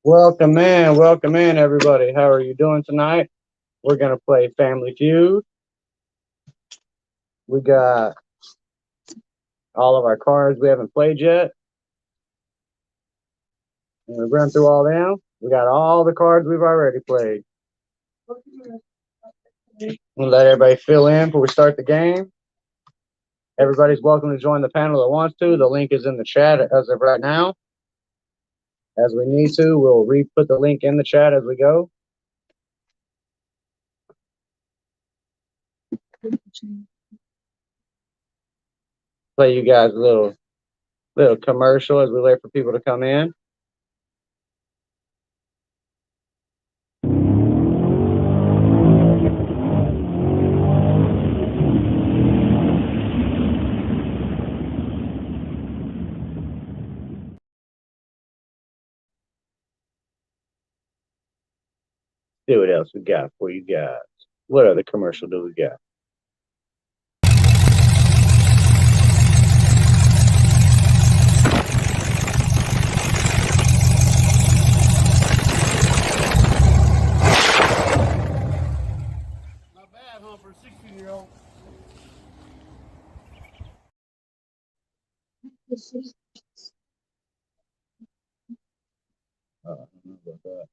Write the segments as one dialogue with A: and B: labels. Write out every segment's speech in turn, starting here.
A: Welcome in, everybody. How are you doing tonight? We're gonna play Family Feud. We got all of our cards we haven't played yet, and we run through all them. We got all the cards we've already played. We'll let everybody fill in before we start the game. Everybody's welcome to join the panel that wants to. The link is in the chat as of right now. As we need to, we'll re-put the link in the chat as we go. Play you guys a little commercial as we wait for people to come in. See what else we got for you guys. What other commercial do we got?
B: Not bad, huh, for a 16-year-old?
A: I don't know about that.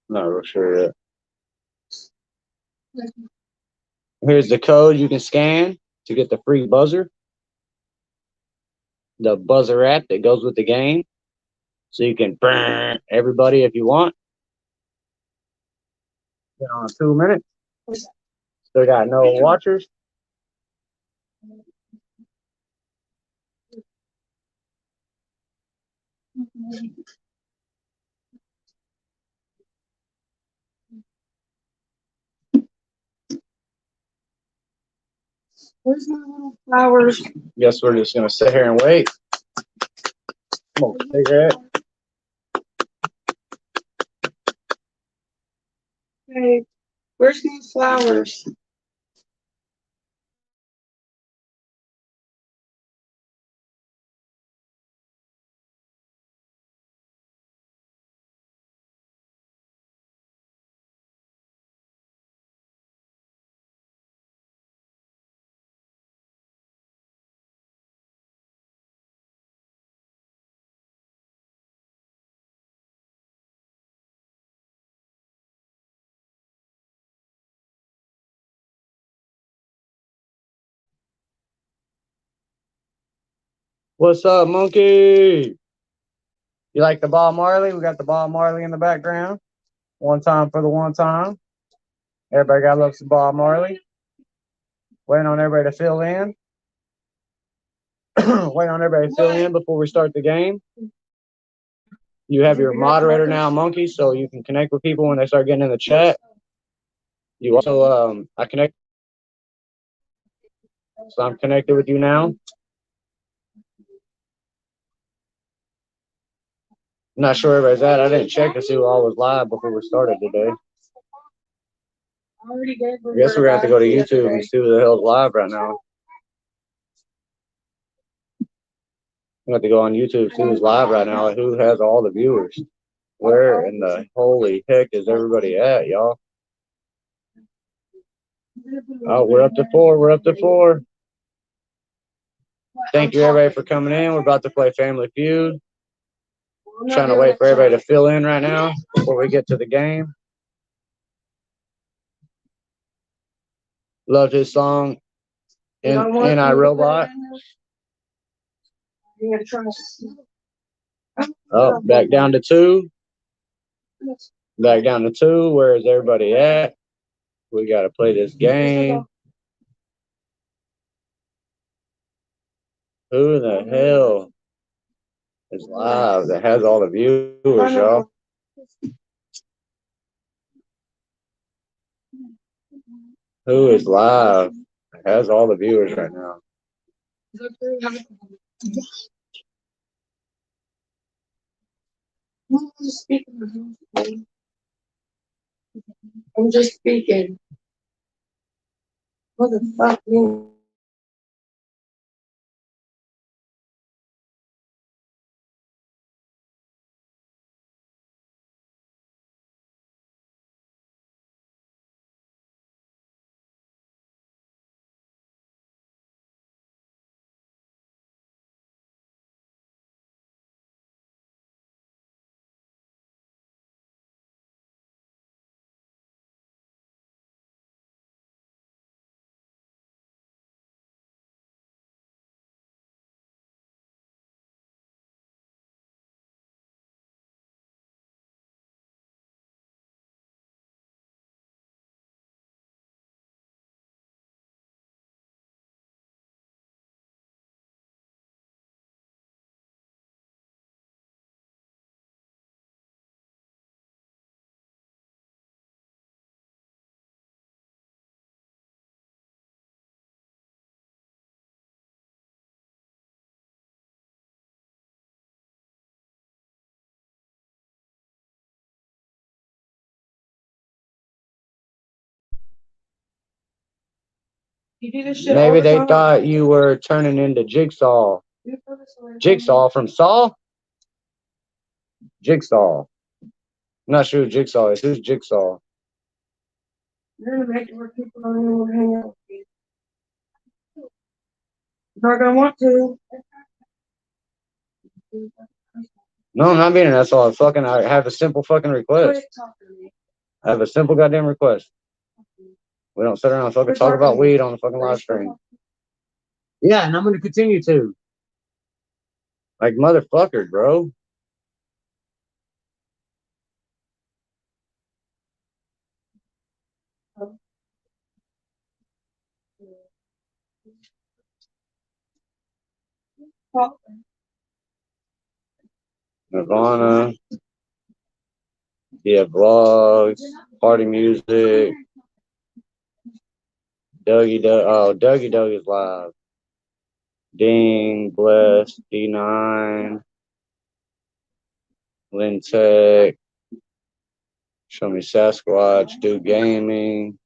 A: Not real sure yet. Here's the code you can scan to get the free buzzer. The buzzer app that goes with the game. So you can burn everybody if you want. Get on 2 minutes. Still got no watchers.
C: Where's my little flowers?
A: Guess we're just gonna sit here and wait. Smoke a cigarette.
C: Hey, where's my flowers?
A: What's up, monkey? You like the Bob Marley? We got the Bob Marley in the background. One time for the one time. Everybody got love some Bob Marley. Waiting on everybody to fill in. Waiting on everybody to fill in before we start the game. You have your moderator now, monkey, so you can connect with people when they start getting in the chat. You also, so I'm connected with you now. I'm not sure where everybody's at. I didn't check to see who all was live before we started today. I guess we're gonna have to go to YouTube and see who the hell's live right now. We have to go on YouTube, see who's live right now, like who has all the viewers. Where in the holy heck is everybody at, y'all? Oh, we're up to 4. We're up to 4. Thank you, everybody, for coming in. We're about to play Family Feud. I'm trying to wait for everybody to fill in right now before we get to the game. Loved his song, N.I. Robot. Oh, back down to 2. Back down to 2. Where is everybody at? We got to play this game. Who the hell is live that has all the viewers, y'all? Who is live that has all the viewers right now?
C: I'm just speaking. What the fuck, man? You do this shit all
A: Maybe
C: the
A: they
C: time?
A: thought you were turning into Jigsaw. Jigsaw from Saw? Jigsaw. I'm not sure who Jigsaw is. Who's Jigsaw?
C: You're gonna make it where people don't even want to hang out with you. You're not gonna want to.
A: No, I'm not being an asshole. I have a simple fucking request.
C: Quit talking to me.
A: I have a simple goddamn request. We don't sit around and fucking talk about weed on the fucking live stream. Yeah, and I'm gonna continue to. Like motherfucker, bro. Nirvana. Yeah, vlogs, party music. Dougie Doug. Oh, Dougie Doug is live. Ding, Bless, D9, Lynn Tech, Show Me Sasquatch, Do Gaming.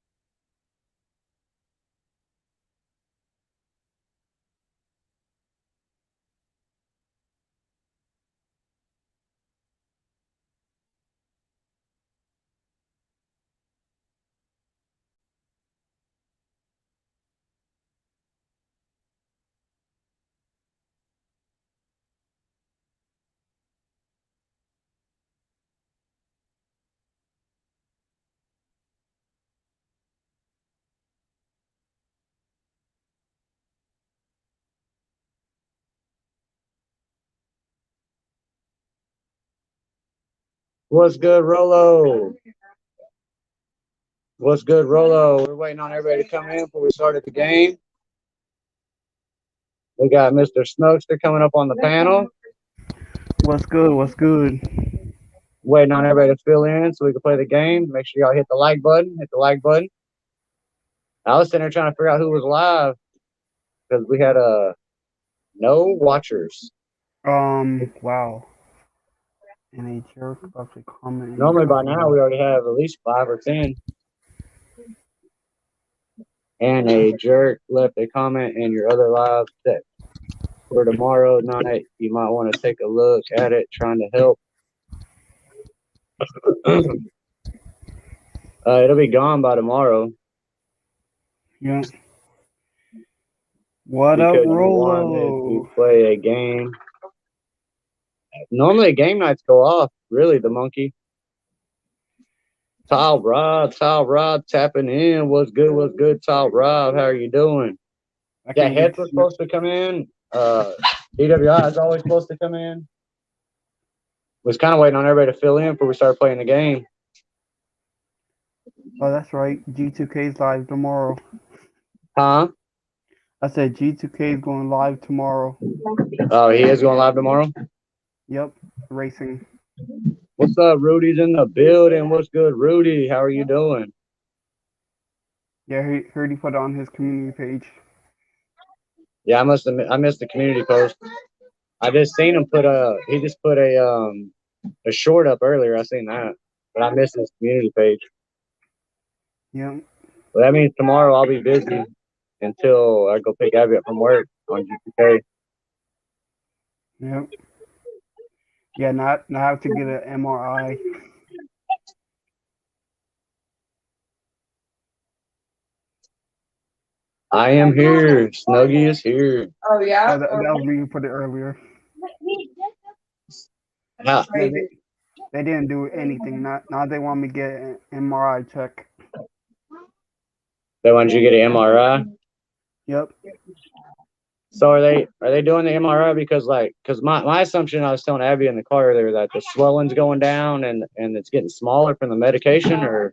A: What's good, Rolo? What's good, Rolo? We're waiting on everybody to come in before we started the game. We got Mr. Snokester coming up on the panel.
D: What's good? What's good?
A: Waiting on everybody to fill in so we can play the game. Make sure y'all hit the like button. Hit the like button. I was sitting there trying to figure out who was live because we had no watchers.
D: Wow. And a jerk about to comment.
A: Normally by now we already have at least 5 or 10. And a jerk left a comment in your other live set. For tomorrow night, you might want to take a look at it, trying to help. It'll be gone by tomorrow.
D: Yeah. What up,
A: Because you wanted
D: Rolo?
A: to play a game. Normally game nights go off, really, the monkey. Tile Rob tapping in. What's good, Tile Rob? How are you doing? Yeah, Heads was supposed to come in. DWI is always supposed to come in. Was kind of waiting on everybody to fill in before we started playing the game.
D: Oh, that's right. G2K's live tomorrow.
A: Huh?
D: I said G2K is going live tomorrow.
A: Oh, he is going live tomorrow?
D: Yep. Racing.
A: What's up? Rudy's in the building. What's good, Rudy? How are you doing?
D: Yeah, he heard he put it on his community page.
A: Yeah, I missed the community post. I just seen him he just put a short up earlier. I seen that, but I missed his community page.
D: Yeah.
A: Well, that means tomorrow I'll be busy. until I go pick Abby up from work on GPK.
D: Yep. Yeah, not have to get an MRI.
A: I am here. Snuggie is here.
C: Oh yeah.
D: Oh, that was me who put it earlier.
A: How,
D: Yeah, they didn't do anything. Now they want me to get an MRI check.
A: they wanted you to get an MRI.
D: Yep.
A: So are they doing the MRI because my assumption, I was telling Abby in the car there, that the swelling's going down and it's getting smaller from the medication, or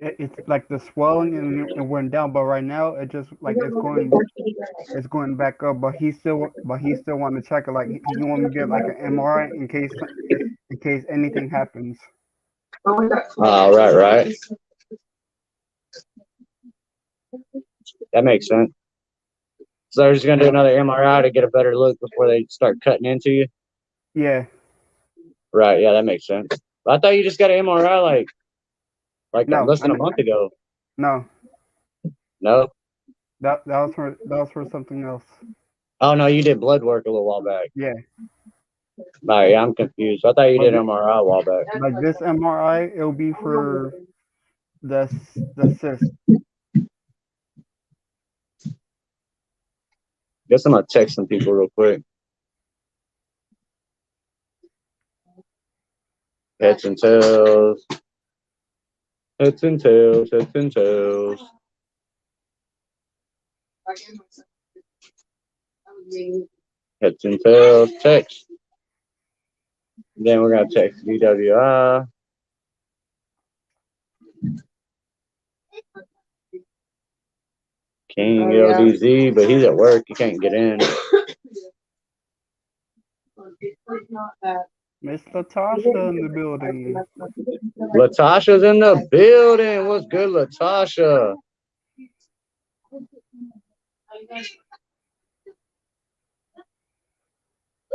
D: It's like the swelling and it went down, but right now it just like it's going back up. But he still want to check it. Like he want me to get like an MRI in case anything happens.
A: oh, right, that makes sense. So they're just gonna do another MRI to get a better look before they start cutting into you.
D: Yeah.
A: Right, yeah, that makes sense. But I thought you just got an MRI like
D: No.
A: less than a month ago.
D: No.
A: No.
D: That was for something else.
A: Oh no, you did blood work a little while back.
D: Yeah.
A: No, yeah, I'm confused. I thought you
D: But
A: did MRI a while back.
D: like this MRI, it'll be for the cyst.
A: Guess I'm gonna text some people real quick. Heads and tails. Heads and tails. Heads and tails. Heads and tails. Text. Then we're gonna text DWI. King LDZ, but he's at work. He can't get in.
D: Miss Latasha in the building.
A: Latasha's in the building. What's good, Latasha?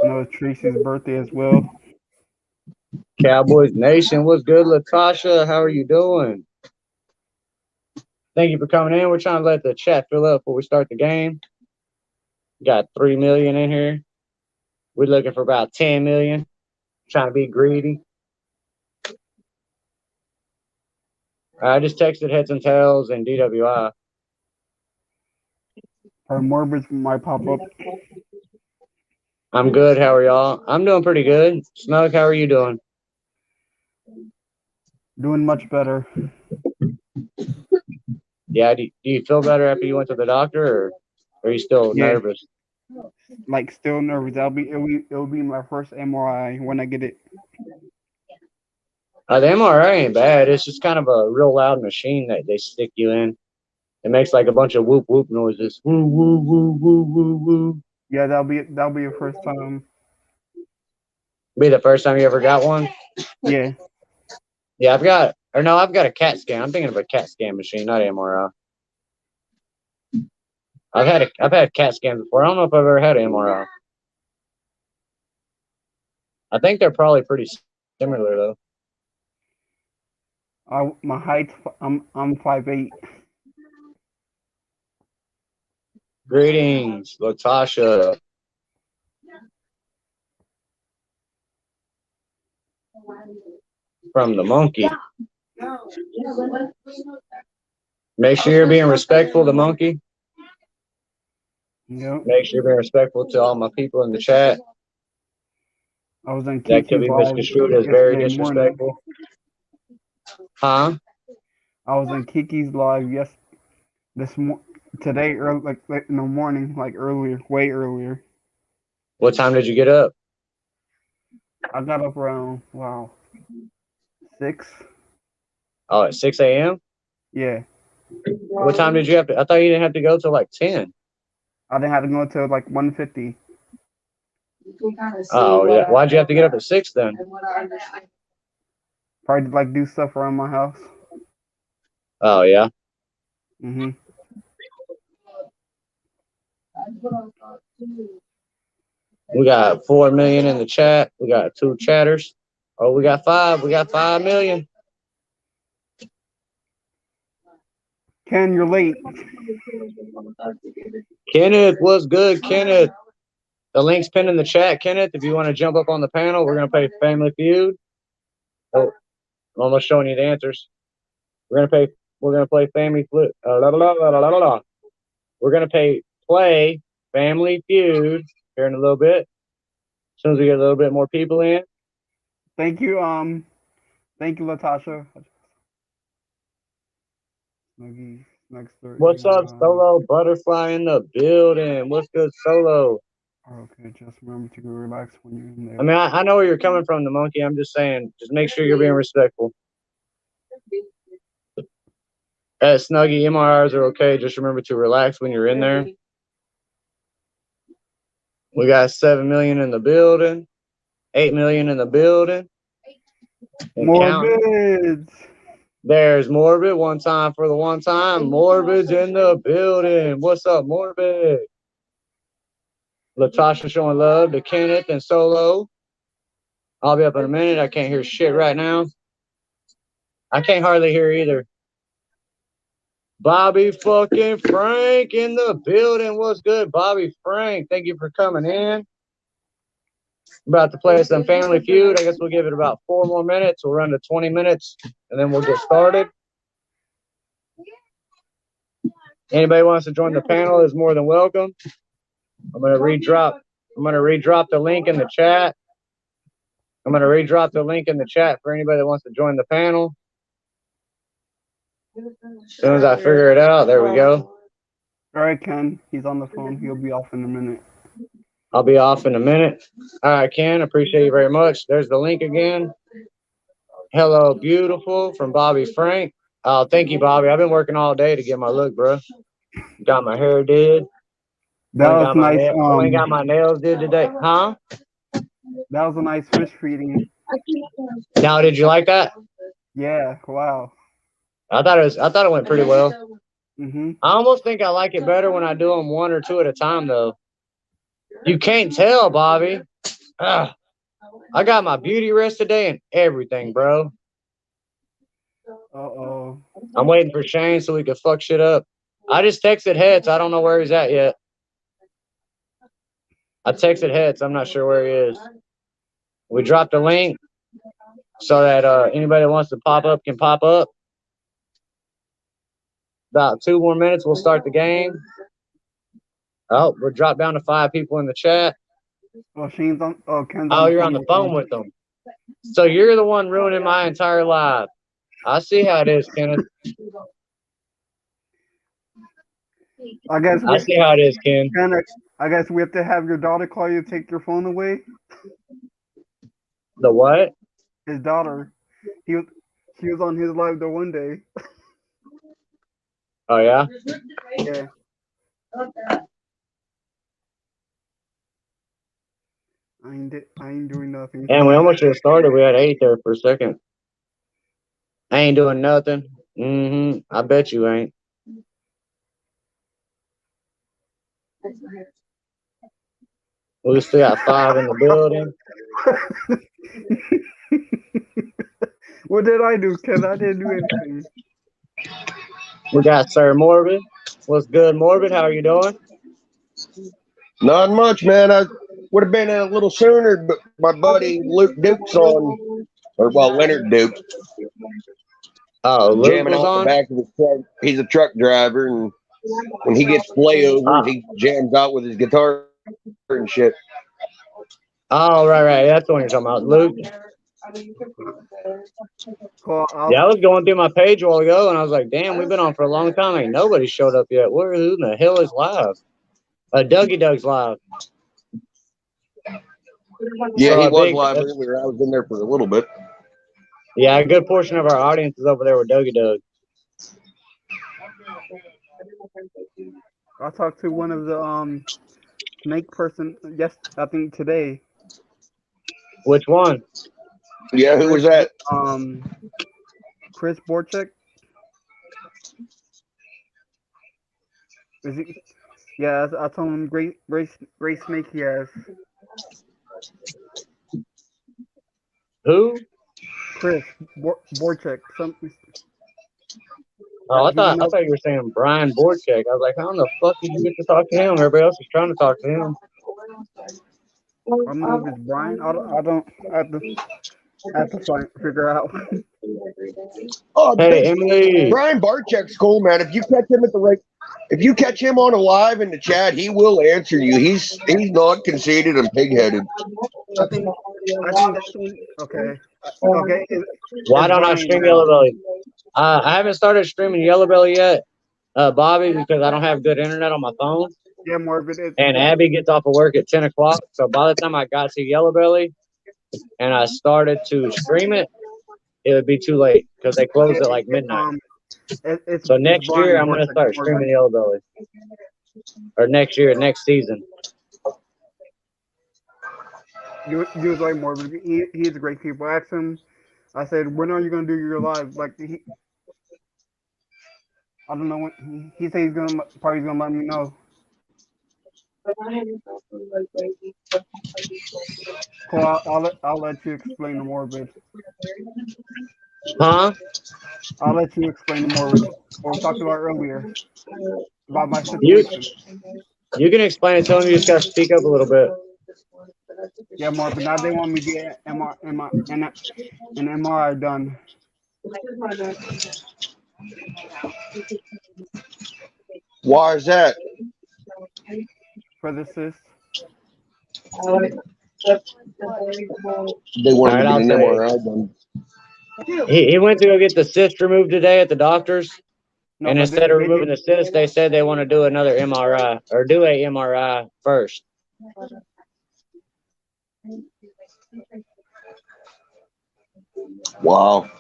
D: I know it's Tracy's birthday as well.
A: Cowboys Nation. What's good, Latasha? How are you doing? Thank you for coming in. We're trying to let the chat fill up before we start the game. Got 3 million in here. We're looking for about 10 million. Trying to be greedy. I just texted Heads and Tails and DWI.
D: Or Morbid might pop up.
A: I'm good. How are y'all? I'm doing pretty good. Snug, how are you doing?
D: Doing much better.
A: Yeah, do you feel better after you went to the doctor, or are you still nervous?
D: Like still nervous. It'll be my first MRI when I get it.
A: The MRI ain't bad. It's just kind of a real loud machine that they stick you in. It makes like a bunch of whoop whoop noises. Woo woo woo woo woo woo.
D: Yeah, that'll be your first time.
A: Be the first time you ever got one?
D: Yeah.
A: Yeah, I've got a CAT scan. I'm thinking of a CAT scan machine, not MRI. I've had CAT scans before. I don't know if I've ever had an MRI. I think they're probably pretty similar though.
D: My height, I'm 5'8".
A: Greetings, Latasha. From the monkey. Make sure you're being respectful to monkey.
D: Yep.
A: Make sure you're being respectful to all my people in the chat.
D: I was on
A: That could
D: Kiki's
A: be
D: live
A: misconstrued as very
D: yesterday morning.
A: disrespectful. Huh?
D: I was on Kiki's live today, early, like in the morning, like earlier, way earlier.
A: What time did you get up?
D: I got up around 6.
A: Oh, at 6 a.m.?
D: Yeah.
A: What time did you have to? I thought you didn't have to go till like 10.
D: I didn't have to go until like 1:50.
A: Oh, yeah. Why'd you have to get up at 6 then?
D: Probably like do stuff around my house.
A: Oh, yeah.
D: Mhm.
A: We got 4 million in the chat. We got 2 chatters. Oh, we got 5. We got 5 million.
D: Ken, you're late.
A: Kenneth, what's good, Kenneth? The link's pinned in the chat, Kenneth. If you want to jump up on the panel, we're gonna play Family Feud. Oh, I'm almost showing you the answers. We're gonna play Family Feud. We're gonna play Family Feud here in a little bit. As soon as we get a little bit more people in.
D: Thank you, Latasha.
A: What's up, Solo? Butterfly in the building. What's good, Solo?
D: Okay, just remember to relax when you're in there.
A: I mean, I know where you're coming from, the monkey. I'm just saying, just make sure you're being respectful. Snuggy, MRRs are okay. Just remember to relax when you're in there. We got 7 million in the building, 8 million in the building.
D: Morbid.
A: There's Morbid. One time for the one time. Morbid's in the building. What's up, Morbid? Latasha showing love to Kenneth and Solo. I'll be up in a minute. I can't hear shit right now. I can't hardly hear either. Bobby fucking Frank in the building. What's good, Bobby Frank? Thank you for coming in. About to play some Family Feud. I guess we'll give it about 4 more minutes. We'll run to 20 minutes, and then we'll get started. Anybody wants to join the panel is more than welcome. I'm gonna redrop the link in the chat. I'm gonna redrop the link in the chat for anybody that wants to join the panel. As soon as I figure it out, there we go.
D: All right, Ken. He's on the phone. He'll be off in a minute.
A: I'll be off in a minute. All right, Ken. Appreciate you very much. There's the link again. Hello, beautiful, from Bobby Frank. Oh, thank you, Bobby. I've been working all day to get my look, bro. Got my hair did.
D: That was nice.
A: Only got my nails did today, huh?
D: That was a nice fish feeding.
A: Now, did you like that?
D: Yeah. Wow.
A: I thought it went pretty well.
D: Mm-hmm.
A: I almost think I like it better when I do them 1 or 2 at a time, though. You can't tell, Bobby. Ugh. I got my beauty rest today and everything, bro.
D: Uh-oh.
A: I'm waiting for Shane so we can fuck shit up. I just texted Hetz. I don't know where he's at yet. I texted Hetz. I'm not sure where he is. We dropped a link so that anybody that wants to pop up can pop up. About 2 more minutes, we'll start the game. Oh, we're dropped down to 5 people in the chat.
D: Oh, Shane's on. Oh, Ken's
A: Oh, you're on the phone with them. So you're the one ruining my entire life. I see how it is, Kenneth. I see how it is, Ken.
D: I guess we have to have your daughter call you to take your phone away.
A: The what?
D: His daughter. She was on his live the one day.
A: Oh yeah?
D: Yeah. I ain't doing nothing.
A: And we almost should have started. We had 8 there for a second. I ain't doing nothing. I bet you ain't. We still got 5 in the building.
D: What did I do, Ken? I didn't do anything.
A: We got Sir Morbid. What's good, Morbid? How are you doing?
E: Not much, man. I would have been a little sooner, but my buddy Luke Duke's on, or well, Leonard Duke.
A: Oh, Luke
E: jamming
A: was
E: out
A: on?
E: the back of the truck. He's a truck driver, and when he gets layovers, he jams out with his guitar and shit.
A: Oh, right. That's the one you're talking about, Luke.
D: Cool.
A: Yeah, I was going through my page a while ago, and I was like, damn, we've been on for a long time. Ain't nobody showed up yet. Who in the hell is live? Dougie Doug's live.
E: Yeah, he was live earlier. I was in there for a little bit.
A: Yeah, a good portion of our audience is over there with Dougie Doug.
D: I talked to one of the snake person. Yes, I think today.
A: Which one?
E: Yeah, who was that?
D: Chris Borchek. Is he? Yeah, I told him great snake he has.
A: Who?
D: Chris Borchek. Something.
A: Oh,
D: even
A: I
D: though
A: thought you were saying Brian Borchek. I was like, how in the fuck did you get to talk to him? Everybody else is trying to talk to him.
D: I don't know if it's Brian. I have to figure out.
E: Oh,
A: Hey,
E: dude,
A: Emily.
E: Brian Barczyk's cool, man. If you catch him at the right, if you catch him on a live in the chat, he will answer you. He's not conceited and pigheaded.
D: I think that's the one. Okay. Okay.
A: Why
D: It's
A: don't I
D: Brian
A: stream
D: now.
A: Yellow Belly? I haven't started streaming Yellow Belly yet, Bobby, because I don't have good internet on my phone.
D: Yeah, Morbid.
A: And Abby gets off of work at 10 o'clock. So by the time I got to Yellow Belly and I started to stream it, it would be too late because they close at like midnight. So
D: It's
A: next year,
D: Brian
A: I'm going to
D: Barczyk,
A: start
D: Morbid.
A: streaming Yellow Belly. Or next year, next season.
D: You was like Morbid. He's a great people. I asked him. I said, when are you gonna do your live? Like I don't know when. He said he's probably gonna let me know. Cool. I'll let you explain the Morbid.
A: Huh?
D: I'll let you explain the Morbid. What we talked about earlier about my
A: You
D: situation.
A: you can explain it to them. You just got to speak up a little bit.
D: Yeah, Morbid. Now they want me to get an MRI done.
E: Why is that?
D: For the cyst.
E: They
A: All
E: want him
A: right,
E: to get
A: I'll
E: an
A: say
E: MRI done.
A: he went to go get the cyst removed today at the doctor's.
D: No,
A: And
D: but
A: instead of
D: they
A: removing
D: did.
A: the cyst, they said they want to do another MRI or do a MRI first.
E: Wow.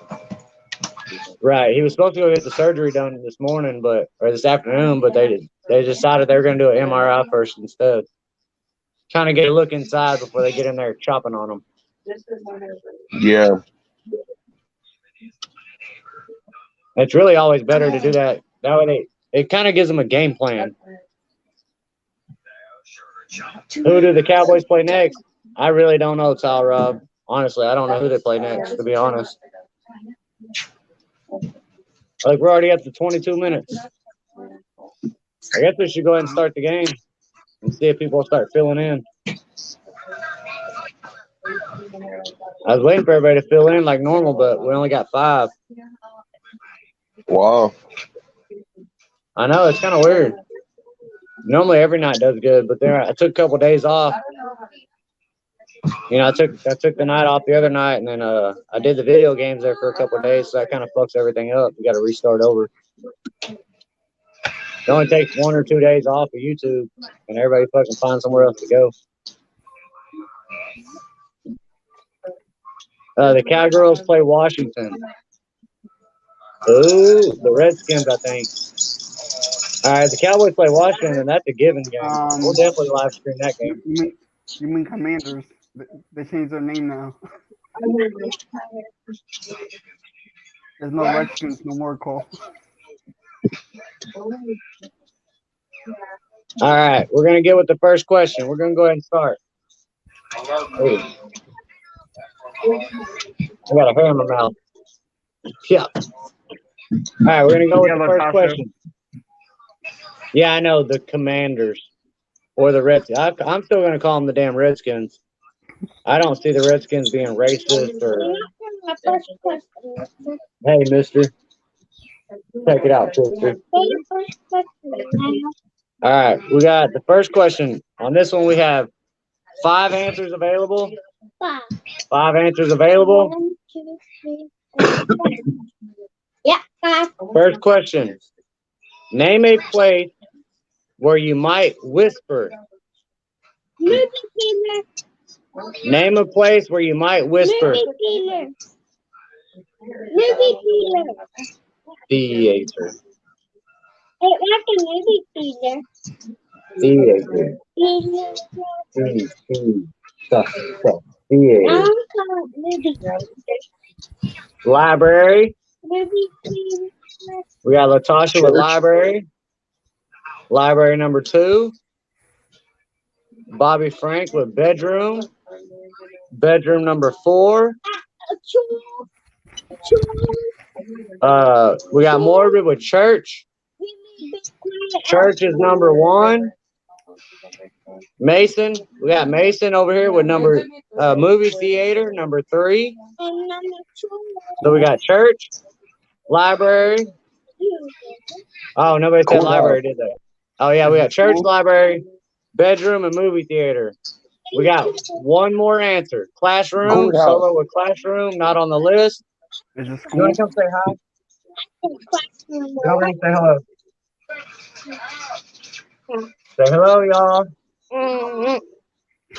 A: Right. He was supposed to go get the surgery done this morning, or this afternoon, but they decided they were going to do an MRI first instead. Trying to get a look inside before they get in there chopping on them.
E: Yeah.
A: It's really always better to do that. That way it kind of gives them a game plan. Who do the Cowboys play next? I really don't know, Kyle Rob. Honestly, I don't know who they play next, to be honest. Like, we're already up to 22 minutes. I guess we should go ahead and start the game and see if people start filling in. I was waiting for everybody to fill in like normal, but we only got 5.
E: Wow.
A: I know, it's kind of weird. Normally every night does good, but then I took a couple days off. You know, I took the night off the other night, and then I did the video games there for a couple days, so that kind of fucks everything up. We got to restart over. It only takes 1 or 2 days off of YouTube, and everybody fucking finds somewhere else to go. The Cowgirls play Washington. Ooh, the Redskins, I think. All right, the Cowboys play Washington, and that's a given game. We'll definitely live stream that game.
D: You mean Commanders? They changed their name now. There's no Redskins no more, Cole.
A: All right, we're going to get with the first question. We're going to go ahead and start. Ooh. I got a hair in my mouth. Yeah. All right, we're going to go with the first question. Yeah, I know, the Commanders or the Redskins. I'm still going to call them the damn Redskins. I don't see the Redskins being racist or. Hey, mister. Check it out, sister. All right, we got the first question. On this one, we have 5 answers available. 5 answers available.
C: 1, 2, 3, 4. Yeah, 5.
A: First question. Name a place where you might whisper.
C: Movie theater.
A: Name a place where you might whisper.
C: Movie theater. Movie theater.
A: Theater.
C: It like a movie theater.
A: Theater. Theater.
C: Movie.
A: Library.
C: Movie theater.
A: We got Latasha with library. Library number 2. Bobby Frank with bedroom. Bedroom number 4. We got Morbid with Church. Church is number 1. Mason, we got Mason over here with movie theater number 3. So we got Church, Library. Oh, nobody said library, did they? Oh yeah, we got Church, Library, Bedroom, and movie theater. We got one more answer. Classroom, solo with Classroom, not on the list.
D: Is it
A: You
D: school?
A: want to come say hi? Come and say hello. Say hello, y'all. All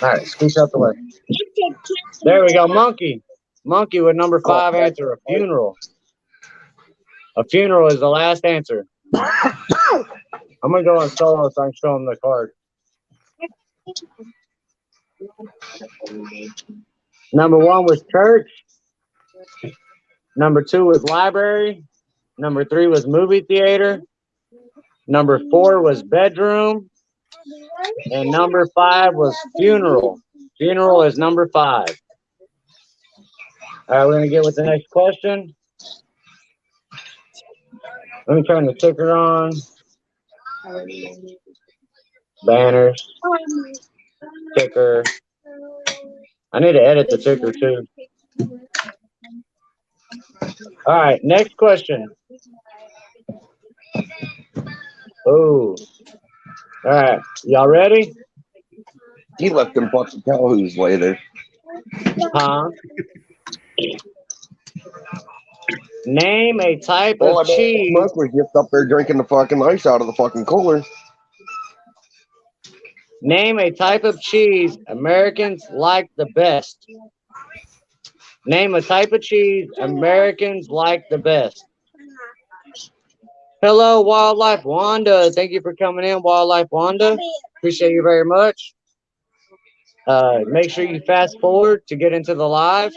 A: right, scooch out the way. There we go, Monkey. Monkey with number 5 answer, a funeral. A funeral is the last answer. I'm going to go on solo so I can show them the card. Number 1 was Church. Number 2 was Library. Number 3 was Movie Theater. Number 4 was Bedroom. And number 5 was Funeral. Funeral is number 5. All right, we're going to get with the next question. Let me turn the ticker on. Banners. Ticker. I need to edit the ticker too. All right, next question. Oh. All right, y'all ready?
E: He left them fucking Calhoun's later.
A: Huh? Name a type of cheese.
E: Smoke was just up there drinking the fucking ice out of the fucking cooler.
A: Name a type of cheese Americans like the best. Name a type of cheese Americans like the best. Hello, Wildlife Wanda. Thank you for coming in, Wildlife Wanda. Appreciate you very much. Make sure you fast forward to get into the live.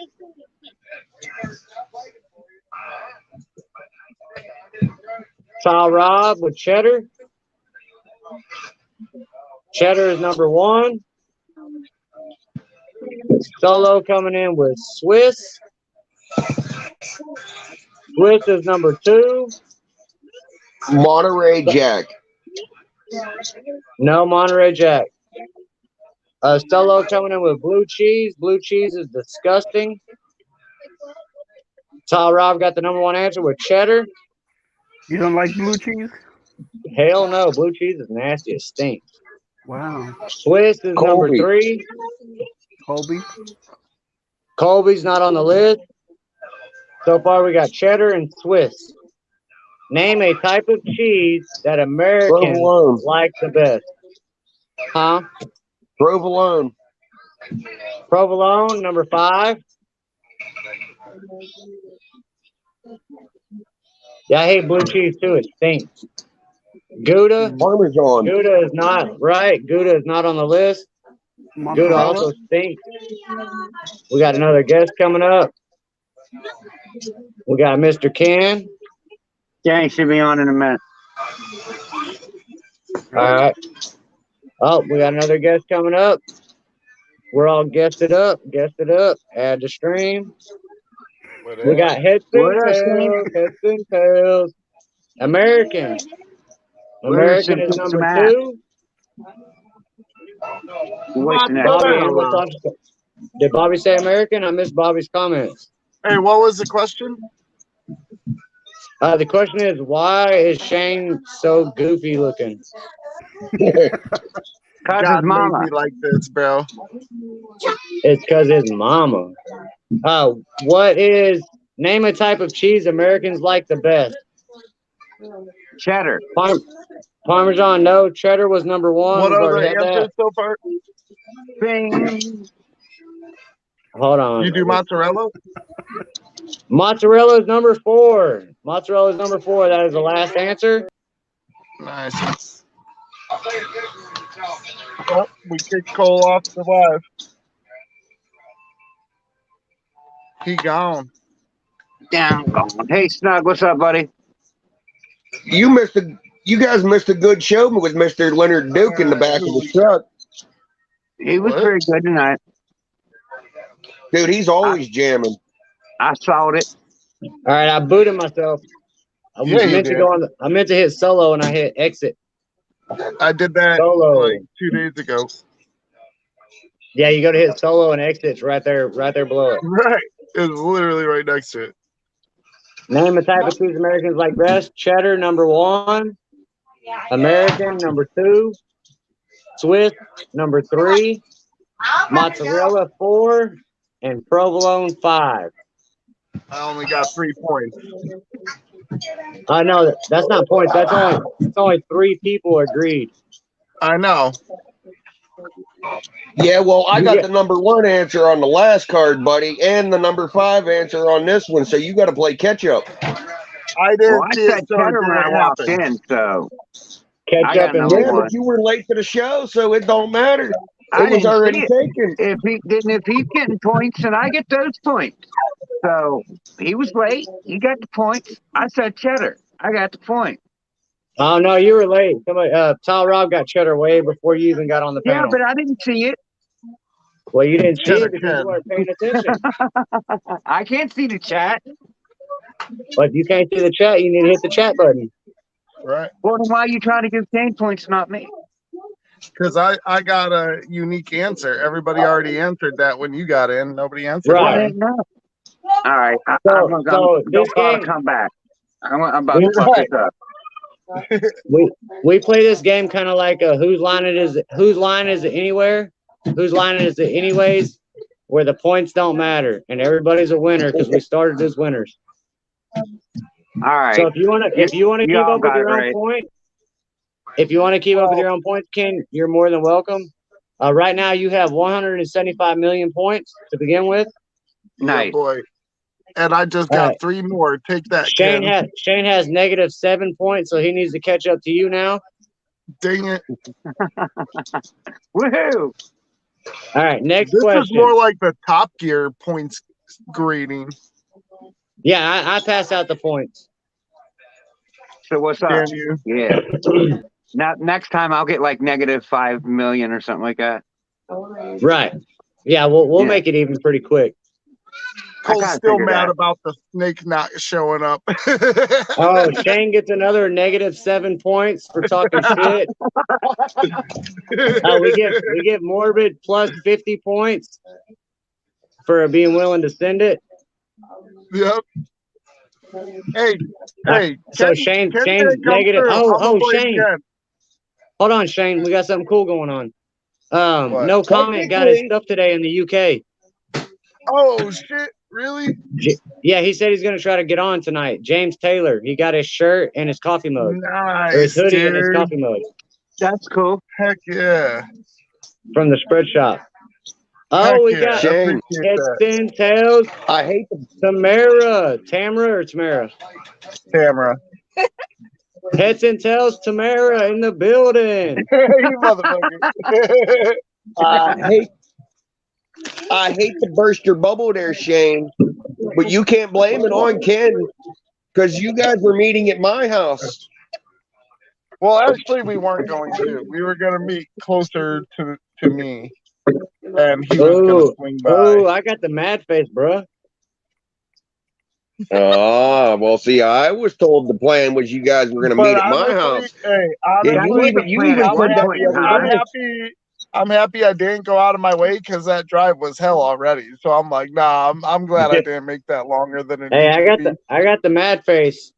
A: Child Rob with Cheddar. Cheddar is number 1. Solo coming in with Swiss. Swiss is number 2.
E: Monterey Jack.
A: No Monterey Jack. Solo coming in with blue cheese. Blue cheese is disgusting. Child Rob got the number 1 answer with cheddar.
D: You don't like blue cheese?
A: Hell no. Blue cheese is nasty. It stinks.
D: Wow.
A: Swiss is number 3.
D: Colby?
A: Colby's not on the list. So far, we got cheddar and Swiss. Name a type of cheese that Americans like the best. Huh?
E: Provolone.
A: Provolone, number 5. Yeah, I hate blue cheese too. It stinks. Gouda.
E: Parmesan.
A: Gouda is not right. Gouda is not on the list. Gouda also stinks. We got another guest coming up. We got Mr. Ken.
F: Gang should be on in a minute.
A: All right. Oh, we got another guest coming up. We're all guested up. Add to stream. We got heads and tails. American. American is number 2. Bobby, did Bobby say American? I missed Bobby's comments.
B: Hey, what was the question?
A: The question is, why is Shane so goofy looking?
F: Cause his mama
B: like this, bro.
A: It's because his mama. Name a type of cheese Americans like the best?
F: cheddar.
A: Parmesan, no. Cheddar was number 1.
B: What are the answers so far?
F: Bing.
A: Hold on.
B: You do mozzarella?
A: Mozzarella is number 4. Mozzarella is number 4. That is the last answer.
B: Nice. Oh, we kicked Cole off the live. He gone.
F: Down gone. Hey, Snug, what's up, buddy?
E: You guys missed a good show with Mr. Leonard Duke in the back of the truck.
F: He was pretty good tonight.
E: Dude, he's always jamming.
F: I saw it.
A: All right, I booted myself. I was
G: Yeah, you
A: meant to
G: did.
A: go on. I meant to hit solo, and I hit exit.
G: I did that
A: Solo.
G: like 2 days ago.
A: Yeah, you go to hit solo and exit. It's right there below it.
G: Right. It was literally right next to it.
A: Name a type of cheese Americans like best. Cheddar, number 1. American, number 2. Swiss, number 3. Mozzarella, 4. And provolone, 5.
G: I only got 3 points.
A: No, that's not points. That's only 3 people agreed.
G: I know.
E: Yeah, well, I
A: You
E: got
A: get-
E: the number 1 answer on the last card, buddy, and the number 5 answer on this one. So you got to play catch up.
G: I didn't
F: Well, I
G: see it,
F: said
G: so it
F: cheddar when I
G: didn't
F: walked
G: happen.
F: in, so
A: Catch
F: I got
A: up and
F: number
E: Yeah,
F: one.
E: but you were late to the show, so it don't matter.
F: I
E: It was
F: didn't
E: already
F: see it.
E: taken.
F: If he's getting points, and I get those points. So he was late. He got the points. I said cheddar. I got the point.
A: Oh no, you were late. Somebody, Tall Rob got cheddar way before you even got on the
F: Yeah,
A: panel.
F: but I didn't see it.
A: Well, you didn't see
G: Cheddar
A: it because
G: Ken.
A: you weren't paying attention.
F: I can't see the chat.
A: But if you can't see the chat, you need to hit the chat button.
G: Right.
F: Well, then why are you trying to give Kane points, not me?
G: Because I got a unique answer. Everybody already answered that when you got in. Nobody answered
F: Well, I
A: Right.
G: that.
F: didn't know. All right,
A: So
F: don't
A: this
F: call to
A: game,
F: come back. I'm about to
A: we,
F: fuck this up.
A: we play this game kind of like a whose line it is anywhere, whose line is it anyways, where the points don't matter and everybody's a winner because we started as winners.
F: All right.
A: So if you want to keep
F: y'all
A: up with
F: got it
A: your own
F: right.
A: point, if you want to keep up with your own points, Ken, you're more than welcome. Right now you have 175 million points to begin with.
F: Nice.
G: Oh boy. And I just got 3 more. Take that,
A: Shane
G: Ken.
A: has negative 7 points, so he needs to catch up to you now.
G: Dang it.
F: Woohoo!
A: All right, next
G: This
A: question.
G: is more like the Top Gear points grading.
A: Yeah, I pass out the points.
F: So what's up?
G: Can you?
F: Yeah. Now next time I'll get like negative 5 million or something like that.
A: Right. Yeah, we'll
F: Yeah.
A: make it even pretty quick.
G: Cole's
F: kinda
G: still
F: figured
G: mad
F: that.
G: about the snake not showing up.
A: Oh, Shane gets another negative 7 points for talking shit. We get Morbid plus 50 points for being willing to send it.
G: Yep. Hey,
A: So
G: Ken
A: Shane's
G: didn't come
A: negative.
G: through. I'm
A: Oh,
G: gonna blame
A: Shane.
G: Ken.
A: Hold on, Shane. We got something cool going on.
G: What?
A: No comment got his stuff today in the UK.
G: Oh shit! Really?
A: Yeah, he said he's gonna try to get on tonight. James Taylor. He got his shirt and his coffee mug. Or his
G: Nice,
A: hoodie and his
G: dude.
A: coffee mug
F: That's cool.
G: Heck yeah!
A: from the spread shop.
G: Heck
A: Oh, we
G: yeah!
A: got
E: Shane.
G: Appreciate
A: heads
G: that,
A: and tails.
E: I hate the
A: Tamara.
G: Tamara.
A: Heads and tails, Tamara in the building.
G: You motherfucker.
E: I hate to burst your bubble there, Shane, but you can't blame it on Ken because you guys were meeting at my house.
G: Well, actually, we weren't going to. We were going to meet closer to me, and he was going to swing by.
A: Oh, I got the mad face, bro.
E: Well, see, I was told the plan was you guys were going to meet at my house.
G: Hey,
E: Yeah,
G: honestly,
E: you even said that the other day.
G: I'm happy I didn't go out of my way because that drive was hell already. So I'm like, nah, I'm glad I didn't make that longer than it.
A: Hey, I got the mad face.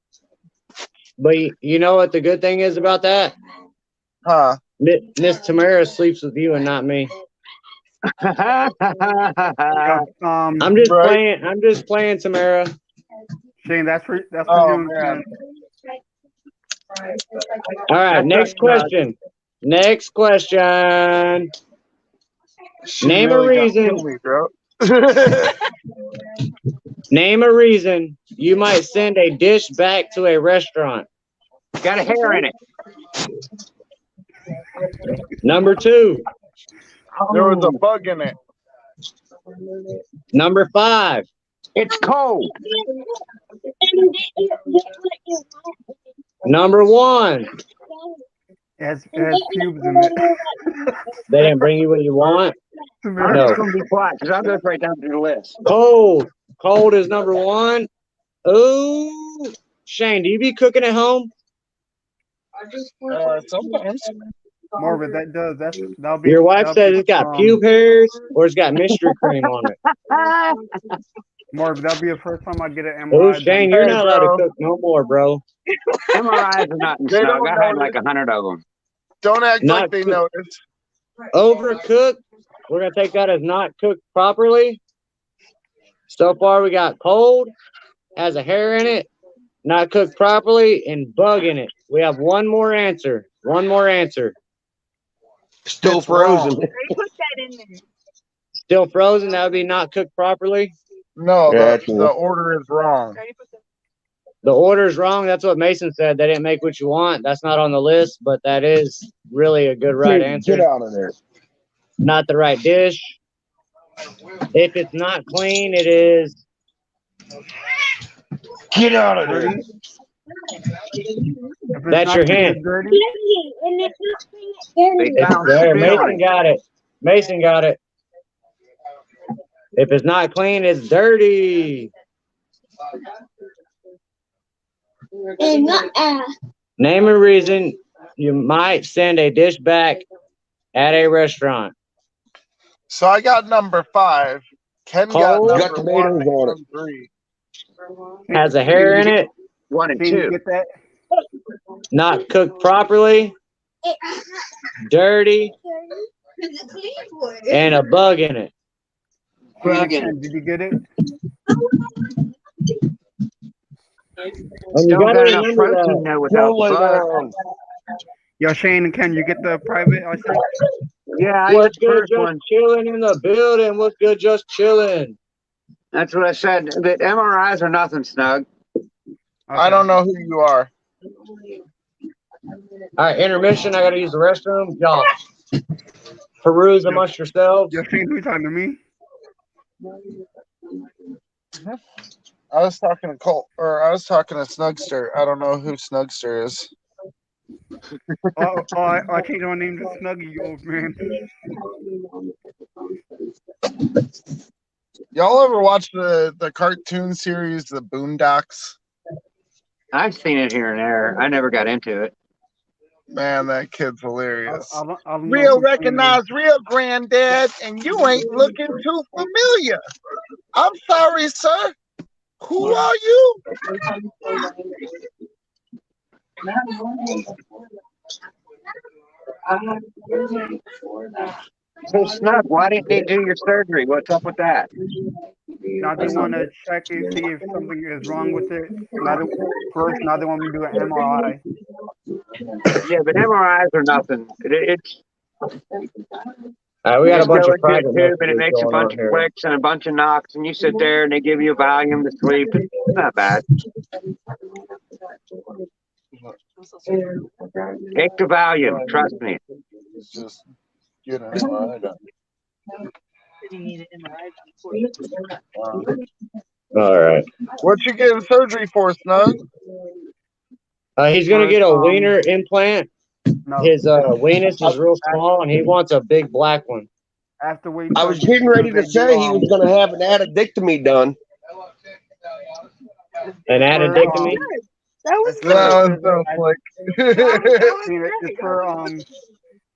A: But you know what the good thing is about that?
G: Huh?
A: Miss Tamara sleeps with you and not me.
D: Yeah,
A: I'm just playing. I'm just playing, Tamara.
D: Shane, that's for
G: Oh,
D: you.
G: man.
A: All right, next question. Next question. Name
G: really
A: a reason.
G: Me, bro.
A: Name a reason you might send a dish back to a restaurant.
F: Got a hair in it.
A: Number 2.
G: There was a bug in it.
A: Number 5.
F: It's cold.
A: Number 1.
D: It has pubes in it.
A: They didn't bring you what you want.
F: I'm
A: No.
F: just gonna be quiet because I'll go right down through the list.
A: Cold. Cold is number 1. Oh, Shane, do you be cooking at home?
G: Sometimes.
D: Marvin,
A: Your wife
D: that'll
A: says
D: be
A: it's got pube hairs or it's got mystery cream on it.
D: Marvin, that'll be the first time I get an
A: Oh,
D: MRI done.
A: Shane, you're
G: Hey,
A: not allowed to
G: bro.
A: cook no more, bro.
F: MRIs are not in
G: They
F: snug.
G: don't
F: I had
G: notice.
F: like 100 of them.
G: Don't act
A: Not
G: like they
A: cook-
G: notice.
A: Overcooked. We're gonna take that as not cooked properly. So far, we got cold, has a hair in it, not cooked properly, and bug in it. We have one more answer. One more answer.
E: Still
G: It's
E: frozen.
G: wrong.
A: Still frozen. That would be not cooked properly.
G: No,
E: Yeah,
G: the order is wrong.
A: The order's wrong. That's what Mason said. They didn't make what you want. That's not on the list, but that is really a good right answer.
E: Get out of there.
A: Not the right dish. If it's not clean, it is.
E: Get out of there.
D: Dirty. If it's
A: That's
D: not
A: your
D: clean,
A: hint.
D: it's dirty.
F: They
A: It's
F: found
A: there.
F: spit
A: Mason
F: on it.
A: got it. Mason got it. If it's not clean, it's dirty. Name a reason you might send a dish back at a restaurant.
G: So I got number 5. Ken got
A: Cold.
G: number
E: Got tomatoes
G: 1
E: on it.
G: and 3.
A: Has a hair in it.
F: 1 and
D: Can you
F: 2.
D: get that?
A: Not cooked properly. Dirty. And a bug in it.
D: Ken, did you get it?
A: And you
F: Don't
A: gotta
F: got enough
A: remember
F: protein
A: that.
F: though without
E: Go lay
F: bugs.
E: down.
D: Yo, Shane and Ken, you get the private I sent?
F: Yeah, I got
A: What's
F: the
A: good,
F: first
A: just
F: one.
A: chilling in the building? What's good, just chilling?
F: That's what I said. The MRIs are nothing, Snug.
D: Okay.
G: I don't know who you are.
A: All right, intermission. I gotta use the restroom. Y'all peruse amongst yourselves.
D: Yo, Shane, who you talking to me?
G: I was talking to Colt, or I was talking to Snugster. I don't know who Snugster is.
D: I changed my name to Snuggy, you old man.
G: Y'all ever watch the cartoon series The Boondocks?
F: I've seen it here and there. I never got into it.
G: Man, that kid's hilarious.
D: I don't know
G: Real
D: who's Shane is.
G: recognize real, granddad, and you ain't looking too familiar. I'm sorry, sir. Who are you?
F: So Snug, why didn't they do your surgery? What's up with that?
D: Now they want to check and see if something is wrong with it. Now they want me to do an MRI.
F: Yeah, but MRIs are nothing. It's
A: All right, we
F: you
A: got a
F: just
A: bunch
F: go
A: of
F: into a
A: private
F: tube and it
A: messages
F: makes a
A: going
F: bunch
A: on
F: of
A: here.
F: clicks and a bunch of knocks, and you sit there and they give you a Valium to sleep. It's not bad. Take the Valium, trust me.
G: It's just get an MRI done.
A: All right.
G: What you getting surgery for, Snug?
A: He's gonna get a wiener implant.
D: No,
A: His weenus is real small, and he wants a big black one.
D: after wait.
E: I was getting ready to say he was going to have an addictomy done.
A: An addictomy.
G: That was so slick.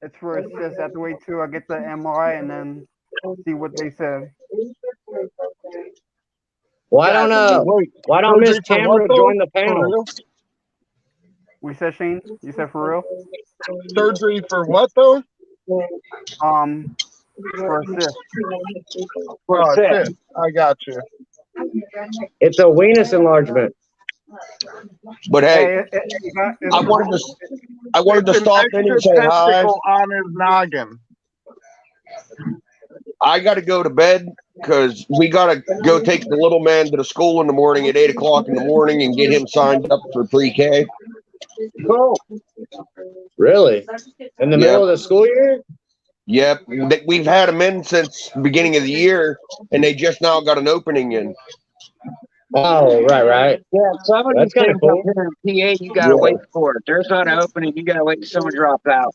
D: It's for a cyst. After wait till I get the MRI and then see what they said.
A: Why don't Miss
G: surgery for
A: Tamara
G: what, though?
A: join the
G: For
A: panel?
G: real?
D: We said Shane. You said for real?
G: Surgery for what though?
D: For a cyst.
G: Oh, shit. I got you.
A: It's a weenus enlargement.
E: But hey, I wanted to
G: It's an
E: stop in and say
G: extra
E: hi.
G: testicle on his noggin.
E: I got to go to bed because we got to go take the little man to the school in the morning at 8 o'clock in the morning and get him signed up for pre-K.
A: Cool. Really? In the middle of the school year?
E: Yep. We've had them in since the beginning of the year, and they just now got an opening in.
A: Oh, right.
F: Yeah, some of these
A: That's kinda
F: things
A: cool.
F: up here in PA, you gotta wait for it. There's not an opening, you gotta wait till someone drops out.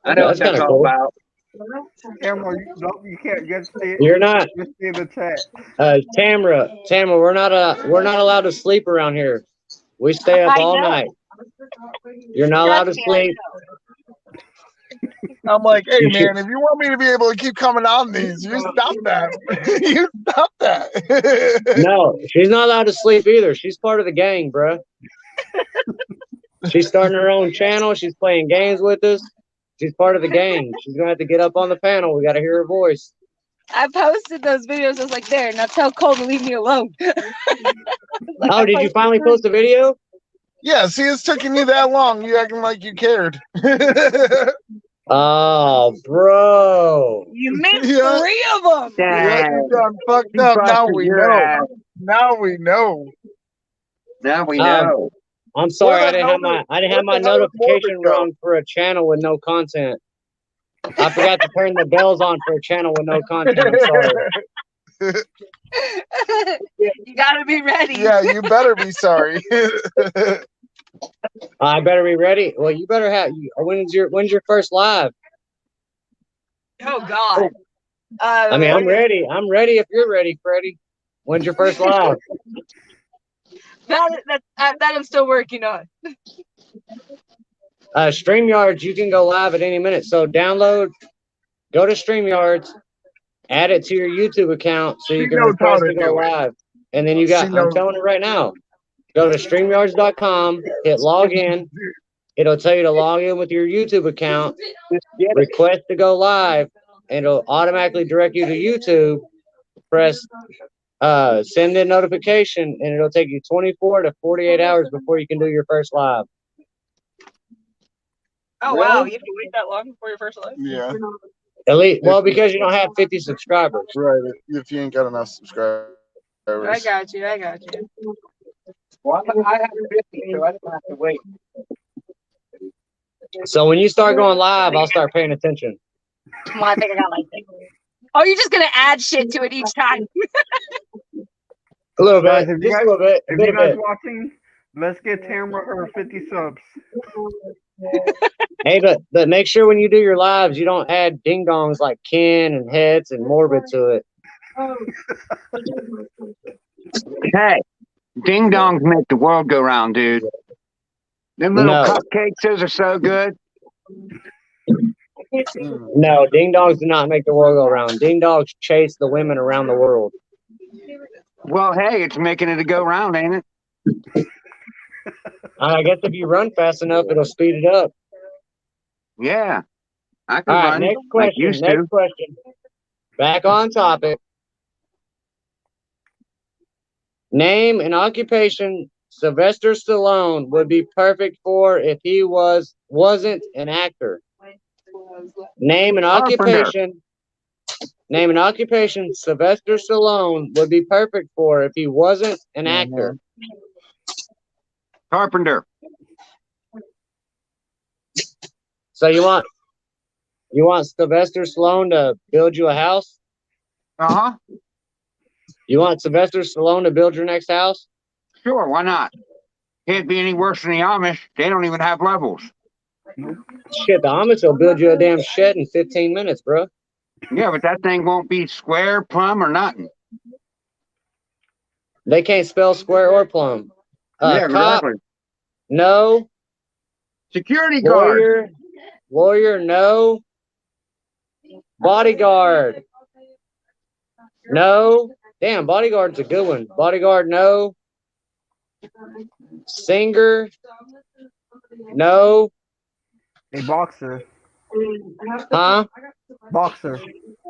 F: I know what
A: That's
F: that's
A: kinda
F: all
A: cool.
F: about.
D: Tamara, you can't just see
A: You're not.
D: just see the chat.
A: Tamara, we're not allowed to sleep around here. We stay up
H: I
A: all
H: know.
A: night. You're not allowed to
H: Trust me, I
A: sleep.
G: I'm like, hey
A: You should.
G: man, if you want me to be able to keep coming on these, you stop that. You stop that.
A: No, she's not allowed to sleep either. She's part of the gang, bruh. She's starting her own channel. She's playing games with us. She's part of the gang. She's gonna have to get up on the panel. We gotta hear her voice.
H: I posted those videos. I was like, there, now tell Cole to leave me alone. Like,
A: Oh, did you finally post a video?
G: Yeah, see, it's taking you that long. You acting like you cared.
A: Oh, bro.
H: You missed
G: Yeah.
H: 3 of them.
G: Yeah,
F: Dang.
G: you done fucked
F: He
G: up. Now
F: busted
G: we
F: your
G: know.
F: ass.
G: Now we know.
F: Now we
A: Um,
F: know.
A: I'm sorry,
G: Where
A: I
G: the
A: didn't
G: hell
A: have my
G: did-
A: I didn't
G: where
A: have my
G: the hell did
A: notification
G: Morbid go?
A: rung for a channel with no content. I forgot to turn the bells on for a channel with no content. I'm sorry.
H: You gotta be ready.
G: Yeah, you better be sorry.
A: I better be ready. Well, you better have. When's your first live?
H: Oh God.
A: I mean, I'm ready. I'm ready if you're ready, Freddie. When's your first live?
H: that I'm still working on.
A: StreamYards, you can go live at any minute. So go to StreamYards, add it to your YouTube account so you
G: She
A: can
G: knows how
A: request
G: to
A: to go
G: do it.
A: live. And then you got,
G: She knows.
A: I'm telling you right now, go to StreamYards.com, hit log in. It'll tell you to log in with your YouTube account, request to go live, and it'll automatically direct you to YouTube. Press send in notification, and it'll take you 24 to 48 hours before you can do your first live.
H: Oh wow, you have to wait that long before your first live?
G: Yeah.
A: At least, well, because you don't have 50 subscribers.
G: Right. If you ain't got enough subscribers.
H: I got you.
F: Well, I have 50, so I don't have to wait.
A: So when you start going live, I'll start paying attention.
H: Well, I think I got like 6. Oh, you're just gonna add shit to it each time.
A: A little
D: Guys,
A: bit,
D: if you
A: just
D: guys,
A: a little bit, a
D: if
A: bit
D: you
A: of
D: guys
A: bit.
D: watching, let's get Tamara her 50 subs.
A: Hey, but make sure when you do your lives, you don't add ding dongs like Ken and Heads and Morbid to it.
F: Hey, ding dongs make the world go round, dude. Them little
A: No.
F: cupcakes, those are so good.
A: No, ding dongs do not make the world go round. Ding dongs chase the women around the world.
F: Well, hey, it's making it a go round, ain't it?
A: I guess if you run fast enough, it'll speed it up.
F: Yeah. I can
A: All right,
F: run
A: next
F: like
A: question.
F: used
A: Next
F: to.
A: question. Back on topic. Name an occupation Sylvester Stallone would be perfect for if he wasn't an actor. Name an occupation. Name an occupation Sylvester Stallone would be perfect for if he wasn't an actor.
F: Carpenter.
A: So you want Sylvester Stallone to build you a house?
F: Uh-huh.
A: You want Sylvester Stallone to build your next house?
F: Sure, why not? Can't be any worse than the Amish. They don't even have levels.
A: Shit, the Amish will build you a damn shed in 15 minutes, bro.
F: Yeah, but that thing won't be square, plumb, or nothing.
A: They can't spell square or plumb.
F: Yeah,
A: Cop,
F: exactly.
A: no.
F: Security guard.
A: Lawyer, no. Bodyguard, no. Damn, bodyguard's a good one. Bodyguard, no. Singer, no.
D: A boxer.
A: Huh?
D: Boxer.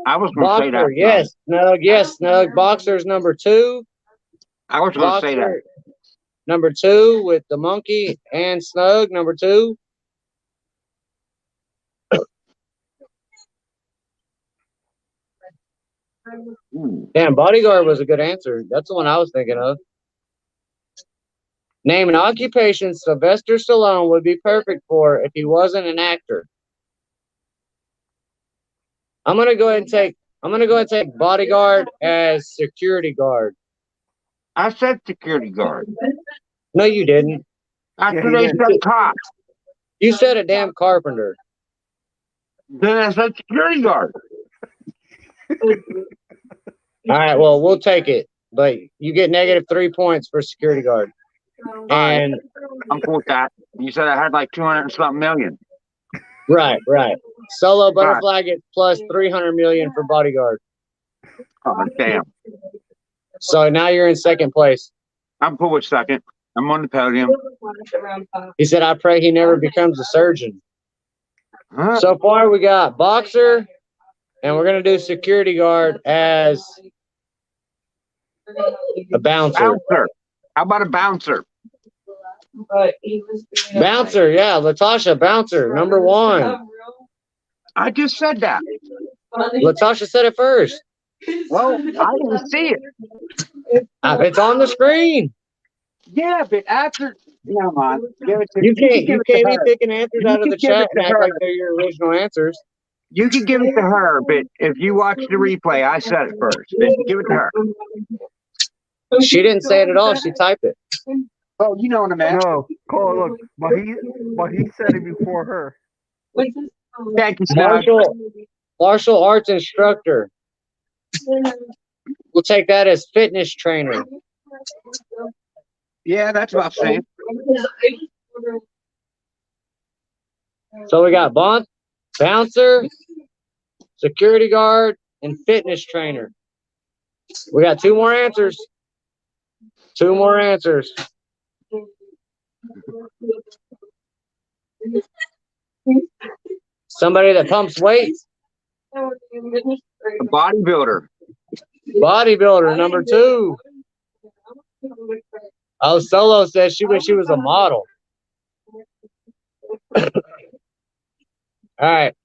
F: I was going to say that.
A: Boxer, yes. Snug, yes. Snug. Boxer's number 2.
F: I was going to say that.
A: Number 2 with the monkey and Snug, number 2. Damn, bodyguard was a good answer. That's the one I was thinking of. Name an occupation Sylvester Stallone would be perfect for if he wasn't an actor. I'm gonna go ahead and take bodyguard as security guard.
F: I said security guard.
A: No, you didn't.
F: After they said cop.
A: You said a damn carpenter.
F: Then that's a security guard.
A: All right, well, we'll take it. But you get -3 points for security guard.
F: right.
A: And
F: I'm cool with that. You said I had like 200 and something million.
A: right. Solo
F: Right.
A: butterfly gets plus 300 million for bodyguard.
F: Oh, damn.
A: So now you're in second place.
F: I'm cool with second. I'm on the podium.
A: He said, I pray he never becomes a surgeon.
F: Huh?
A: So far, we got boxer, and we're going to do security guard as a bouncer.
F: Bouncer. How about a bouncer?
A: Bouncer, yeah. Latasha, bouncer, number 1.
F: I just said that.
A: Latasha said it first.
F: Well, I didn't see it.
A: It's on the screen.
F: Yeah, but after, never mind. Give it to
A: You can't be
F: her.
A: picking answers
F: You
A: out of
F: can
A: the
F: give it
A: chat
F: to
A: and act
F: her.
A: like they're your original answers.
F: You can give it to her, but if you watch the replay, I said it first. But give it to her.
A: She didn't say it at all. She typed it.
F: Oh, you know what I meant.
D: No, Cole, look, but he said it before her.
F: Thank you, Scott.
A: Martial arts instructor. We'll take that as fitness trainer.
F: Yeah, that's about the same.
A: So we got bouncer, security guard, and fitness trainer. We got 2 more answers. 2 more answers. Somebody that pumps weights.
F: A bodybuilder.
A: Bodybuilder, number 2. Oh, Solo says she wish she was a model. All right.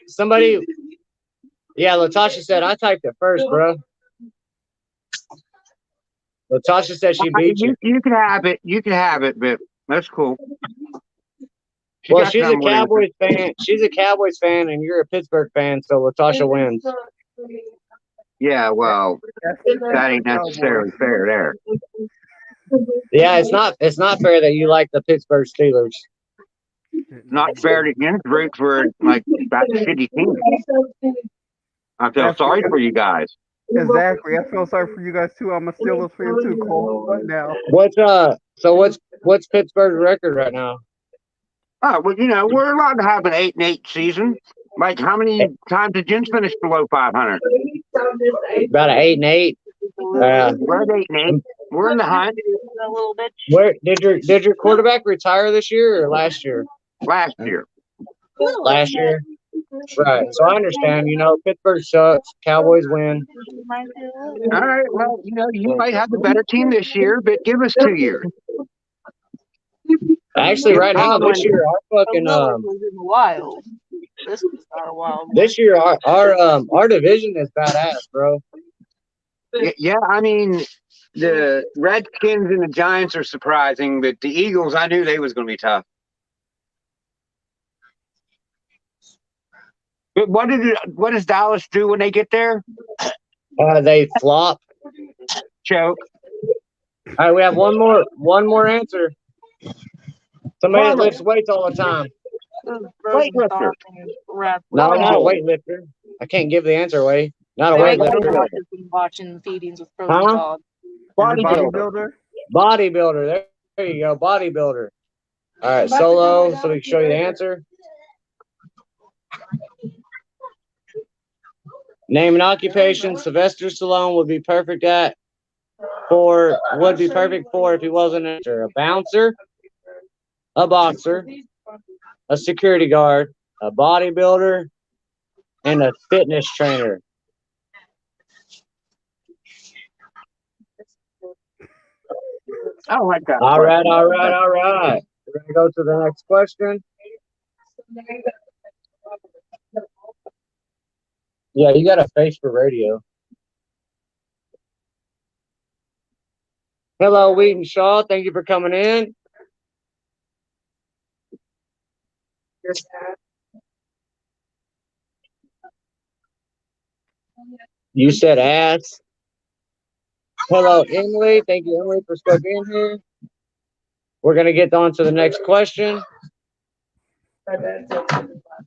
A: Somebody. Yeah, Latasha said, I typed it first, bro. Latasha said she beat you.
F: You can have it. You can have it, but that's cool.
A: Well, she's a Cowboys fan. She's a Cowboys fan, and you're a Pittsburgh fan, so Latasha wins.
F: Yeah, well, that ain't necessarily fair there.
A: Yeah, it's not fair that you like the Pittsburgh Steelers.
F: Not fair to root for like that shitty team. I feel sorry for you guys.
D: Exactly. I feel sorry for you guys too. I'm a Steelers fan too, Cole. What now?
A: What's Pittsburgh's record right now?
F: Oh, well, you know, we're allowed to have an 8-8 season. Like, how many times did Jens finish below 500?
A: About an 8-8.
F: We're at 8-8. We're in the hunt.
A: Where did your quarterback retire this year or last year?
F: Last year.
A: Last year. Right. So I understand. You know, Pittsburgh sucks. Cowboys win.
F: All right. Well, you know, you might have the better team this year, but give us 2 years.
A: Actually, right now, this year, our fucking
H: wild. This is not a wild.
A: This year, our division is badass, bro.
F: Yeah, I mean, the Redskins and the Giants are surprising, but the Eagles, I knew they was going to be tough. But what does Dallas do when they get there?
A: They flop.
F: Choke.
A: All right, we have one more answer. Somebody that lifts weights all the time.
F: Weightlifter.
A: No, not a weightlifter. I can't give the answer away. Not a weightlifter.
H: Watching feedings with frozen
A: Huh?
H: dog.
D: Bodybuilder.
A: Bodybuilder. There you go. Bodybuilder. All right, Solo, so we can show you the answer. Name an occupation Sylvester Stallone would be perfect for if he wasn't an actor. A bouncer, a boxer, a security guard, a bodybuilder, and a fitness trainer.
F: I don't like that.
A: All right. We're going to go to the next question. Yeah, you got a face for radio. Hello, Wheaton Shaw. Thank you for coming in. You said ass. Hello, Emily. Thank you, Emily, for still being here. We're going to get on to the next question.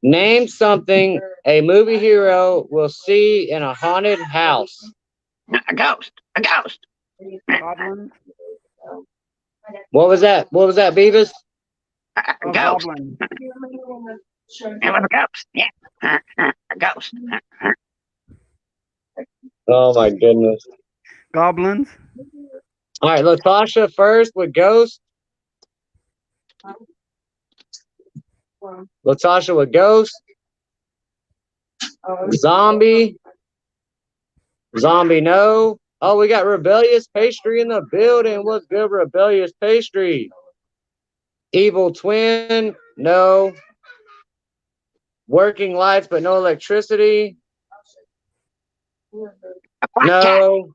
A: Name something a movie hero will see in a haunted house.
F: A ghost. A ghost.
D: Goblins.
A: What was that? What was that, Beavis?
F: A
D: A
F: ghost.
D: goblin.
F: It was a ghost. Yeah. A ghost.
A: Oh my goodness.
D: Goblins.
A: All right, Latasha first with Ghost. Latasha with Ghost. Zombie. Zombie, no. Oh, we got Rebellious Pastry in the building. What's good, Rebellious Pastry? Evil Twin, no. Working lights but no electricity,
F: A black cat.
A: no.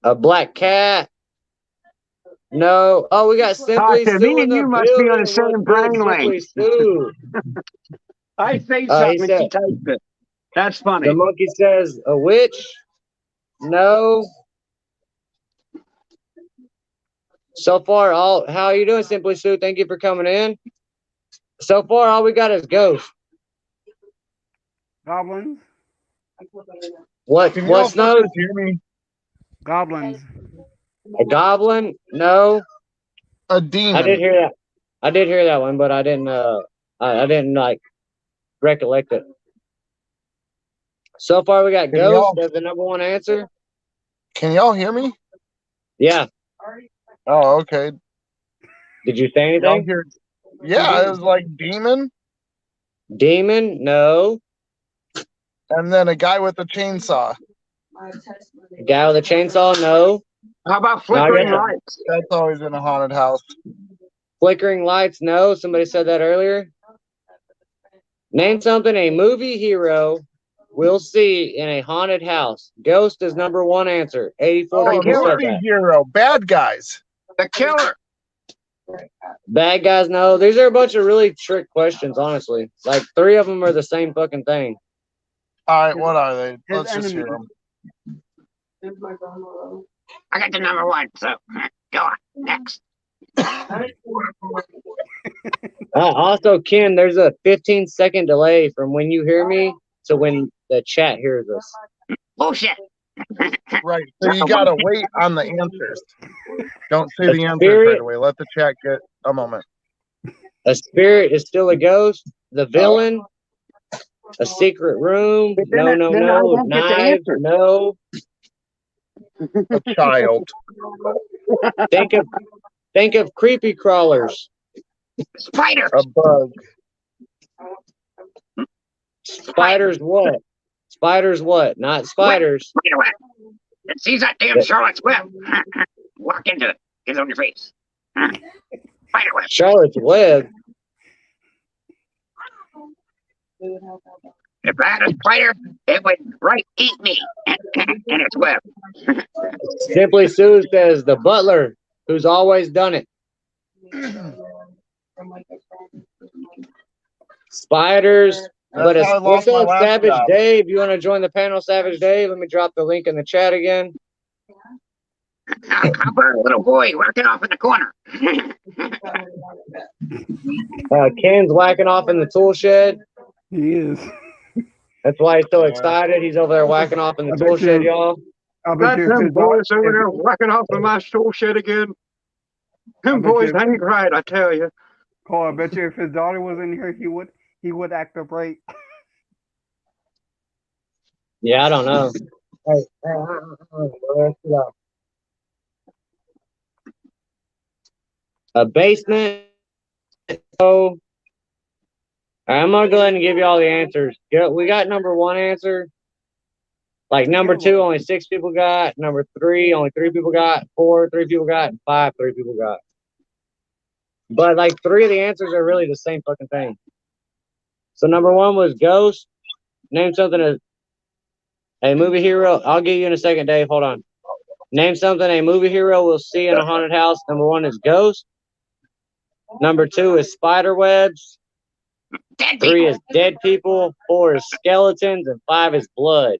A: A black cat, no. Oh, we got Simply
F: Tasha, me
A: Sue in
F: and
A: the
F: you must be on the
A: building. What's
F: same
A: good,
F: brain
A: Simply
F: length.
A: Sue?
F: I say
A: He
F: something and
A: said,
F: she types it. That's
A: the
F: funny.
A: monkey says, a witch, no. So far, how are you doing, Simply Sue? Thank you for coming in. So far, all we got is Ghost.
D: Goblins.
A: What
G: Can y'all
A: Snow?
G: fuckers hear me?
D: Goblins.
A: A goblin? No.
G: A
A: I did
G: demon.
A: hear that. I did hear that one, but I didn't I didn't like recollect it. So far we got
G: Can
A: Ghost
G: y'all
A: as the number one answer.
G: can y'all hear me?
A: Yeah.
G: Oh, okay.
A: Did you say
G: Y'all
A: anything?
G: hear? Yeah, it was like demon,
A: Demon? No.
G: and then a guy with a chainsaw.
A: Guy with a chainsaw? No.
F: How about
A: Not
F: flickering
A: yet.
F: lights?
G: That's always in a haunted house.
A: Flickering lights? No. Somebody said that earlier. Name something a movie hero will see in a haunted house. Ghost is number one answer. 84
G: Oh, a
A: people said
G: movie
A: that.
G: hero. Bad guys.
F: The killer.
A: Bad guys? No. These are a bunch of really trick questions, honestly. Like 3 of them are the same fucking thing.
G: All right, what are they?
D: His
G: Let's just hear
D: enemy.
G: them.
F: I got the number one, so go on. Next.
A: Also, Ken, there's a 15-second delay from when you hear me to when the chat hears us.
F: Bullshit.
G: Right. So you gotta wait on the answers. Don't say
A: A
G: the answers right
A: spirit,
G: away. Let the chat get a moment.
A: a spirit is still a ghost. The villain, a secret room.
F: But
A: No, no,
F: then I
A: no.
F: won't get the
A: Knives.
F: answer.
A: No.
G: A child.
A: Think of creepy crawlers.
F: Spider.
G: A bug.
A: Spiders what? Spiders what? Not spiders.
F: Spider web. It sees that damn Charlotte's web. Walk into it. Get on your face. Spider web.
A: Charlotte's Web.
F: If I had a spider, it would eat me in its web.
A: Simply Sue says the butler who's always done it. Spiders.
G: That's how I
A: What's
G: lost my
A: up,
G: last
A: Savage
G: job.
A: Dave? You want to join the panel, Savage Dave? Let me drop the link in the chat again.
F: How about a little boy working off in the corner?
A: Ken's whacking off in the tool shed.
D: He is.
A: That's why he's so excited. He's over there whacking off in the tool shed, y'all.
D: I bet you if his
F: boys over
D: if-
F: there whacking off in my tool shed again. Them
D: bet
F: boys
D: you-
F: ain't right, I tell you.
D: Cole, I bet you if his daughter was in here, he would act up right.
A: Yeah, I don't know. A basement. So, I'm gonna go ahead and give you all the answers. We got number one answer. Like number 2, only 6 people got. Number 3, only 3 people got. 4, 3 people got. And 5, 3 people got. But like 3 of the answers are really the same fucking thing. So number 1 was Ghost. Name something a movie hero. I'll get you in a second, Dave. Hold on. Name something a movie hero will see in a haunted house. Number 1 is Ghost. Number 2 is spider webs. 3 is dead people. 4 is skeletons, and 5 is blood.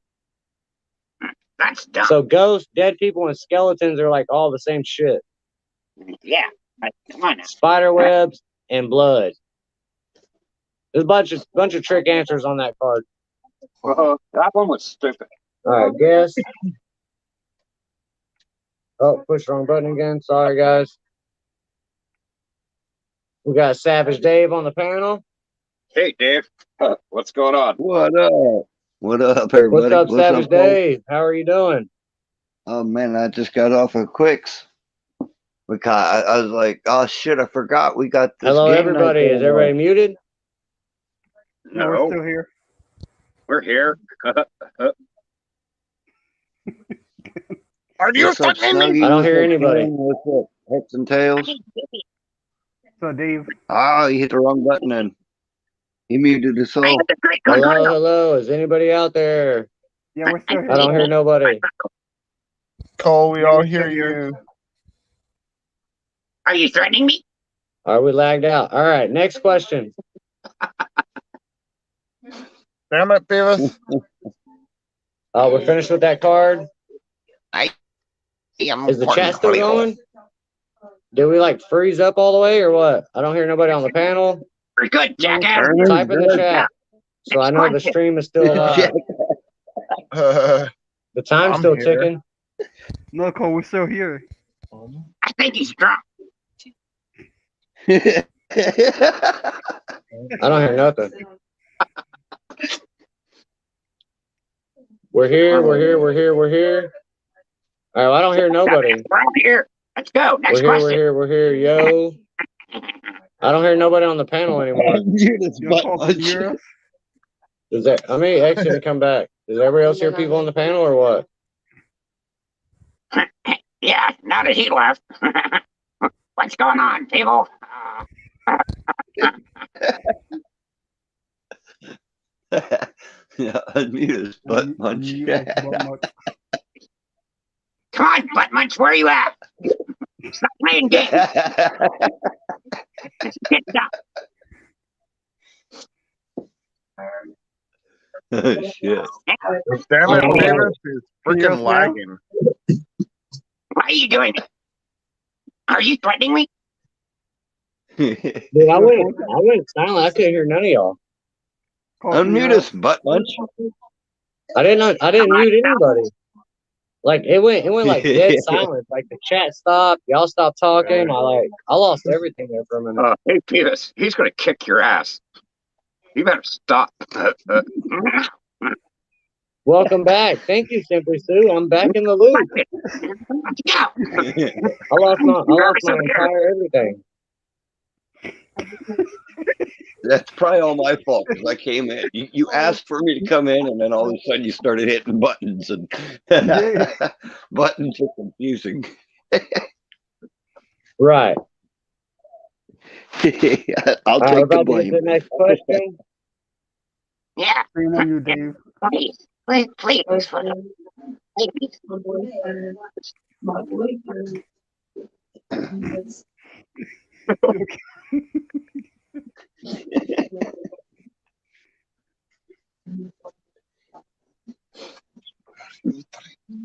F: That's dumb.
A: So ghosts, dead people, and skeletons are like all the same shit.
F: Yeah. Come on now.
A: Spider webs and blood. There's a bunch of trick answers on that card.
F: That one was stupid.
A: All right, guess. Oh, push the wrong button again. Sorry, guys. We got Savage Dave on the panel.
F: Hey, Dave. What's going on?
I: What up? What up, everybody?
A: What's up, Savage
I: Cole?
A: Dave? How are you doing?
I: Oh man, I just got off of Quicks. I was like, oh shit, I forgot we got this.
A: Hello,
I: game
A: everybody.
I: night
A: Is everybody muted?
D: No, we're still here.
F: We're here.
G: Are you
I: What's up,
G: fucking me?
I: Snuggie?
A: I don't hear
I: What's up,
A: anybody.
I: Ken? What's up, Heads and Tails?
D: So, Dave,
I: Ah, he hit the wrong button then. He muted us all.
A: Hello. Is anybody out there?
D: yeah, we're still here.
A: I don't hear nobody.
G: Cole, we all hear you.
F: Are you threatening me?
A: Are we lagged out? All right, next question.
G: Damn it, Beavis.
A: We're finished with that card.
E: I'm
A: Is the chat still going? Did we like freeze up all the way or what? I don't hear nobody on the panel.
F: We're good, jackass.
A: Type in the chat so I know the stream is still alive. The time's
G: I'm
A: still
G: here.
A: ticking.
D: No, Cole, we're still here.
F: I think he's drunk.
A: I don't hear nothing. We're here. All right, well, I don't hear nobody.
F: We're all here. Let's go. Next question.
A: We're here. Yo. I don't hear nobody on the panel anymore.
D: Cole, can you hear us?
A: Is that? I may exit and come back. Does everybody else hear people on the panel or what?
F: Yeah, now that he left. What's going on, people?
I: Yeah, unmute us, butt munch.
F: Come on, butt munch, where are you at? Stop playing games. Get down.
I: Oh, shit.
G: Damn it, Beavis is freaking lagging.
F: Why are you doing it? Are you threatening me?
A: Dude, I went silent. I couldn't hear none of y'all.
D: Cole, can you
I: Unmute
D: hear
I: us, butt munch.
A: I didn't mute anybody. Like it went like dead silence. Like the chat stopped, y'all stopped talking. I lost everything there for a minute.
F: Hey, Petus, he's gonna kick your ass. You better stop.
A: Welcome back. Thank you, Simply Sue. I'm back in the loop. I lost my entire everything.
I: That's probably all my fault because I came in. You asked for me to come in, and then all of a sudden you started hitting buttons, and buttons are confusing.
A: Right.
I: I'll take the blame.
A: The next question.
F: Yeah.
D: Shame on you, Dave.
F: Please.
C: My boyfriend.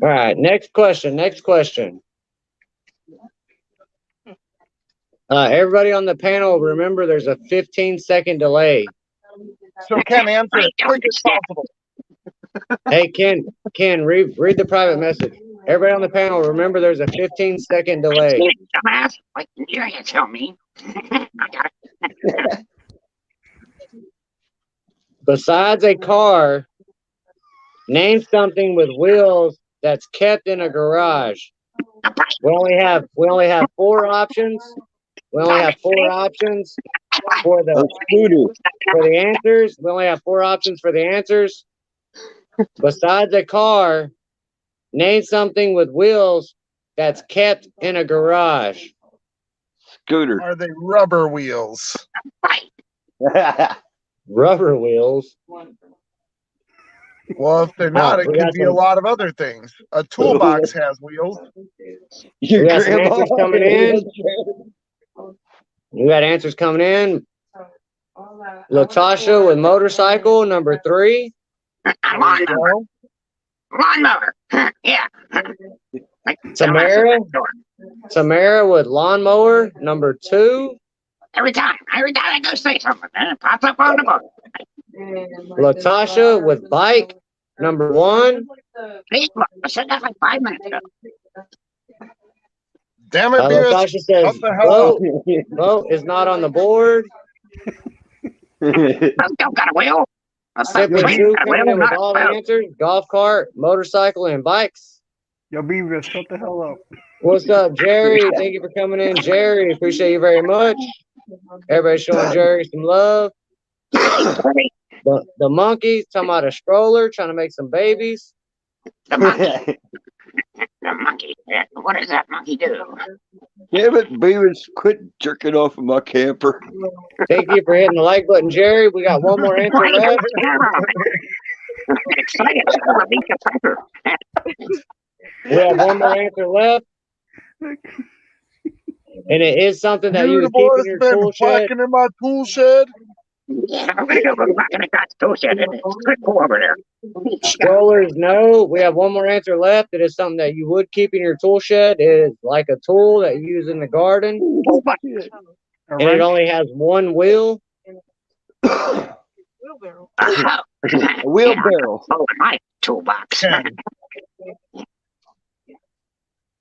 A: All right, next question. Everybody on the panel, remember there's a 15-second delay.
G: So Ken, answer as quick as possible.
A: Hey, Ken, read the private message. Everybody on the panel, remember there's a 15-second delay.
F: Dumbass, like you can't tell me. I got it.
A: Besides a car, name something with wheels that's kept in a garage. We only have 4 options. We only have 4 options for the answers. We only have 4 options for the answers. Besides a car, name something with wheels that's kept in a garage.
I: Scooter.
G: Are they rubber wheels?
A: Rubber wheels.
G: Well, if they're not, it could be a lot of other things. A toolbox has wheels.
A: We got some answers coming in. We got answers coming in. Latasha with motorcycle, number 3.
F: Lawnmower. Yeah.
A: Tamara with lawnmower, number 2.
F: Every time I go say something, then it pops up on the book.
A: Latasha with bike, number 1.
F: Hey, look, I said that like 5 minutes ago.
G: Damn it, Beavis.
A: Latasha says
G: Shut the hell up.
A: boat is not on the board.
F: I still got a wheel.
A: Simply
F: Train
A: Sue
F: got a
A: coming
F: wheel,
A: in with
F: not a
A: all the
F: boat.
A: answers. Golf cart, motorcycle, and bikes.
D: Yo, Beavis, shut the hell up.
A: What's up, Jerry? Thank you for coming in, Jerry. Appreciate you very much. Everybody showing Jerry some love. The monkeys talking about a stroller, trying to make some babies.
F: The monkey. The monkey. What does that monkey do?
I: Damn it, Beavis, quit jerking off of my camper.
A: Thank you for hitting the like button, Jerry. We got one more answer
F: Why is
A: left.
F: the camera on? I get excited. I release the pressure.
A: We have one more answer left. And it is something that you
G: You the
A: would keep in
G: boys
A: your
G: been
A: tool shed.
G: fucking in my tool shed?
F: Yeah, I'm gonna go look back in the God's tool shed. It's good cool over there.
A: Strollers, no. We have one more answer left. It is something that you would keep in your tool shed. It is like a tool that you use in the garden. And it only has one wheel.
C: Wheelbarrow.
F: A
I: wheelbarrow.
F: Oh, my toolbox.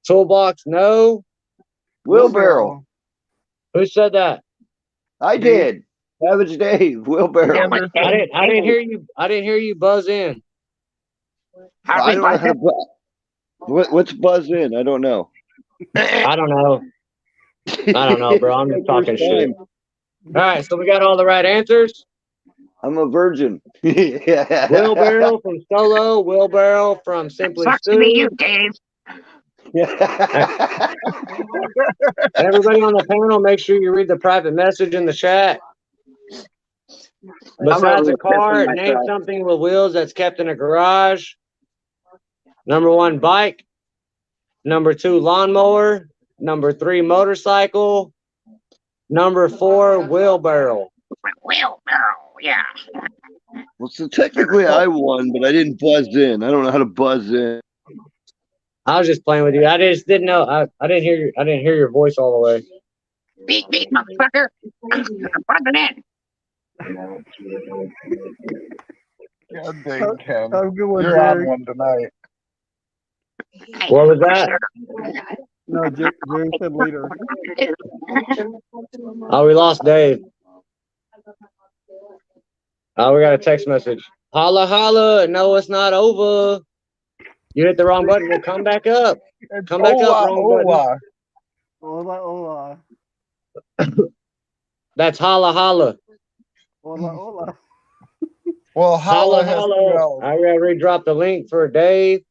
A: Toolbox, no.
I: Wheelbarrow.
A: Who said that?
I: I did. Savage Dave. Wheelbarrow.
A: I didn't hear you. I didn't hear you buzz in.
I: I don't know how to buzz. What's buzz in? I don't know.
A: I don't know. I don't know, bro. I'm just talking shit. All right, so we got all the right answers.
I: I'm a virgin.
A: Wheelbarrow from Solo. Wheelbarrow from Simply
F: Sucks
A: Sue.
F: to be you, Dave.
A: Everybody on the panel, make sure you read the private message in the chat. Besides a car, name something with wheels that's kept in a garage. Number 1, bike. Number 2, lawnmower. Number 3, motorcycle. Number 4, wheelbarrow.
F: Wheelbarrow, yeah.
I: Well, so technically I won, but I didn't buzz in. I don't know how to buzz in.
A: I was just playing with you. I just didn't know. I didn't hear. I didn't hear your voice all the way.
F: Beat, motherfucker. I'm buzzing in.
G: God dang, Ken.
D: Have a good one,
G: You're on
D: Jerry.
G: one tonight.
A: What was that?
D: No, Jerry said later.
A: Oh, we lost Dave. Oh, we got a text message. Holla, holla. No, it's not over. You hit the wrong button. We'll come back up.
G: It's
A: Come back up,
G: hola,
A: wrong button.
G: hola.
D: Hola,
A: That's holla, holla.
D: hola, hola.
G: Well,
A: Holla,
G: holla has two
A: holla.
G: L's.
A: I gotta redrop the link for Dave.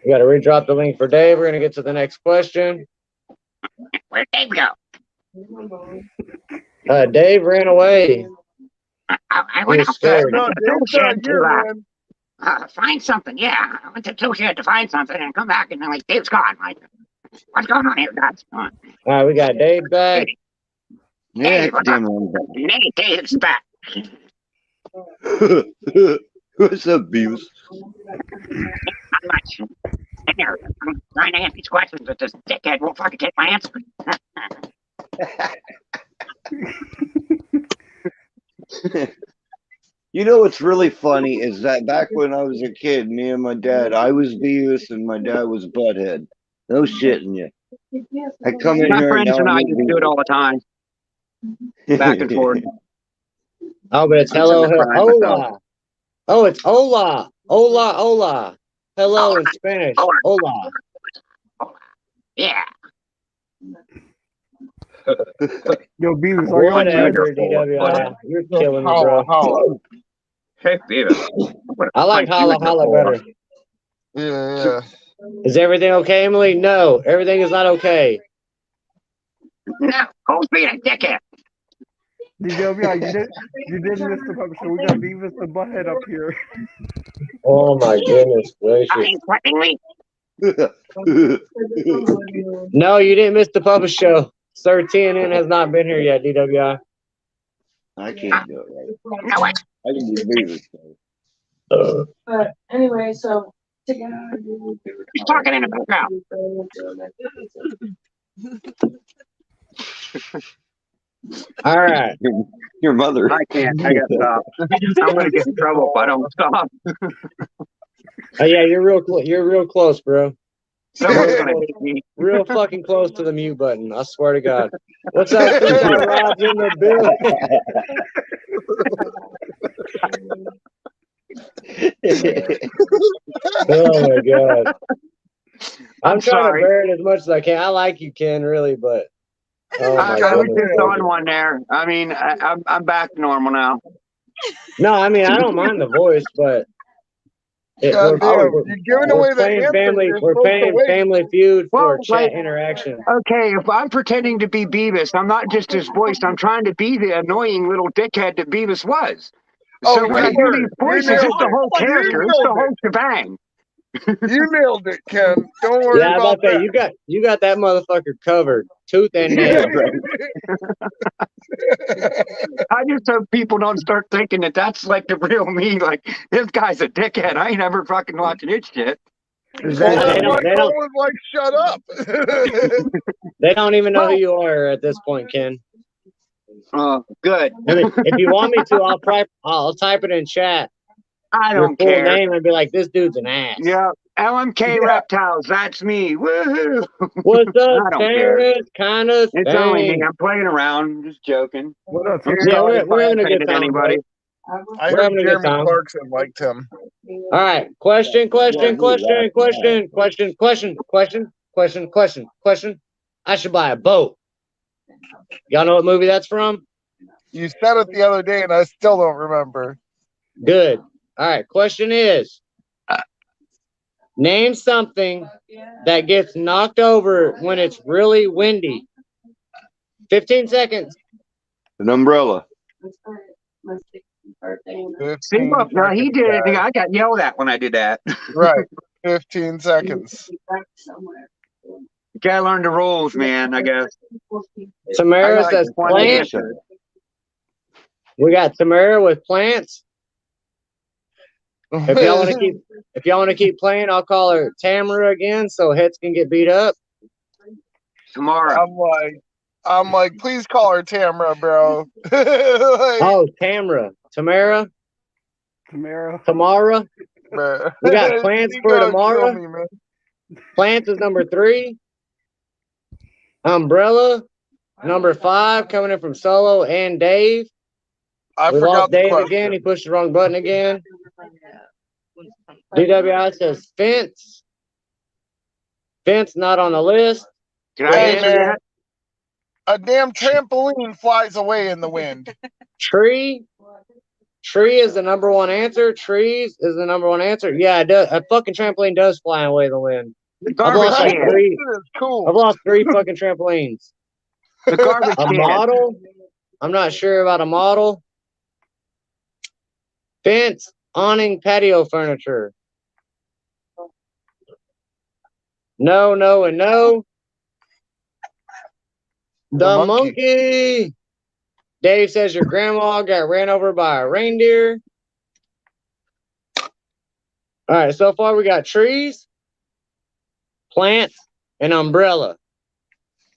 A: We gotta redrop the link for Dave. We're gonna get to the next question.
F: Where'd Dave go?
A: Dave ran away.
F: I went
A: He's
F: out
A: scared.
G: No,
F: to the
G: Dave's
F: tool
G: not
F: shed
G: here,
F: to
G: man.
F: find something. Yeah, I went to the tool shed to find something and come back and then like Dave's gone. Like, what's going on here, guys? Come on.
A: All right, we got Dave back.
I: Yeah,
F: Dave,
I: damn it.
F: Hey, Dave's back.
I: What's up, Beavis?
F: Not much. Here, I'm trying to answer these questions, but this dickhead won't fucking take my answer.
I: You know what's really funny is that back when I was a kid, me and my dad, I was Beavis and my dad was Butthead. No shitting you. I come in
F: My
I: here and
F: friends
I: now
F: and I
I: I'm
F: just do it all the time, back and forth.
A: Oh, but it's
F: I'm
A: hello,
F: sitting there crying
A: hola. Oh, it's hola. Hola, hola. Hello in Spanish. Hola.
F: Yeah.
D: Yo, Beavis, are you on mute?
A: Whatever, DWI. You're killing me,
G: Holla,
A: bro.
G: holla.
F: Hey, Beavis.
A: I like holla, holla better.
G: Yeah.
A: Is everything okay, Emily? No, everything is not okay.
F: No, who's being a dickhead?
D: DWI, you did miss the puppet show. We got Beavis the Butthead up here.
A: Oh my goodness
F: Are
A: gracious.
F: you threatening me?
A: No, you didn't miss the puppet show. Sir TNN has not been here yet, DWI.
I: I can't do it right.
F: No way.
I: I can do Beavis.
C: But anyway, so
F: He's talking in the background.
A: All right.
I: Your mother.
F: I can't. I gotta stop. I'm gonna get in trouble if I don't stop.
A: Oh yeah, you're real close, bro.
F: Someone's gonna hit me.
A: Real fucking close to the mute button. I swear to God. What's up, Super Rob's in the building? Oh my God. I'm trying
F: sorry.
A: to bear it as much as I can. I like you, Ken, really, but oh my
F: I was
A: goodness.
F: just on one there. I mean, I'm back to normal now.
A: No, I mean I don't mind the voice, but
G: God damn, you're giving away the
A: playing
G: answer.
A: family.
G: You're
A: We're
G: supposed to
A: playing
G: wait.
A: Family Feud for
F: Well,
A: chat interaction.
F: Okay, if I'm pretending to be Beavis, I'm not just his voice. I'm trying to be the annoying little dickhead that Beavis was.
G: Oh,
F: So when I
G: you
F: do
G: were.
F: these
G: You
F: voices,
G: nailed
F: it's the
G: it.
F: whole
G: You
F: character. It's the
G: nailed
F: whole shebang.
G: it. You nailed it, Ken. Don't worry
A: Yeah,
G: about that.
A: you got that motherfucker covered, tooth and nail.
F: I just hope people don't start thinking that that's like the real me. Like, this guy's a dickhead. I ain't ever fucking watching his shit.
G: Well, that's why
A: They don't,
G: Colin's like, shut up.
A: they don't even know who you are at this point, Ken.
F: Oh, good.
A: I mean, if you want me to, I'll type it in chat.
F: I
A: Your
F: don't
A: full
F: care.
A: name and be like, this dude's an ass.
F: Yeah, LMK Reptiles. That's me. Woohoo!
A: What's up,
F: I don't care.
A: Terrence? Kind of
F: It's only me. I'm playing around. I'm just joking.
D: What up,
F: You're
A: Yeah,
F: sorry if
A: we're
F: I
A: having a good
F: offended
A: time,
F: anybody.
A: buddy.
G: I
A: We're
G: heard
A: having a good
G: Jeremy
A: time.
G: Clarkson liked him.
A: All right. Question. I should buy a boat. Y'all know what movie that's from?
G: You said it the other day, and I still don't remember.
A: Good. All right. Question is, name something that gets knocked over when it's really windy. 15 seconds.
I: An umbrella.
F: See, look, no, he did it. I got yelled at when I did that.
G: Right. 15 seconds.
F: You gotta learn the rules, man, I guess.
A: Tamara says plant. We got Tamara with plants. If y'all want to keep playing, I'll call her Tamara again so heads can get beat up.
F: Tomorrow.
G: I'm like, please call her Tamara, bro.
A: Oh, Tamara. Tamara. Bro. We got plants for tomorrow. Plants is number 3. Umbrella, number 5, coming in from Solo and Dave. We lost Dave again. He pushed the wrong button again. DWI says fence. Fence not on the list.
F: Can I answer that?
G: A damn trampoline flies away in the wind.
A: Tree. Tree is the number 1 answer. Trees is the number 1 answer. Yeah, it does. A fucking trampoline does fly away in the wind. I've lost like 3. I've lost 3 fucking trampolines.
F: The garbage
A: A
F: can.
A: model. I'm not sure about a model. Fence, awning, patio furniture. No, no, and no. The monkey. Dave says your grandma got ran over by a reindeer. All right, so far we got trees, plants, and umbrella.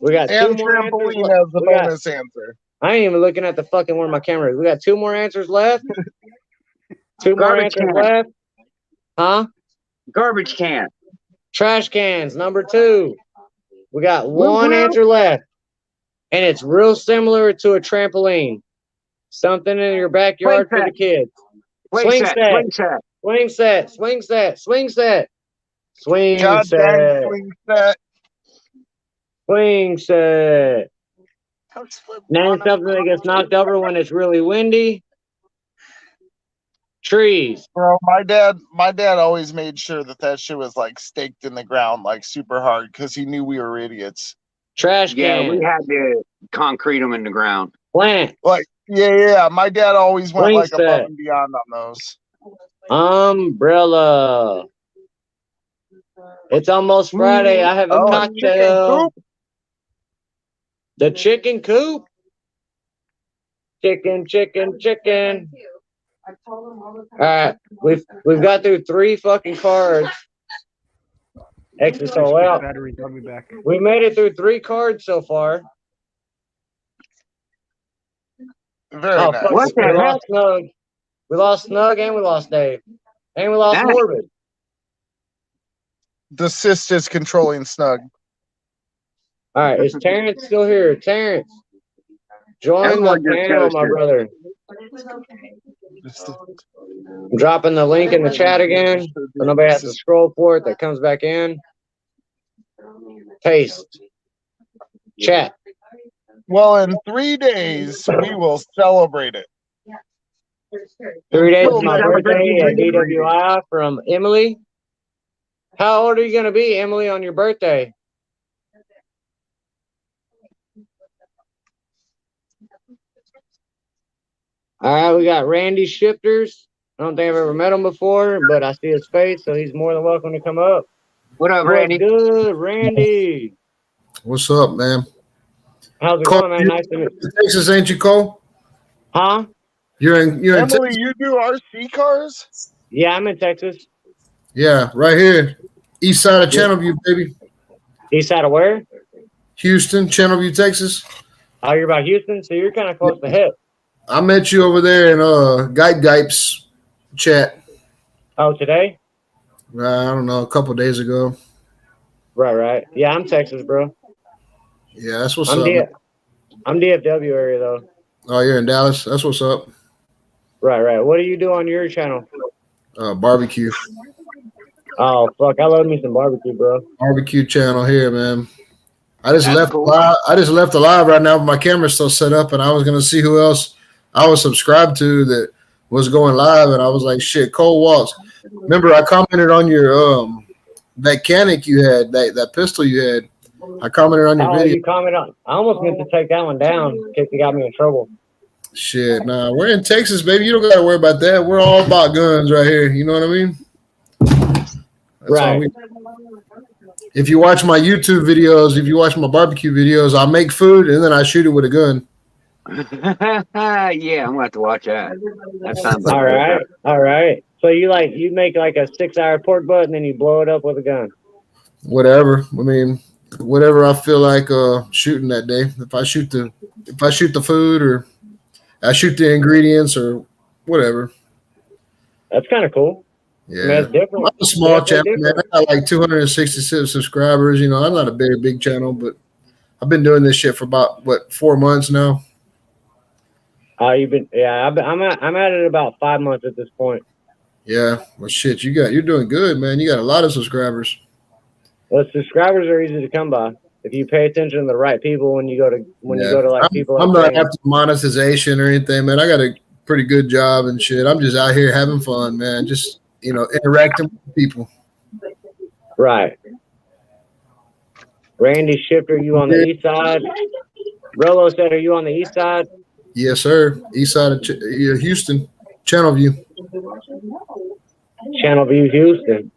A: We got 2 more answers.
G: Trampoline as the bonus answer.
A: I ain't even looking at the fucking where my camera is. We got 2 more answers left. 2 more answers left. Huh?
F: Garbage can.
A: Trash cans, number 2. We got 1 answer left. And it's real similar to a trampoline. Something in your backyard for the kids. Swing set. Swing set. Swing set. Swing set. Swing set. Swing set.
G: Swing set.
A: Swing set. Name something that gets knocked over when it's really windy. Trees.
G: Bro, my dad always made sure that shit was like staked in the ground like super hard because he knew we were idiots.
A: Trash can.
F: Yeah, we had to concrete them in the ground.
A: Plant.
G: Like, yeah. My dad always went like above and beyond on those.
A: Umbrella. It's almost Friday. I have a cocktail. The chicken coop. Chicken. All right, we've got through 3 fucking cards. Exit sold out.
D: Batteries. I'll be back.
A: We made it through 3 cards so far.
G: Very nice.
F: What
A: We
F: the heck?
A: lost Snug. We lost Snug and we lost Dave. And we lost
F: Dang.
A: Morbid.
G: The cyst is controlling Snug.
A: All right, is Terrence still here? Terrence, join
F: Everyone
A: the
F: just
A: panel,
F: goes
A: my
F: here.
A: brother. I'm dropping the link in the chat again. So nobody has to scroll for it that comes back in. Paste. Chat.
G: Well, in 3 days, we will celebrate it.
A: 3 days
G: Until
A: is my
G: then,
A: birthday at
G: we-
A: DWI from Emily. How old are you going to be, Emily, on your birthday? All right, we got Randy Shifters. I don't think I've ever met him before, but I see his face, so he's more than welcome to come up.
F: What up, Randy?
A: What's good, Randy?
J: What's up, man?
A: How's it
J: Cole,
A: going, man? Nice to meet you.
J: Texas, ain't you, Cole?
A: Huh?
J: You're in
G: Emily,
J: Texas?
G: you do RC cars?
A: Yeah, I'm in Texas.
J: Yeah, right here. East side of Channelview, baby.
A: East side of where?
J: Houston, Channelview, Texas.
A: Oh, you're about Houston? So you're kind of close to hip.
J: I met you over there in Gipes chat.
A: Oh, today?
J: I don't know, a couple days ago.
A: Right. Yeah, I'm Texas, bro.
J: Yeah, that's what's
A: I'm
J: up.
A: I'm DFW area, though.
J: Oh, you're in Dallas? That's what's up.
A: Right. What do you do on your channel?
J: Barbecue.
A: Oh, fuck. I love me some barbecue, bro.
J: Barbecue channel here, man. I just left a live right now, but my camera's still set up, and I was gonna see who else I was subscribed to that was going live, and I was like, shit, Cole Waltz. Remember, I commented on your that Canic you had, that pistol you had. I commented on your video.
A: You comment on? I almost meant to take that one down because you got me in trouble.
J: Shit, nah, we're in Texas, baby. You don't gotta worry about that. We're all about guns right here. You know what I mean? That's
A: right.
J: If you watch my YouTube videos, if you watch my barbecue videos, I make food and then I shoot it with a gun.
F: Yeah, I'm gonna have to watch that. That sounds like
A: all right. So you make like a 6-hour pork butt and then you blow it up with a gun.
J: Whatever. I mean, whatever I feel like shooting that day. If I shoot the food or I shoot the ingredients or whatever.
A: That's kind of cool.
J: Yeah,
A: that's different.
J: I'm a small channel, man. I got like 266 subscribers. You know, I'm not a very big channel, but I've been doing this shit for about 4 months now.
A: You've been, yeah. I'm at it about 5 months at this point.
J: Yeah, well, shit, you're doing good, man. You got a lot of subscribers.
A: Well, subscribers are easy to come by if you pay attention to the right people when you go to like people.
J: I'm not after monetization or anything, man. I got a pretty good job and shit. I'm just out here having fun, man. Just interacting with people.
A: Right. Randy Shifter, you on the east side? Rolo said, are you on the east side?
J: Yes, sir. East side of Houston, Channelview.
A: Channelview, Houston.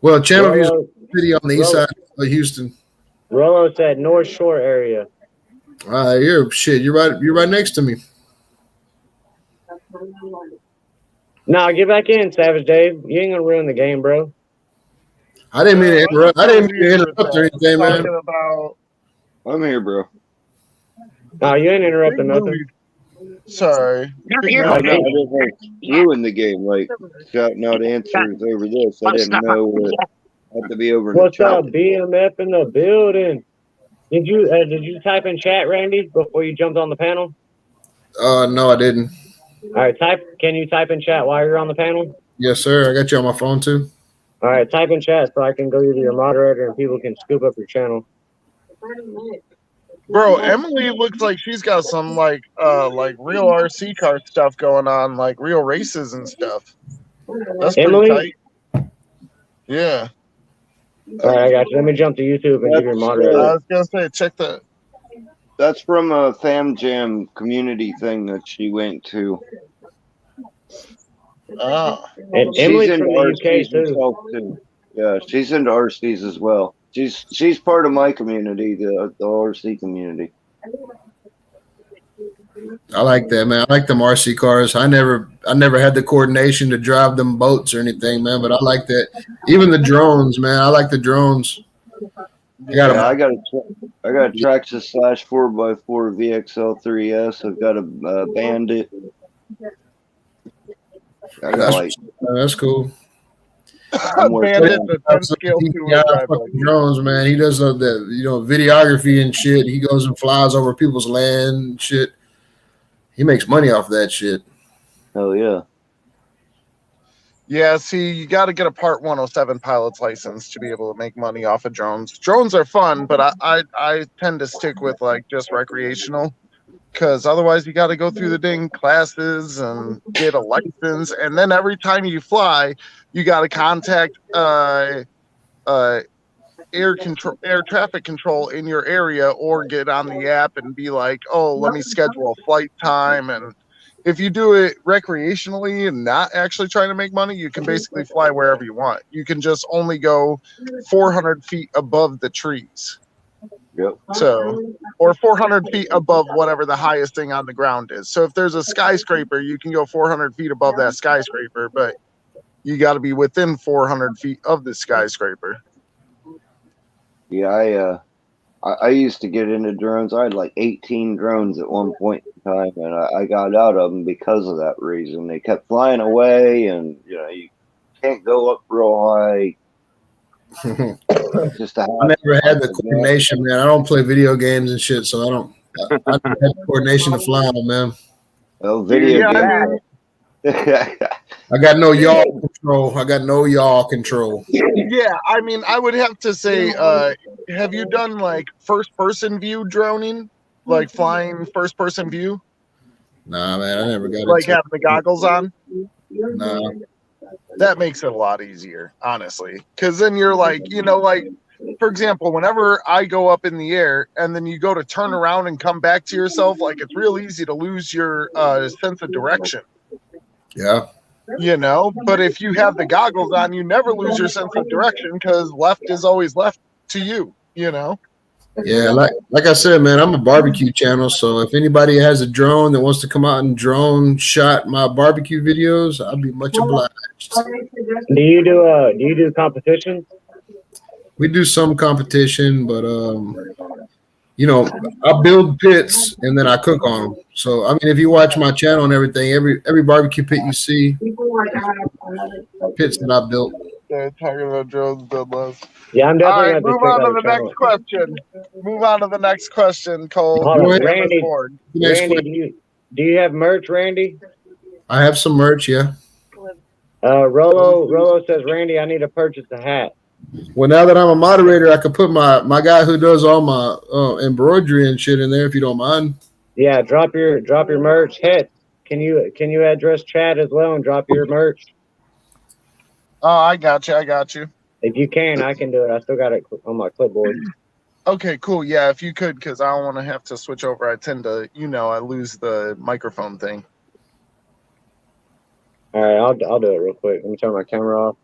J: Well, Channelview City on the east side of Houston.
A: Rolo said North Shore area.
J: You're right next to me.
A: Nah, get back in, Savage Dave. You ain't gonna ruin the game, bro.
J: I didn't mean to interrupt. I didn't mean to interrupt or anything, man.
I: I'm here, bro.
A: No, you ain't interrupting nothing.
G: Sorry.
I: I didn't ruin the game, like shouting out answers over this. I didn't know what had to be over.
A: What's up, BMF in the building? Did you type in chat, Randy, before you jumped on the panel?
J: No, I didn't.
A: All right, can you type in chat while you're on the panel?
J: Yes, sir. I got you on my phone too.
A: All right, type in chat so I can go to your moderator and people can scoop up your channel.
G: Bro, Emily looks like she's got some like real RC car stuff going on, like real races and stuff. That's
A: Emily?
G: pretty tight. Yeah.
A: All right, I got you. Let me jump to YouTube and give your moderator.
G: I was gonna say, check that.
I: That's from a Fam Jam community thing that she went to.
G: Oh.
A: And Emily's from the UK too.
I: Yeah, she's into RCs as well. She's part of my community, the RC community.
J: I like that, man. I like them RC cars. I never had the coordination to drive them boats or anything, man. But I like that. Even the drones, man. I like the drones. I got
I: Yeah,
J: a
I: I got a Traxxas slash 4x4 VXL3S. I've got a Bandit. I got like
J: that's cool.
I: I'm working
G: Bandit,
I: on.
G: the 10 scale
J: Yeah,
G: 2 drive.
J: fucking drones, man. He does the videography and shit. He goes and flies over people's land and shit. He makes money off that shit.
I: Hell yeah.
G: Yeah, see, you got to get a Part 107 pilot's license to be able to make money off of drones. Drones are fun, but I tend to stick with like just recreational, because otherwise you got to go through the dang classes and get a license, and then every time you fly, you got to contact air traffic control in your area, or get on the app and be like, oh, let me schedule a flight time. And if you do it recreationally and not actually trying to make money, you can basically fly wherever you want. You can just only go 400 feet above the trees.
I: Yep.
G: So, or 400 feet above whatever the highest thing on the ground is. So if there's a skyscraper, you can go 400 feet above that skyscraper, but you got to be within 400 feet of the skyscraper.
I: Yeah, I used to get into drones. I had like 18 drones at one point in time, and I got out of them because of that reason. They kept flying away, and you can't go up real high. Just
J: I never had the coordination, man. I don't play video games and shit, so I don't have the coordination to fly on, man.
I: Well, video games.
J: I got no yaw control.
G: Yeah, I mean, I would have to say, have you done like first-person view droning, like flying first-person view?
J: Nah, man, I never got
G: like having the goggles on.
J: Nah,
G: that makes it a lot easier, honestly, because then you're like, like, for example, whenever I go up in the air and then you go to turn around and come back to yourself, like it's real easy to lose your sense of direction.
J: Yeah.
G: But if you have the goggles on, you never lose your sense of direction, because left is always left to you.
J: Yeah, like I said, man, I'm a barbecue channel, so if anybody has a drone that wants to come out and drone shot my barbecue videos, I'd be much obliged.
A: Do you do competitions?
J: We do some competition, but I build pits and then I cook on them. So I mean, if you watch my channel and everything, every barbecue pit you see, pits that I built.
G: They're talking about drones, Bloodless.
A: Yeah, I'm
G: All
A: definitely
G: right, move on to the next question. Move on to the next question, Cole.
A: Randy, do you have merch, Randy?
J: I have some merch, yeah.
A: Rolo says, Randy, I need to purchase a hat.
J: Well, now that I'm a moderator, I could put my guy who does all my embroidery and shit in there, if you don't mind.
A: Yeah, drop your merch. Hit. Can you address chat as well and drop your merch?
G: Oh, I got you.
A: If you can, I can do it. I still got it on my clipboard.
G: Okay, cool. Yeah, if you could, because I don't want to have to switch over. I tend to, I lose the microphone thing.
A: All right, I'll do it real quick. Let me turn my camera off.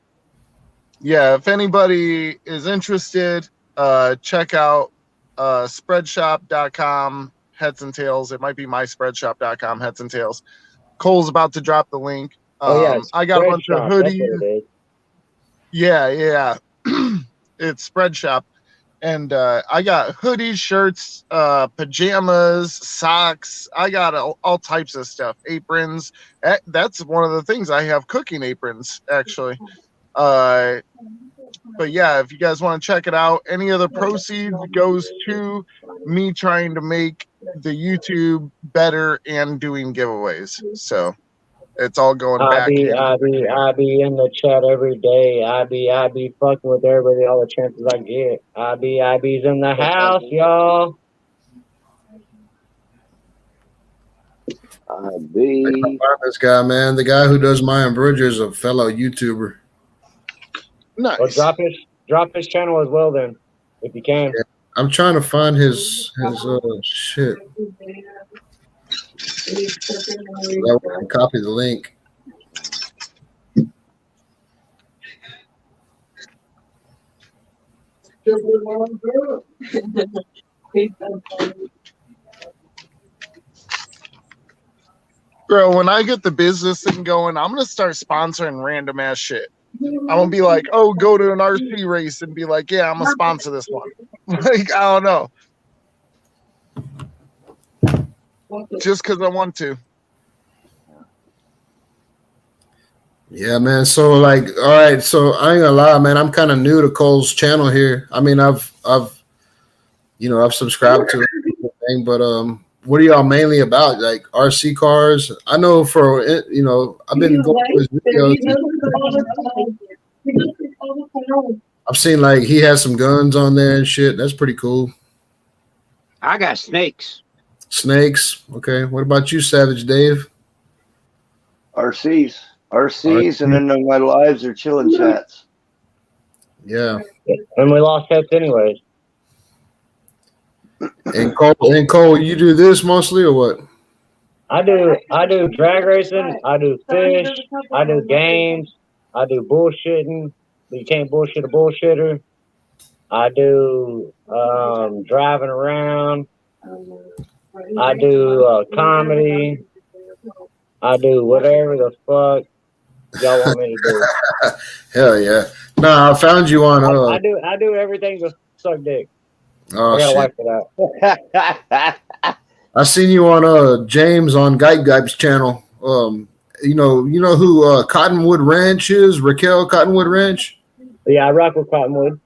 G: Yeah, if anybody is interested, check out spreadshop.com heads and tails. It might be myspreadshop.com heads and tails. Cole's about to drop the link. I got a bunch of hoodies. Yeah. It's Spreadshop. And I got hoodies, shirts, pajamas, socks. I got all types of stuff. Aprons. That's one of the things. I have cooking aprons, actually. But yeah, if you guys want to check it out, any of the proceeds goes to me trying to make the YouTube better and doing giveaways. So it's all going back.
A: I be in the chat every day. I be fucking with everybody all the chances I get. IB's in the house, y'all.
J: This guy, man, the guy who does my embroidery is a fellow YouTuber.
G: Nice.
A: Well, drop his channel as well, then, if you can.
J: Yeah, I'm trying to find his shit. I can copy the link.
G: Bro, when I get the business thing going, I'm gonna start sponsoring random ass shit. I won't be like, oh, go to an RC race and be like, yeah, I'm gonna sponsor this one. Like, I don't know. Just because I want to.
J: Yeah, man. So like, all right. So I ain't gonna lie, man. I'm kind of new to Cole's channel here. I mean, I've subscribed to it, but what are y'all mainly about? Like RC cars? I know for I've been going to his videos. I've seen like he has some guns on there and shit. That's pretty cool.
F: I got snakes.
J: Snakes. Okay. What about you, Savage Dave?
I: RCs, and then my lives are chilling chats.
J: Yeah.
A: And we lost pets anyways.
J: And Cole, you do this mostly or what?
A: I do drag racing. I do fish. I do games. I do bullshitting. You can't bullshit a bullshitter. I do driving around. I do comedy. I do whatever the fuck y'all want me to do.
J: Hell yeah! No, I found you on.
A: I do everything but suck dick.
J: Oh,
A: I got a wife
J: shit.
A: for that.
J: I seen you on James on Guy's channel. You know who Cottonwood Ranch is? Raquel Cottonwood Ranch.
A: Yeah, I rock with Cottonwood.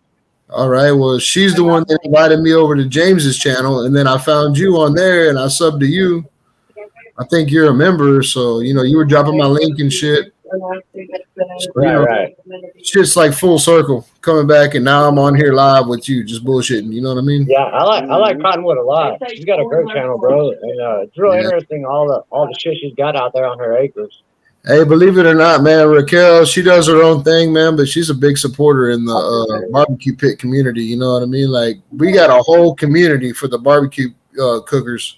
J: All right. Well, she's the one that invited me over to James's channel, and then I found you on there, and I subbed to you. I think you're a member, so you were dropping my link and shit. So,
A: right.
J: Shit's like full circle coming back, and now I'm on here live with you, just bullshitting. You know what I mean?
A: Yeah, I like Cottonwood a lot. She's got a great channel, bro, and it's real interesting all the shit she's got out there on her acres.
J: Hey, believe it or not, man, Raquel, she does her own thing, man, but she's a big supporter in the barbecue pit community. You know what I mean? Like, we got a whole community for the barbecue cookers.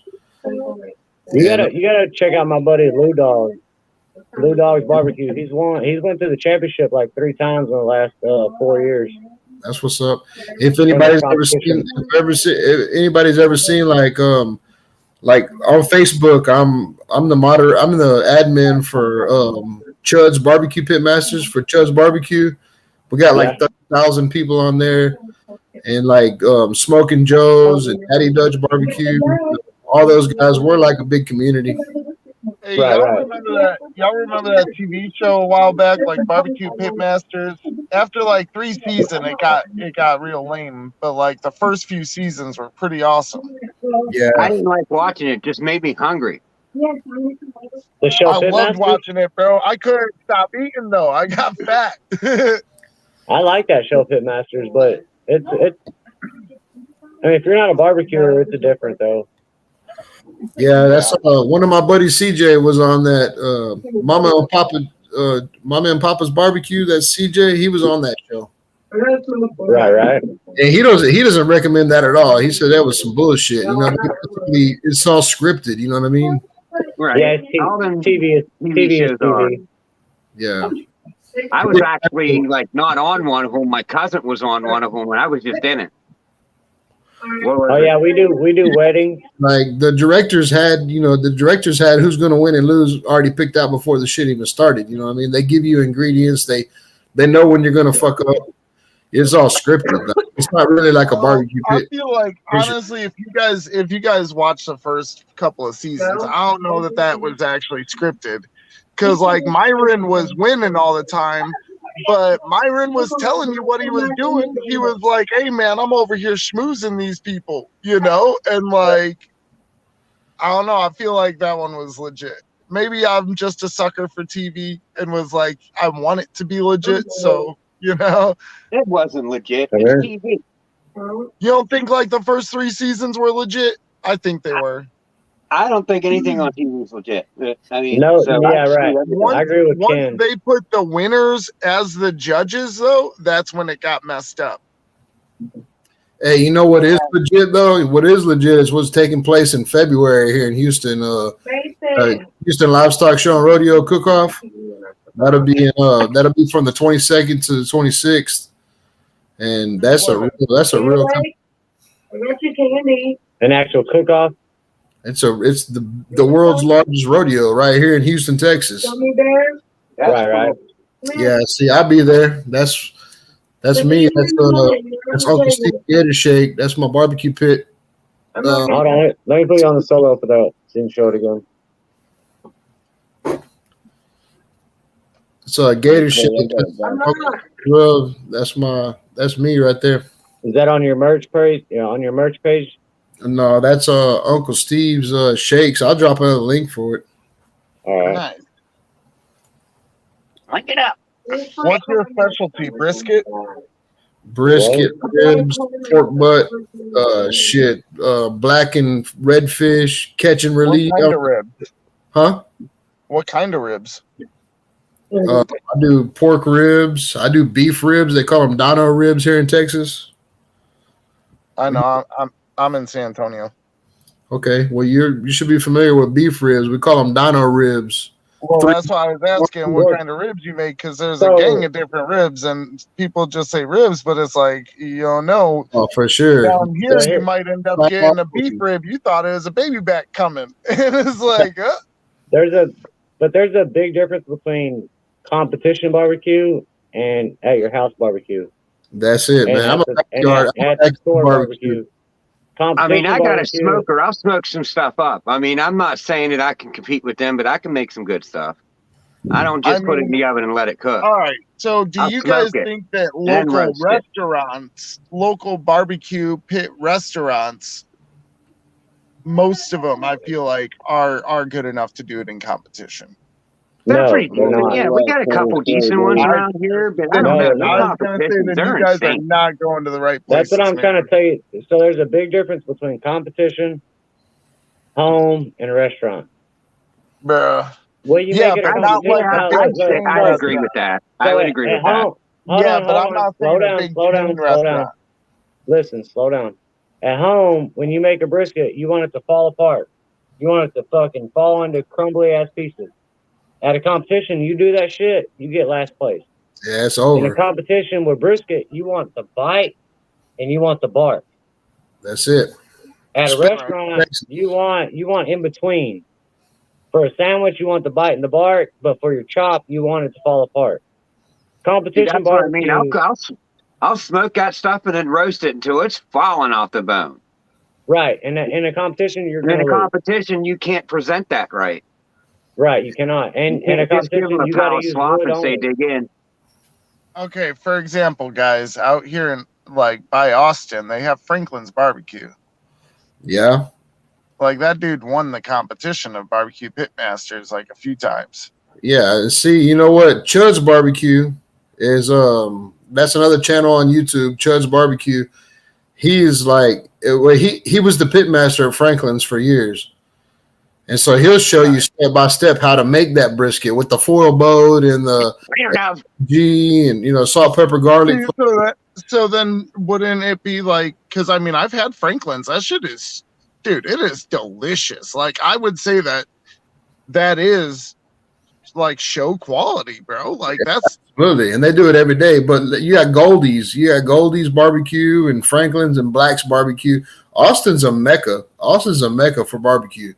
A: You gotta check out my buddy Lou Dog. Lou Dog's Barbecue. He's went through the championship like 3 times in the last 4 years.
J: That's what's up. If anybody's ever seen like on Facebook, I'm the admin for Chud's Barbecue Pit Masters for Chud's Barbecue. We got like 30,000 people on there, and like Smoking Joe's and Daddy Dutch Barbecue. All those guys, we're like a big community.
G: Hey, y'all remember that TV show a while back, like Barbecue Pitmasters? After like 3 seasons, it got real lame. But like the first few seasons were pretty awesome.
J: Yeah,
F: I didn't like watching it. Just made me hungry.
A: The show
G: I loved watching it, bro. I couldn't stop eating though. I got fat.
A: I like that show, Pitmasters, but it's. I mean, if you're not a barbecuer, it's a different though.
J: Yeah, that's one of my buddies. CJ was on that Mama and Papa's Barbecue. That's CJ. He was on that show.
A: Right.
J: And he doesn't recommend that at all. He said that was some bullshit. You know, it's all scripted. You know what I mean?
F: Right.
A: Yeah, TV is TV.
J: Yeah.
F: I was actually like not on one of them. My cousin was on one of them, and I was just in it.
A: Oh yeah, we do weddings.
J: Like the directors had who's going to win and lose already picked out before the shit even started. You know what I mean? They give you ingredients. They know when you're going to fuck up. It's all scripted. It's not really like a barbecue pit.
G: I feel like honestly, if you guys watch the first couple of seasons, I don't know that was actually scripted, because like Myron was winning all the time. But Myron was telling you what he was doing. He was like, hey, man, I'm over here schmoozing these people, and like, I don't know. I feel like that one was legit. Maybe I'm just a sucker for TV and was like, I want it to be legit. So,
F: It wasn't legit. It's TV.
G: You don't think like the first 3 seasons were legit? I think they were.
F: I don't think anything on TV is legit. I mean,
A: no, yeah, right. I agree with Ken.
G: Once they put the winners as the judges, though, that's when it got messed up.
J: Hey, you know what is legit though? What is legit is what's taking place in February here in Houston. Houston Livestock Show and Rodeo Cook-Off. That'll be from the 22nd to the 26th, and that's a real.
A: An actual cook-off.
J: It's the world's largest rodeo right here in Houston, Texas.
A: Right.
J: Yeah, see, I'll be there. That's me. That's Uncle Steve Gator Shake. That's my barbecue pit.
A: Hold on, let me put you on the solo for that. So you can show it again.
J: It's a Gator Shake. Well, that's me right there.
A: Is that on your merch page? Yeah, on your merch page.
J: No, that's Uncle Steve's shakes. I'll drop a link for it.
A: All right.
G: Nice.
F: Link it up.
G: What's your specialty? Brisket?
J: Brisket, ribs, pork butt, black and red fish, catch and release.
G: What kind of ribs?
J: Huh?
G: What kind of ribs?
J: I do pork ribs. I do beef ribs. They call them Dino ribs here in Texas.
G: I know. I'm in San Antonio.
J: Okay, well you should be familiar with beef ribs. We call them Dino ribs.
G: Well, that's why I was asking what kind of ribs you make, because there's a gang of different ribs, and people just say ribs, but it's like, you don't know.
J: Oh, for sure.
G: Down here, you might end up getting a beef rib. You thought it was a baby back coming, and it's like,
A: there's a big difference between competition barbecue and at your house barbecue.
J: That's it, man. I'm
A: at the store barbecue.
F: I mean, I got a smoker. I'll smoke some stuff up. I mean, I'm not saying that I can compete with them, but I can make some good stuff. I don't just put it in the oven and let it cook.
G: All right. So do you guys think that local restaurants, local barbecue pit restaurants, most of them, I feel like, are good enough to do it in competition?
F: They're pretty decent. Yeah, we got a couple decent ones around here, but I don't know.
G: I was going to say that you guys are not going to the right place.
A: That's what I'm trying to tell you. So there's a big difference between competition, home, and a restaurant.
G: Bruh.
A: Well, you make it a competition.
F: I agree with that. I would agree with that.
G: I'm not saying a big restaurant.
A: Listen, slow down. At home, when you make a brisket, you want it to fall apart. You want it to fucking fall into crumbly ass pieces. At a competition, you do that shit, you get last place.
J: Yeah, it's over.
A: In a competition with brisket, you want the bite and you want the bark.
J: That's it.
A: At a restaurant, you want in between. For a sandwich, you want the bite and the bark, but for your chop, you want it to fall apart. Competition barbecue.
F: I mean, I'll smoke that stuff and then roast it until it's falling off the bone.
A: Right. In a competition,
F: you can't present that right.
A: Right, you cannot. And in a competition, you got to use wood
F: and say dig in.
G: Okay, for example, guys, out here in by Austin, they have Franklin's Barbecue.
J: Yeah.
G: Like that dude won the competition of barbecue pitmasters like a few times.
J: Yeah, see, you know what? Chud's Barbecue is that's another channel on YouTube, Chud's Barbecue. He's like he was the pitmaster at Franklin's for years. And so he'll show you step by step how to make that brisket with the foil boat and the G and salt, pepper, garlic.
G: So then wouldn't it be like, because I mean I've had Franklin's, that shit is, dude, it is delicious. Like I would say that is like show quality, bro. Like that's
J: absolutely, and they do it every day. But you got Goldie's Barbecue and Franklin's and Black's Barbecue. Austin's a mecca for barbecue.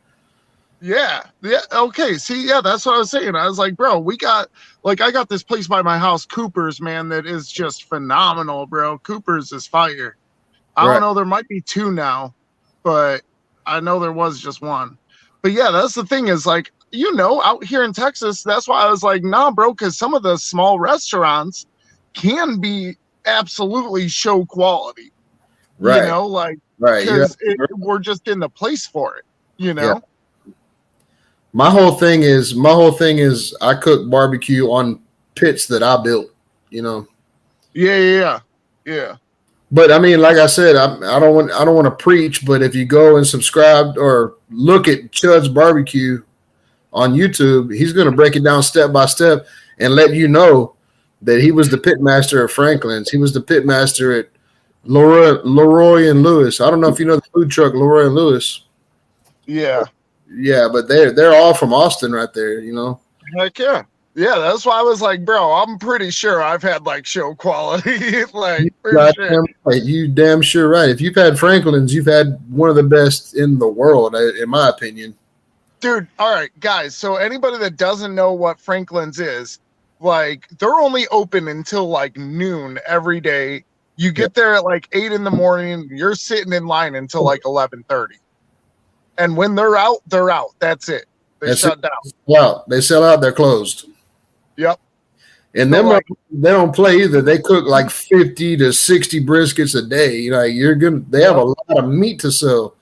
G: Yeah. Okay. See, yeah, that's what I was saying. I was like, bro, I got this place by my house, Cooper's, man, that is just phenomenal, bro. Cooper's is fire. I don't know. There might be two now, but I know there was just one. But yeah, that's the thing is like, out here in Texas, that's why I was like, nah, bro, because some of the small restaurants can be absolutely show quality.
J: Right.
G: Because we're just in the place for it,
J: Yeah. My whole thing is I cook barbecue on pits that I built,
G: Yeah.
J: But I mean, like I said, I don't want to preach, but if you go and subscribe or look at Chud's Barbecue on YouTube, he's going to break it down step by step and let you know that he was the pit master at Franklin's. He was the pit master at Leroy and Lewis. I don't know if you know the food truck Leroy and Lewis.
G: Yeah.
J: Yeah, but they're all from Austin right there,
G: Heck yeah. Yeah, that's why I was like, bro, I'm pretty sure I've had like show quality. Like,
J: you damn sure right. If you've had Franklin's, you've had one of the best in the world, in my opinion.
G: Dude, all right, guys. So anybody that doesn't know what Franklin's is, Like they're only open until like noon every day. You get there at like 8 in the morning. You're sitting in line until like 11:30. And when they're out, they're out. That's it. They shut down.
J: Wow, they sell out. They're closed.
G: Yep.
J: And
G: So,
J: them
G: like,
J: they don't play either. They cook like 50 to 60 briskets a day. Like you're gonna, they have a lot of meat to sell,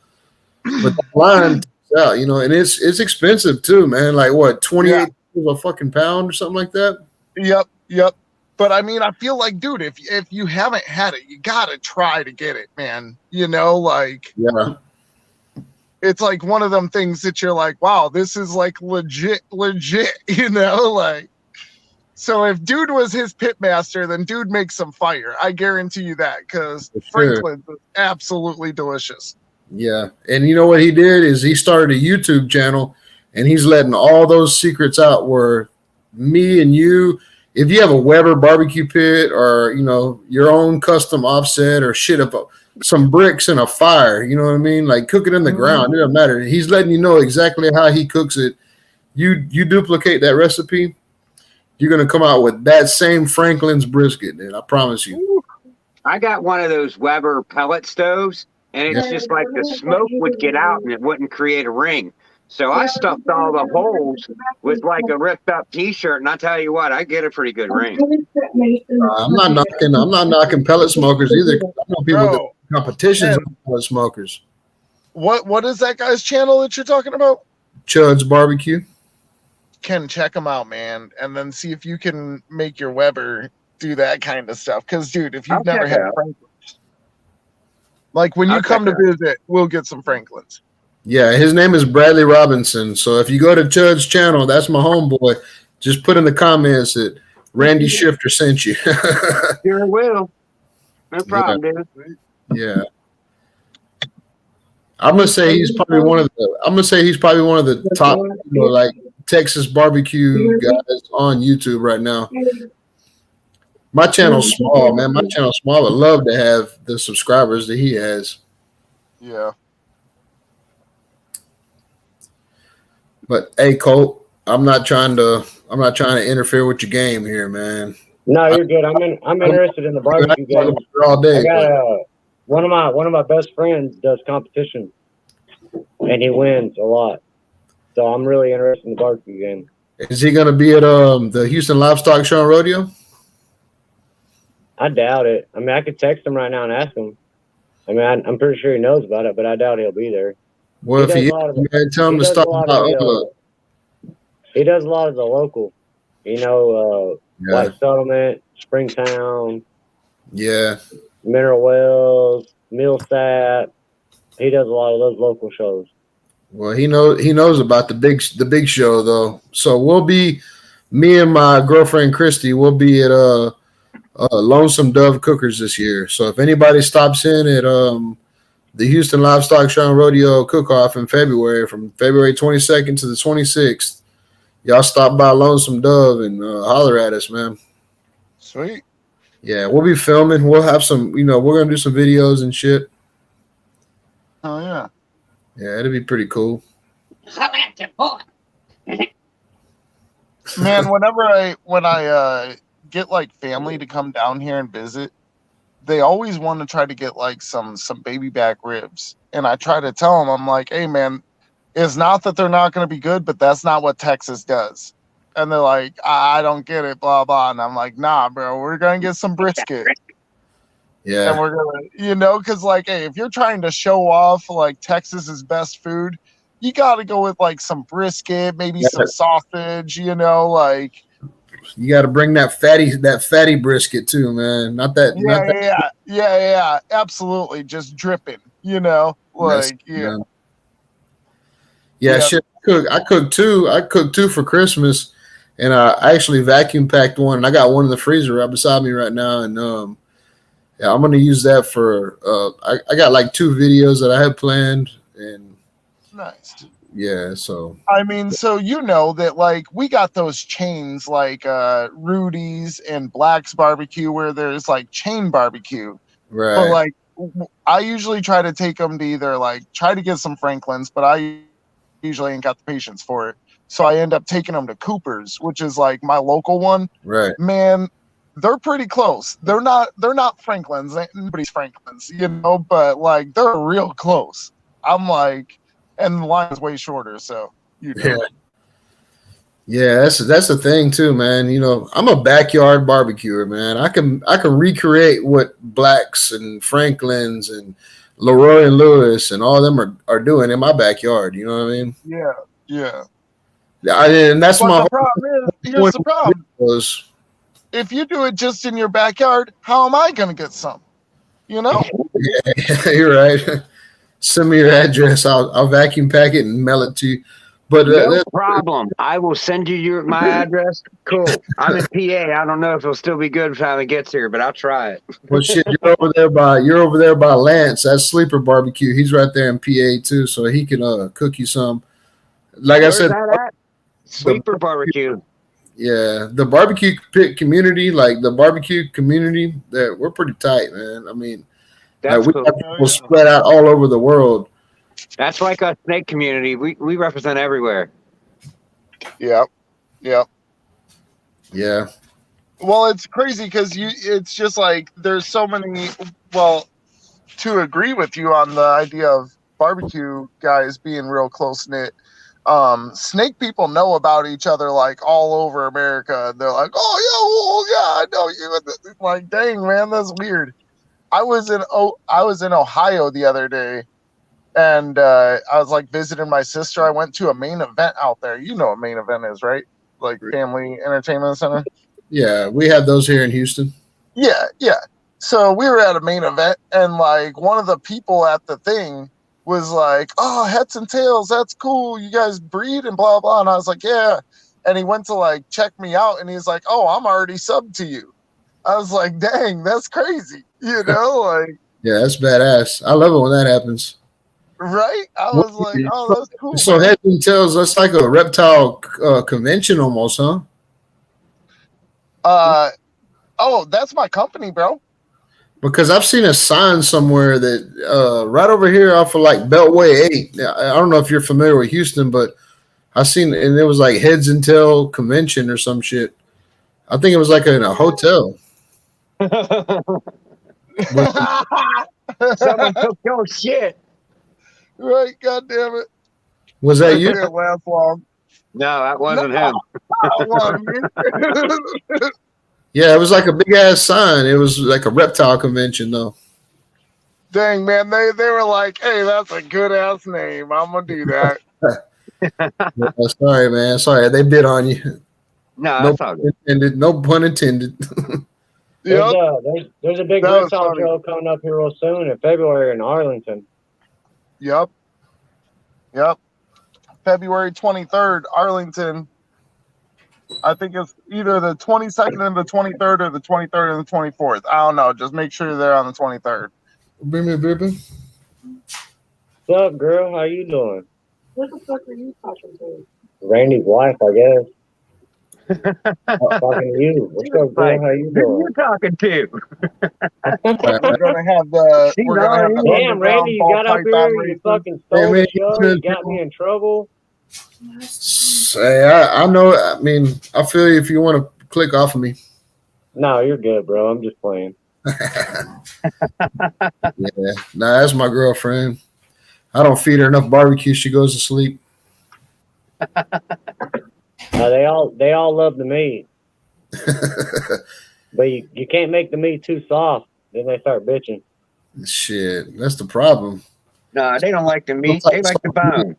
J: but the line out, and it's expensive too, man. Like what, $28 a fucking pound or something like that.
G: Yep. But I mean, I feel like, dude, if you haven't had it, you gotta try to get it, man. Like,
J: yeah,
G: it's like one of them things that you're like, wow, this is like legit, like. So if dude was his pit master, then dude makes some fire. I guarantee you that, because Franklin's is absolutely delicious.
J: Yeah, and you know what he did is he started a YouTube channel, and he's letting all those secrets out. Where me and you, if you have a Weber barbecue pit or your own custom offset or shit up some bricks in a fire, you know what I mean? Like cook it in the ground, it doesn't matter. He's letting you know exactly how he cooks it. You duplicate that recipe, you're gonna come out with that same Franklin's brisket, and I promise you.
F: I got one of those Weber pellet stoves, and it's just like the smoke would get out and it wouldn't create a ring. So I stuffed all the holes with like a ripped up T-shirt, and I tell you what, I get a pretty good ring.
J: I'm not knocking pellet smokers either. I know people do competitions with pellet smokers.
G: What is that guy's channel that you're talking about?
J: Chud's Barbecue.
G: Can check them out, man, and then see if you can make your Weber do that kind of stuff. Because, dude, if you've never had Franklin's, like when you come to visit, we'll get some Franklin's.
J: Yeah, his name is Bradley Robinson. So if you go to Chud's channel, that's my homeboy. Just put in the comments that Randy Shifter sent you.
F: Sure will. No problem, dude.
J: Yeah. I'm gonna say he's probably one of the top, like Texas barbecue guys on YouTube right now. My channel's small, man. My channel's small. I'd love to have the subscribers that he has.
G: Yeah.
J: But hey, Colt, I'm not trying to interfere with your game here, man.
A: No, you're good. I'm interested in the barbecue game
J: all day.
A: I got one of my best friends does competition, and he wins a lot. So I'm really interested in the barbecue game.
J: Is he going to be at the Houston Livestock Show and Rodeo?
A: I doubt it. I mean, I could text him right now and ask him. I mean, I'm pretty sure he knows about it, but I doubt he'll be there.
J: Well, if he is, tell him to stop by.
A: He does a lot of the local, White Settlement, Springtown, Mineral Wells, Millsap. He does a lot of those local shows.
J: Well, he knows about the big show though. So me and my girlfriend Christy will be at Lonesome Dove Cookers this year. So if anybody stops in at the Houston Livestock Show and Rodeo Cook-Off in February, from February 22nd to the 26th, y'all stop by Lonesome Dove and holler at us, man.
G: Sweet.
J: Yeah, we'll be filming. We'll have some, we're going to do some videos and shit.
G: Oh, yeah.
J: Yeah, it'll be pretty cool.
G: Man, when I get like family to come down here and visit, they always want to try to get like some baby back ribs. And I try to tell them, I'm like, hey, man, it's not that they're not going to be good, but that's not what Texas does. And they're like, I don't get it, blah, blah. And I'm like, nah, bro, we're going to get some brisket.
J: Yeah.
G: And we're going to, because like, hey, if you're trying to show off like Texas's best food, you got to go with like some brisket, maybe some sausage, like.
J: You got to bring that fatty brisket too, man. Not that.
G: Yeah, absolutely. Just dripping, like, yeah.
J: Yeah, shit. I cooked two for Christmas, and I actually vacuum packed one, and I got one in the freezer right beside me right now, and yeah, I'm gonna use that for. I got like 2 videos that I had planned, and
G: nice.
J: Yeah, so
G: I mean, so that like we got those chains like Rudy's and Black's Barbecue where there's like chain barbecue.
J: Right.
G: But like I usually try to take them to either like try to get some Franklin's, but I usually ain't got the patience for it. So I end up taking them to Cooper's, which is like my local one.
J: Right.
G: Man, they're pretty close. They're not Franklin's. Nobody's Franklin's, but like they're real close. I'm like, and the line is way shorter, so
J: Yeah. Yeah, that's the thing too, man. I'm a backyard barbecuer, man. I can recreate what Blacks and Franklins and Leroy and Lewis and all of them are doing in my backyard. You know what I mean?
G: Yeah.
J: And that's
G: But
J: my
G: the problem is, here's the problem. If you do it just in your backyard, how am I going to get some?
J: Yeah, you're right. Send me your address. I'll vacuum pack it and mail it to you. But
F: no problem. I will send you my address. Cool. I'm in PA. I don't know if it'll still be good when it gets here, but I'll try it.
J: Well, shit, you're over there by Lance. That's Sleeper Barbecue. He's right there in PA too, so he can cook you some. Like
F: Where's
J: I said,
F: that at? Sleeper Barbecue.
J: Yeah, the barbecue community, that we're pretty tight, man. I mean,
F: that's
J: we
F: cool.
J: have people spread out all over the world.
F: That's like a snake community. We represent everywhere.
G: Yep.
J: Yeah.
G: Well, it's crazy because it's just like there's so many. Well, to agree with you on the idea of barbecue guys being real close knit, snake people know about each other like all over America. They're like, oh yeah, I know you. Like, dang man, that's weird. I was in Ohio the other day. And I was like visiting my sister. I went to a Main Event out there. You know what Main Event is, right? Like Family Entertainment Center.
J: Yeah, we have those here in Houston.
G: Yeah. So we were at a Main Event, and like one of the people at the thing was like, "Oh, Heads and Tails, that's cool. You guys breed and blah blah." And I was like, "Yeah." And he went to like check me out, and he's like, "Oh, I'm already subbed to you." I was like, "Dang, that's crazy," like.
J: Yeah, that's badass. I love it when that happens.
G: Right? I was like, oh, that's cool.
J: So Heads and Tails, that's like a reptile convention almost, huh?
G: That's my company, bro.
J: Because I've seen a sign somewhere that right over here off of like Beltway 8. I don't know if you're familiar with Houston, but I seen, and it was like Heads and Tail convention or some shit. I think it was like in a hotel.
F: Someone took your shit.
G: Right, God damn it.
J: Was that you?
G: Didn't last long.
F: No, that wasn't him.
J: Yeah, it was like a big ass sign. It was like a reptile convention, though.
G: Dang, man, they were like, "Hey, that's a good ass name. I'm gonna do that."
J: Sorry, man. Sorry, they bid on you.
F: No, that's all good.
J: No pun intended.
A: There's a big reptile show coming up here real soon in February in Arlington.
G: Yep. February 23rd, Arlington. I think it's either the 22nd and the 23rd or the 23rd and the 24th. I don't know. Just make sure you're there on the 23rd.
J: Bring me a beer.
A: What's up, girl? How you doing?
C: What the fuck are you talking to?
A: Randy's wife, I guess. Talking to you. What's up, girl? How you doing?
F: Who you talking to?
G: We're gonna have the.
A: Damn, Randy, you got up here. You fucking stole the show. You got me in trouble.
J: Hey, I know. I mean, I feel you if you want to click off of me.
A: No, you're good, bro. I'm just playing.
J: Yeah, nah, that's my girlfriend. I don't feed her enough barbecue. She goes to sleep.
A: They all love the meat, but you can't make the meat too soft. Then they start bitching.
J: Shit, that's the problem.
F: No, they don't like the meat. They like the bone.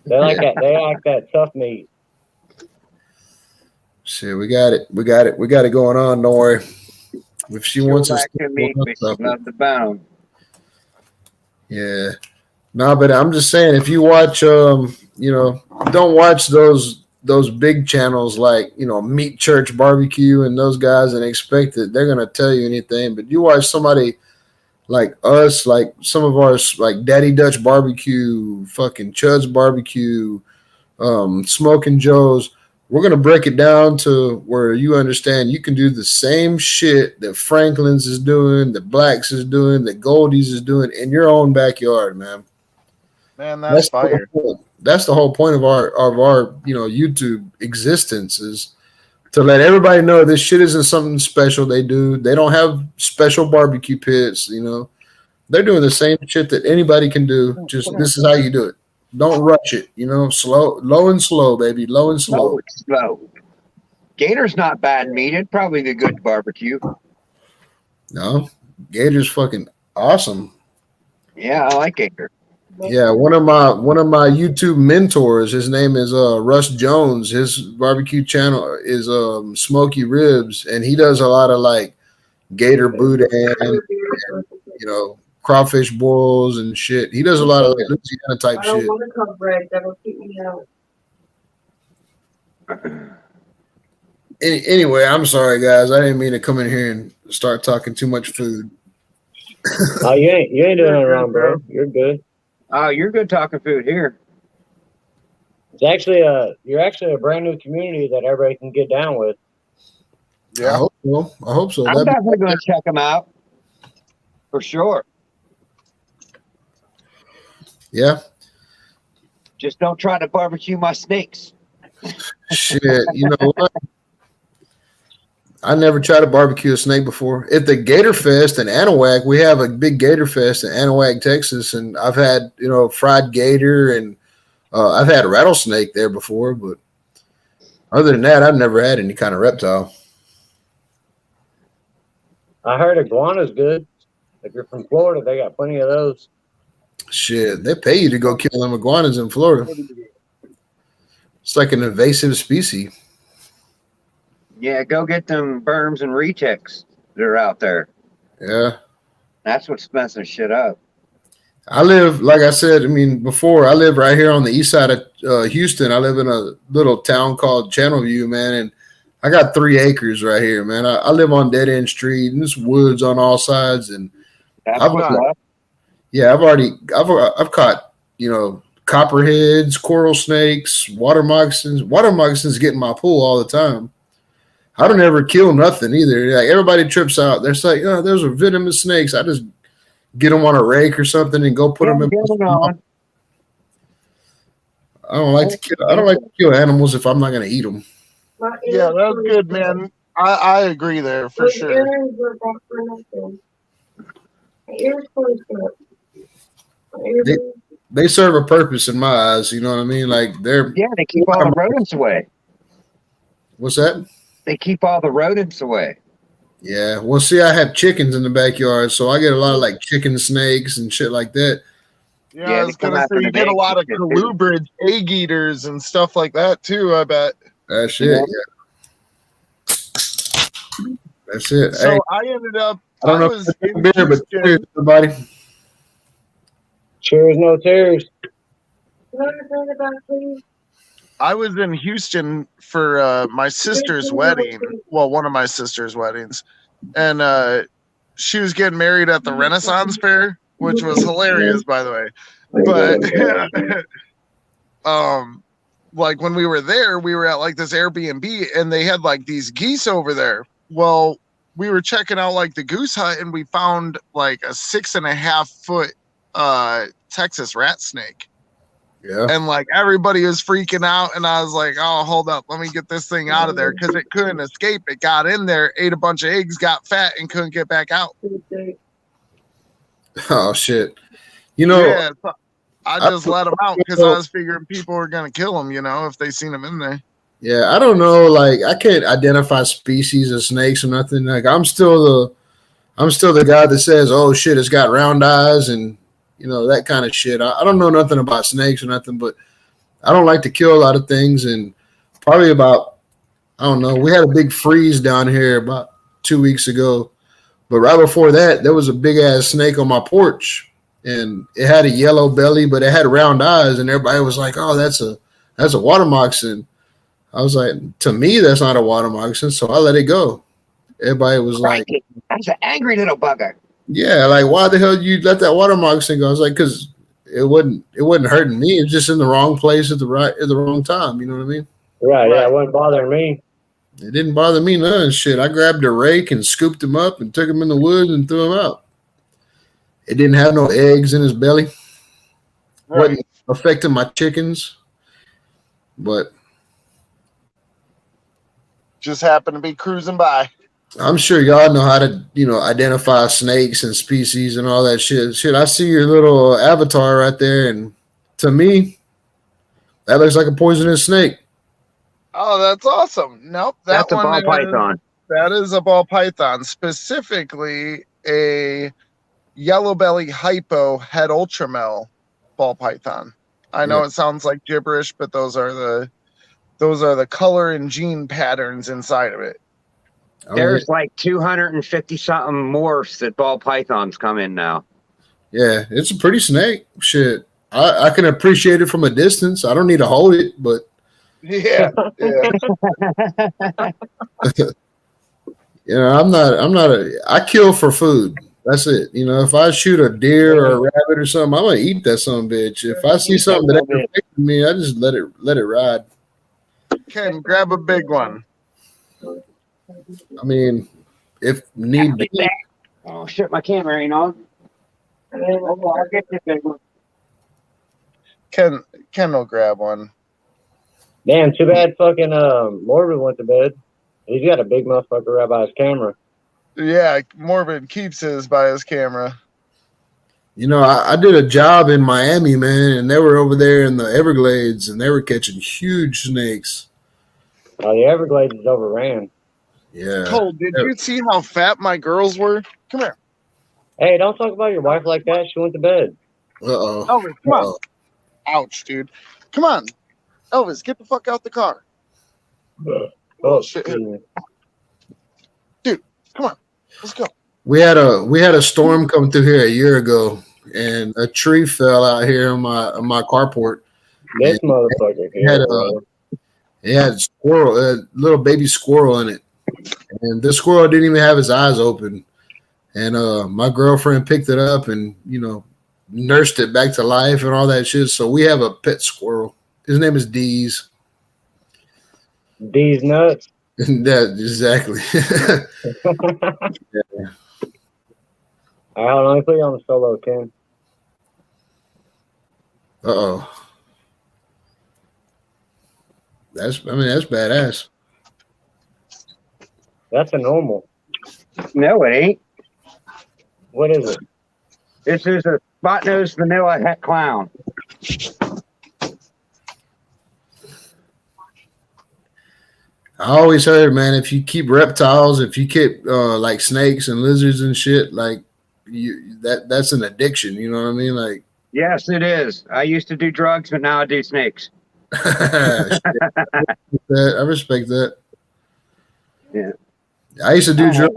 A: They like that. They like that tough meat.
J: Shit, we got it. We got it going on. Don't worry. If she wants us
F: to meat, but she loves the bone.
J: Yeah. No, but I'm just saying, if you watch, don't watch those big channels like, Meat Church Barbecue and those guys and expect that they're going to tell you anything. But you watch somebody like us, like some of ours, like Daddy Dutch Barbecue, fucking Chud's Barbecue, Smoking Joe's. We're going to break it down to where you understand you can do the same shit that Franklin's is doing, that Black's is doing, that Goldie's is doing in your own backyard, man.
G: Man, that's fire.
J: that's the whole point of our YouTube existence is to let everybody know this shit isn't something special they do. They don't have special barbecue pits. They're doing the same shit that anybody can do. Just this is how you do it. Don't rush it. Slow, low and slow, baby, low and slow.
F: Slow. Gator's not bad meat. It'd probably be good barbecue.
J: No, Gator's fucking awesome.
F: Yeah, I like Gator.
J: Yeah, one of my YouTube mentors, his name is Russ Jones. His barbecue channel is Smoky Ribs, and he does a lot of like Gator boudin, and, crawfish boils and shit. He does a lot of like Louisiana type shit.
C: I don't want to cook bread. That'll keep me out.
J: Anyway, I'm sorry, guys. I didn't mean to come in here and start talking too much food.
A: Oh, you ain't doing it wrong, bro. You're good.
F: Oh, you're good talking food here.
A: It's actually you're actually a brand new community that everybody can get down with.
J: Yeah, I hope so.
F: I'm definitely going to check them out for sure.
J: Yeah.
F: Just don't try to barbecue my snakes.
J: Shit, you know what? I never tried to barbecue a snake before. At the Gator Fest in Anahuac, we have a big Gator Fest in Anahuac, Texas, and I've had fried gator and I've had a rattlesnake there before, but other than that, I've never had any kind of reptile.
A: I heard iguana's good. If you're from Florida, they got plenty of those.
J: Shit, they pay you to go kill them iguanas in Florida. It's like an invasive species.
F: Yeah, go get them berms and retics that are out there.
J: Yeah.
F: That's what's messing shit up.
J: I live, like I said, before, I live right here on the east side of Houston. I live in a little town called Channelview, man, and I got 3 acres right here, man. I live on Dead End Street, and there's woods on all sides, and I've caught, copperheads, coral snakes, water moccasins. Water moccasins get in my pool all the time. I don't ever kill nothing either. Like everybody trips out. They're like, oh, those are venomous snakes. I just get them on a rake or something and go put them in. I don't like to kill animals if I'm not going to eat them.
G: Yeah, that's good, man. I agree there for sure.
J: They serve a purpose in my eyes. You know what I mean? Like
F: they keep all the rodents away.
J: What's that?
F: They keep all the rodents away.
J: Yeah. Well, see, I have chickens in the backyard, so I get a lot of like chicken snakes and shit like that.
G: Yeah, I was gonna say you get a lot of colubrid egg eaters and stuff like that too. I bet.
J: That's it. Yeah. That's it.
G: So
J: hey,
G: I ended up.
J: I don't know
G: was
J: if it's beer, but cheers, everybody.
A: Cheers, no tears.
G: I was in Houston for my sister's wedding. Well, one of my sister's weddings, and she was getting married at the Renaissance Fair, which was hilarious, by the way. But like when we were there, we were at like this Airbnb, and they had like these geese over there. Well, we were checking out like the goose hut, and we found like a 6.5 foot Texas rat snake.
J: Yeah.
G: And like everybody was freaking out, and I was like, oh, hold up, let me get this thing out of there, because it couldn't escape. It got in there, ate a bunch of eggs, got fat, and couldn't get back out.
J: Oh shit.
G: Yeah, so I just let them out because I was figuring people were gonna kill them, if they seen them in there.
J: Yeah, I don't know. Like, I can't identify species of snakes or nothing. Like, I'm still the guy that says, "Oh shit, it's got round eyes," and that kind of shit. I don't know nothing about snakes or nothing, but I don't like to kill a lot of things. And probably about, I don't know. We had a big freeze down here about 2 weeks ago, but right before that, there was a big ass snake on my porch, and it had a yellow belly, but it had round eyes, and everybody was like, "Oh, that's a water moccasin." I was like, to me, that's not a water moccasin, so I let it go. Everybody was like,
F: "That's an angry little bugger."
J: Yeah, like why the hell you let that water moccasin go? I was like, because it wasn't hurting me. It was just in the wrong place at the wrong time. You know what I mean?
A: Right. Yeah, it wasn't bothering me.
J: It didn't bother me none of shit. I grabbed a rake and scooped him up and took him in the woods and threw him out. It didn't have no eggs in his belly.
G: Right.
J: affecting my chickens, but
G: Just happened to be cruising by.
J: I'm sure y'all know how to, identify snakes and species and all that shit. Shit, I see your little avatar right there, and to me, that looks like a poisonous snake.
G: Oh, that's awesome. Nope,
F: That's a ball python.
G: That is a ball python, specifically a yellow belly hypo head ultramel ball python. I know it sounds like gibberish, but those are the color and gene patterns inside of it.
F: There's like 250 something morphs that ball pythons come in now.
J: Yeah, it's a pretty snake. Shit, I can appreciate it from a distance. I don't need to hold it, but
G: yeah.
J: I kill for food. That's it. If I shoot a deer or a rabbit or something, I'm gonna eat that son of a bitch. If I see something that affects me, I just let it ride.
G: Ken, grab a big one.
J: I mean, if need be.
F: Oh shit, my camera ain't on. I'll get the big one.
G: Ken will grab one.
A: Damn, too bad fucking Morbid went to bed. He's got a big motherfucker right by his camera.
G: Yeah, Morbid keeps his by his camera.
J: I did a job in Miami, man, and they were over there in the Everglades, and they were catching huge snakes.
A: Oh, the Everglades is overran.
J: Yeah.
G: Cole, did you see how fat my girls were? Come here.
A: Hey, don't talk about your wife like that. She went to bed.
J: Uh-oh.
G: Elvis, come on. Ouch, dude. Come on. Elvis, get the fuck out the car.
A: Oh, shit.
G: Dude, come on. Let's go.
J: We had a storm come through here a year ago, and a tree fell out here on my carport.
A: This motherfucker
J: it had a little baby squirrel in it. And this squirrel didn't even have his eyes open. And my girlfriend picked it up and, nursed it back to life and all that shit. So we have a pet squirrel. His name is Deez.
A: Deez nuts?
J: That, exactly.
A: Yeah. All right, hold on. Let me put you on the solo, Ken.
J: Uh-oh. That's badass.
A: That's a normal.
F: No, it ain't.
A: What is it?
F: This is a spot-nosed vanilla het clown.
J: I always heard, man, if you keep reptiles, if you keep like snakes and lizards and shit, like that's an addiction. You know what I mean? Like,
F: yes, it is. I used to do drugs, but now I do snakes.
J: I respect that.
F: Yeah.
J: I used to do drugs.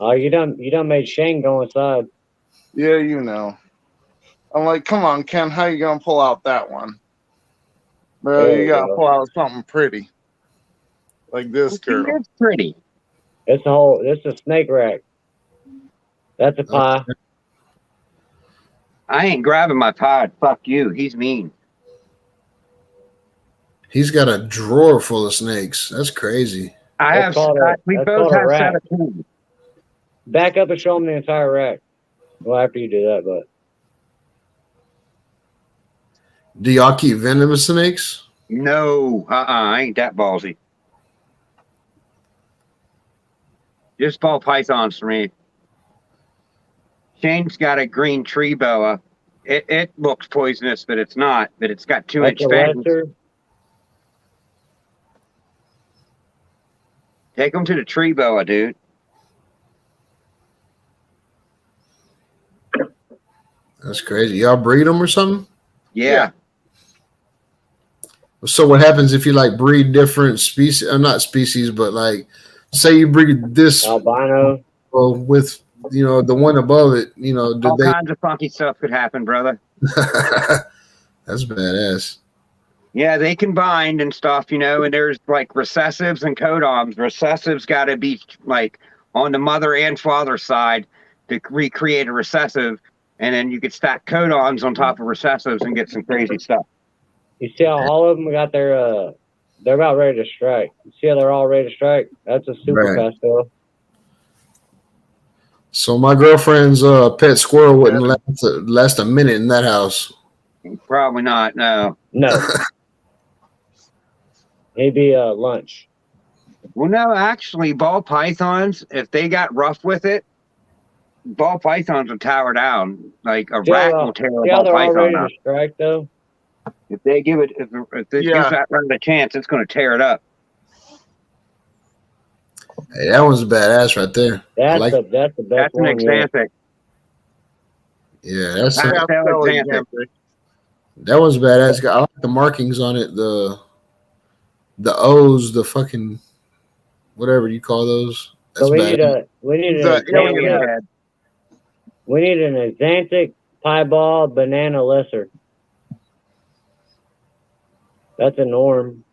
A: Oh, you done made Shane go inside.
G: Yeah, I'm like, come on, Ken, how you gonna pull out that one? Bro, you gotta pull out something pretty. Like this girl.
F: It's pretty.
A: It's a snake rack. That's a pie.
F: I ain't grabbing my pod. Fuck you. He's mean.
J: He's got a drawer full of snakes. That's crazy.
F: We both have 17.
A: Back up and show him the entire rack. Well, after you do that, but.
J: Do y'all keep venomous snakes?
F: No. I ain't that ballsy. Just ball pythons for me. Shane's got a green tree boa. It looks poisonous, but it's not. But it's got 2-inch fangs. Take them to the tree boa, dude.
J: That's crazy. Y'all breed them or something?
F: Yeah.
J: So what happens if you like breed different species? Not species, but like, say you breed this
A: albino
J: with the one above it.
F: All kinds of funky stuff could happen, brother.
J: That's badass.
F: Yeah, they can bind and stuff, and there's like recessives and codoms. Recessives got to be like on the mother and father side to recreate a recessive, and then you could stack codoms on top of recessives and get some crazy stuff.
A: You see how all of them got they're about ready to strike. You see how they're all ready to strike? That's a super pastel.
J: So my girlfriend's pet squirrel wouldn't last a minute in that house.
F: Probably not. No.
A: No. He'd be lunch.
F: Well, no, actually, ball pythons, if they got rough with it, ball pythons will tower down. Like a rat will tear a ball
A: they're all
F: python
A: ready
F: up.
A: to strike though.
F: If they give it, if it gives that rat a chance, it's going to tear it up.
J: Hey, that one's badass right there.
A: That's the best
F: That's
A: one.
F: an exanthic.
J: Yeah, that's
F: That
J: one's badass. I like the markings on it. The O's, the fucking whatever you call those. That's
A: So we
J: badass.
A: need an exanthic piebald banana lesser. That's a norm.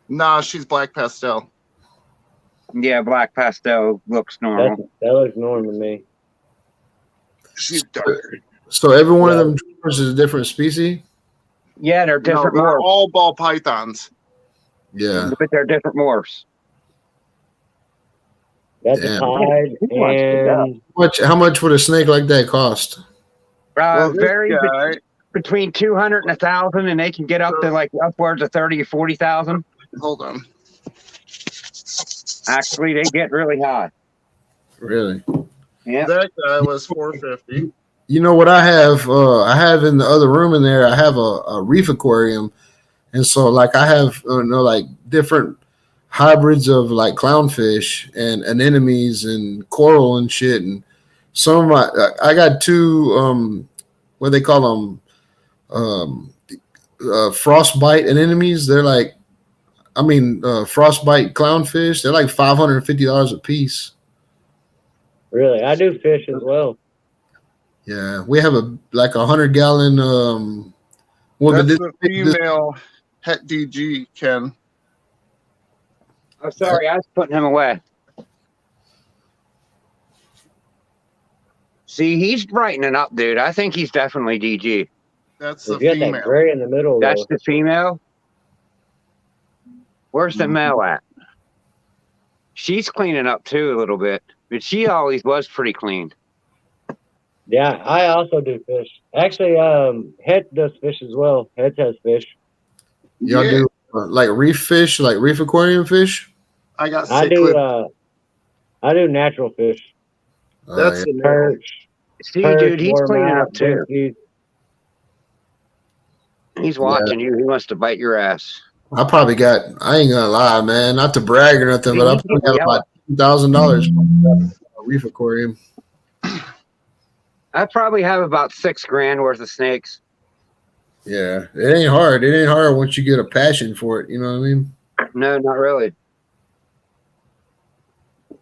G: Nah, she's black pastel.
F: Yeah, black pastel looks normal.
A: That looks normal to me.
G: She's darker.
J: So every one of them drawers is a different species?
F: Yeah, they're different
G: they're
F: morphs.
G: all ball pythons.
J: Yeah.
F: But they're different morphs.
A: That's a tide. And
J: How much would a snake like that cost?
F: Very between 200 and 1,000, and they can get up to like upwards of 30 or 40,000.
G: Hold on.
F: Actually, they get really high.
J: Really?
F: Yeah.
G: That guy was $450.
J: You know what I have? I have in the other room in there. I have a reef aquarium, and so like I have like different hybrids of like clownfish and anemones and coral and shit. And some of I got two what they call them frostbite anemones. They're like frostbite clownfish. They're like $550 a piece.
A: Really, I do fish as well.
J: Yeah, we have a 100-gallon.
G: That's the female Het DG, Ken.
F: I'm sorry, I was putting him away. See, he's brightening up, dude. I think he's definitely DG.
G: That's the
A: got
G: female.
A: That gray in the middle.
F: That's the female. Where's the male at? She's cleaning up too a little bit, but she always was pretty clean.
A: Yeah, I also do fish. Actually, Het does fish as well. Het has fish.
J: Y'all do like reef fish, like reef aquarium fish?
G: I
A: do natural fish.
G: That's the
A: perch.
F: See, dude, he's cleaning up too. He's watching you. He wants to bite your ass.
J: I ain't gonna lie, man, not to brag or nothing, but I probably got about $2,000 for a reef aquarium.
F: I probably have about $6,000 worth of snakes.
J: Yeah, it ain't hard. It ain't hard once you get a passion for it. You know what I mean?
F: No, not really.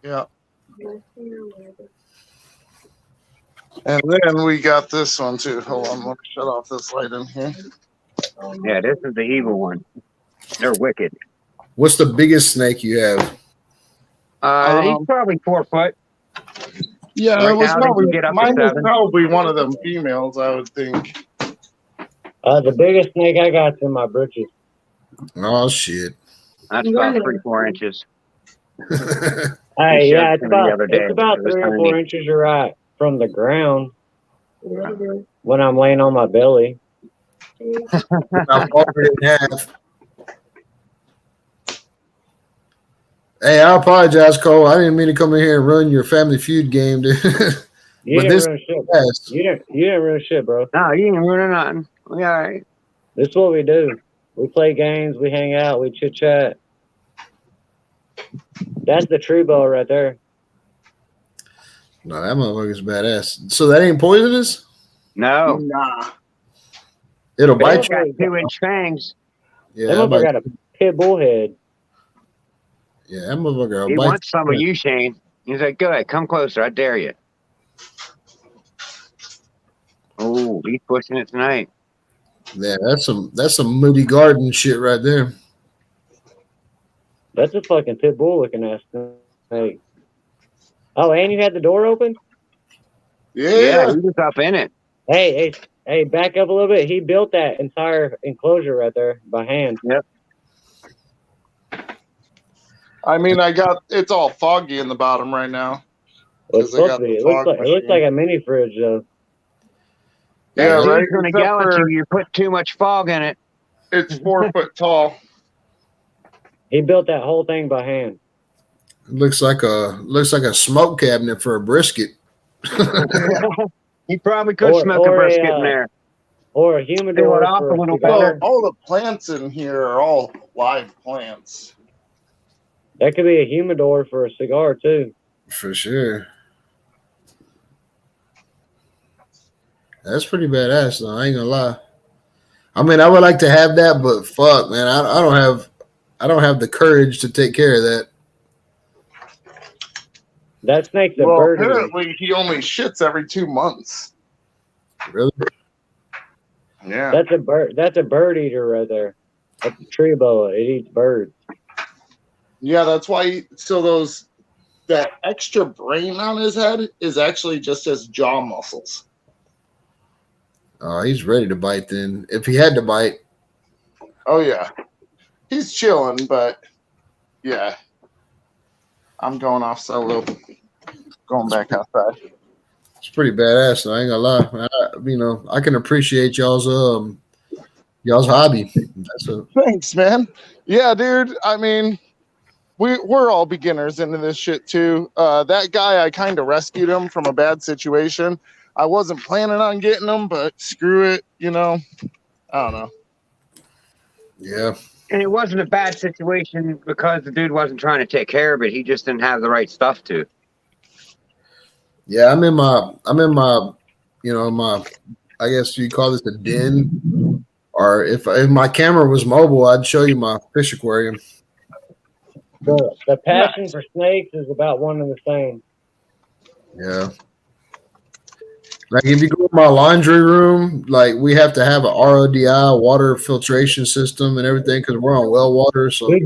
G: Yeah. And then we got this one too. Hold on, let me shut off this light in here.
F: Yeah, this is the evil one. They're wicked.
J: What's the biggest snake you have?
F: He's probably 4 foot.
G: Yeah,
F: right
G: it was
F: mine
G: was probably one of them females, I would think.
A: The biggest snake I got's in my britches.
J: Oh shit!
F: That's about 3-4 inches.
A: Hey, yeah, it's about 3 or 4 inches. You're right from the ground. When I'm laying on my belly.
J: I'm already in half. Hey, I apologize, Cole. I didn't mean to come in here and run your Family Feud game, dude.
A: You didn't ruin shit. You didn't ruin shit, bro.
F: No, you didn't ruin nothing. We all right.
A: This is what we do. We play games. We hang out. We chit chat. That's the true bow right there.
J: No, that motherfucker's badass. So that ain't poisonous?
F: No.
G: Nah.
J: It'll bite you.
F: Got 2-inch fangs.
J: Yeah,
A: that motherfucker got a pit bull head.
J: Yeah, that motherfucker.
F: He wants some of you, Shane. He's like, go ahead, come closer. I dare you. Oh, he's pushing it tonight.
J: Yeah, that's some Moody Garden shit right there.
A: That's a fucking pit bull looking ass snake. Oh, and you had the door open?
G: Yeah,
F: he was up in it.
A: Hey, back up a little bit. He built that entire enclosure right there by hand.
F: Yep.
G: I mean, it's all foggy in the bottom right now.
A: Well, it's supposed to be. It looks like a mini fridge, though.
G: Yeah,
F: That
G: right.
F: dude's gonna
G: Except
F: yell at
G: for
F: you. You put too much fog in it.
G: it's 4 foot tall.
A: He built that whole thing by hand.
J: It looks like a smoke cabinet for a brisket.
F: You probably could smoke a brisket in there.
A: Or a
F: Seal it
A: humidor
F: off
A: for
F: a
A: a
F: little
G: Well,
A: cigar.
F: better.
G: all the plants in here are all live plants.
A: That could be a humidor for a cigar too.
J: For sure. That's pretty badass though. I ain't gonna lie. I mean, I would like to have that, but fuck, man, I don't have the courage to take care of that.
A: That snake's a
G: Well,
A: bird eater.
G: apparently he only shits every 2 months.
J: Really?
G: Yeah.
A: That's a bird. That's a bird eater right there. That's a tree boa. It eats birds.
G: Yeah, that's why. That extra brain on his head is actually just his jaw muscles.
J: Oh, he's ready to bite then. If he had to bite.
G: Oh yeah, he's chilling, but yeah, I'm going off solo, going back outside.
J: It's pretty badass though. I ain't gonna lie. I can appreciate y'all's hobby.
G: Thanks, man. Yeah, dude. I mean, we're all beginners into this shit too. That guy, I kind of rescued him from a bad situation. I wasn't planning on getting him, but screw it, I don't know.
J: Yeah.
F: And it wasn't a bad situation because the dude wasn't trying to take care of it. He just didn't have the right stuff to.
J: Yeah, I'm in my my I guess you call this a den. Or if my camera was mobile, I'd show you my fish aquarium.
A: The passion for snakes is about one and the same.
J: Yeah. Like if you go to my laundry room, like we have to have a RODI water filtration system and everything because we're on well water. So it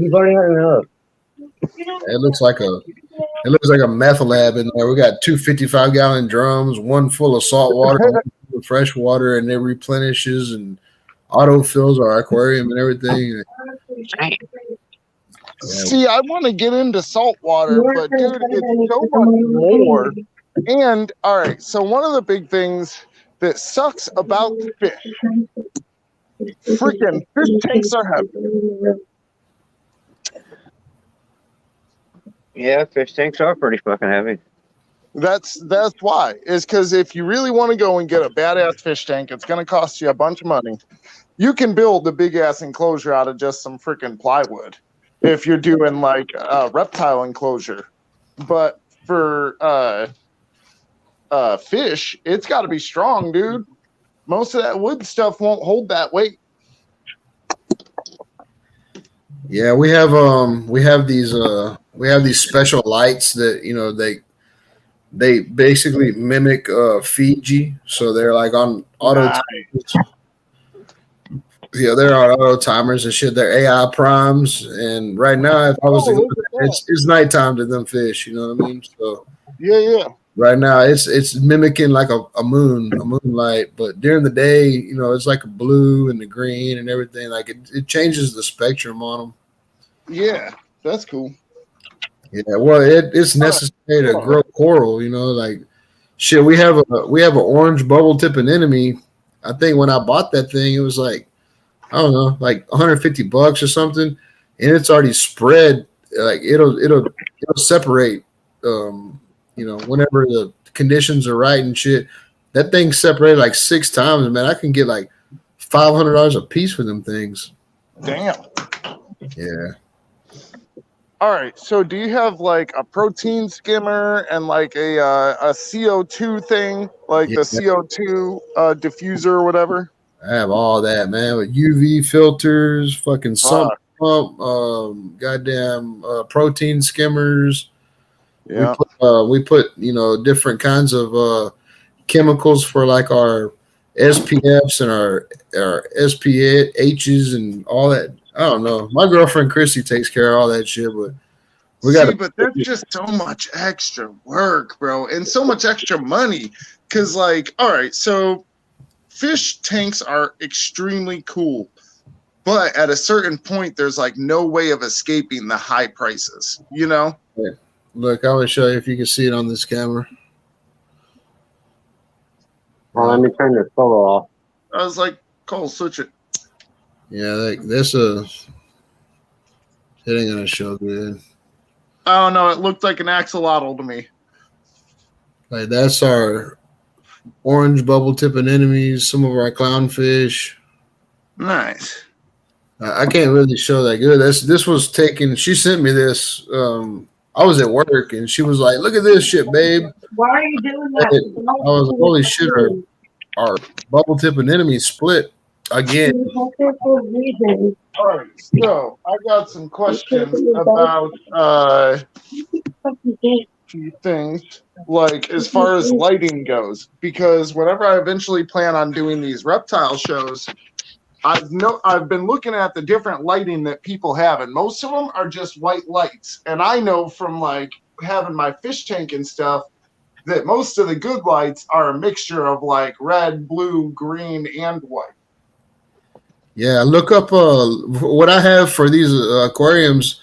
J: looks like a meth lab in there. We got 2 55-gallon drums, one full of salt water, one full of fresh water, and it replenishes and autofills our aquarium and everything.
G: See, I want to get into salt water, but dude, it's so much more. And all right, so one of the big things that sucks about fish, freaking fish tanks are heavy.
F: Yeah, fish tanks are pretty fucking heavy.
G: That's why. Is because if you really want to go and get a badass fish tank, it's going to cost you a bunch of money. You can build a big ass enclosure out of just some freaking plywood if you're doing like a reptile enclosure. But for fish, it's got to be strong, dude. Most of that wood stuff won't hold that weight.
J: Yeah, we have these special lights that they basically mimic Fiji, so they're like on auto timers. Yeah, they're on auto timers and shit. They're AI primes, and right now, if I was to go, it's nighttime to them fish. You know what I mean? So
G: yeah.
J: Right now, it's mimicking like a moonlight, but during the day, it's like a blue and the green and everything. Like it changes the spectrum on them.
G: Yeah, that's cool.
J: Yeah, well, it's necessary to grow coral. Like shit. We have an orange bubble tip anemone. I think when I bought that thing, it was like I don't know, like $150 or something, and it's already spread. Like it'll separate. Whenever the conditions are right and shit, that thing separated like 6 times. Man, I can get like $500 a piece for them things.
G: Damn.
J: Yeah.
G: All right. So, do you have like a protein skimmer and like a CO2 thing, like the CO2 diffuser or whatever?
J: I have all that, man, with UV filters, fucking sump pump, goddamn protein skimmers.
G: Yeah.
J: We put different kinds of chemicals for like our SPFs and our SPHs and all that. I don't know. My girlfriend Christy takes care of all that shit, but
G: but that's just so much extra work, bro, and so much extra money. Cause like, all right, so fish tanks are extremely cool, but at a certain point, there's like no way of escaping the high prices,
J: Yeah. Look, I want to show you if you can see it on this camera.
A: Oh, let me turn this photo off.
G: I was like, Cole, switch it.
J: Yeah, like this it ain't gonna show good.
G: I don't know. It looked like an axolotl to me.
J: Like that's our orange bubble tip anemones, some of our clownfish.
G: Nice.
J: I can't really show that good. This was taken. She sent me this. I was at work and she was like, "Look at this shit, babe."
C: Why are you doing
J: I
C: that?
J: was like, "Holy shit!" Our bubble tip anemone split again.
G: All right, so I got some questions about things like as far as lighting goes, because whenever I eventually plan on doing these reptile shows, I've been looking at the different lighting that people have, and most of them are just white lights. And I know from like having my fish tank and stuff that most of the good lights are a mixture of like red, blue, green, and white.
J: Yeah, look up what I have for these aquariums,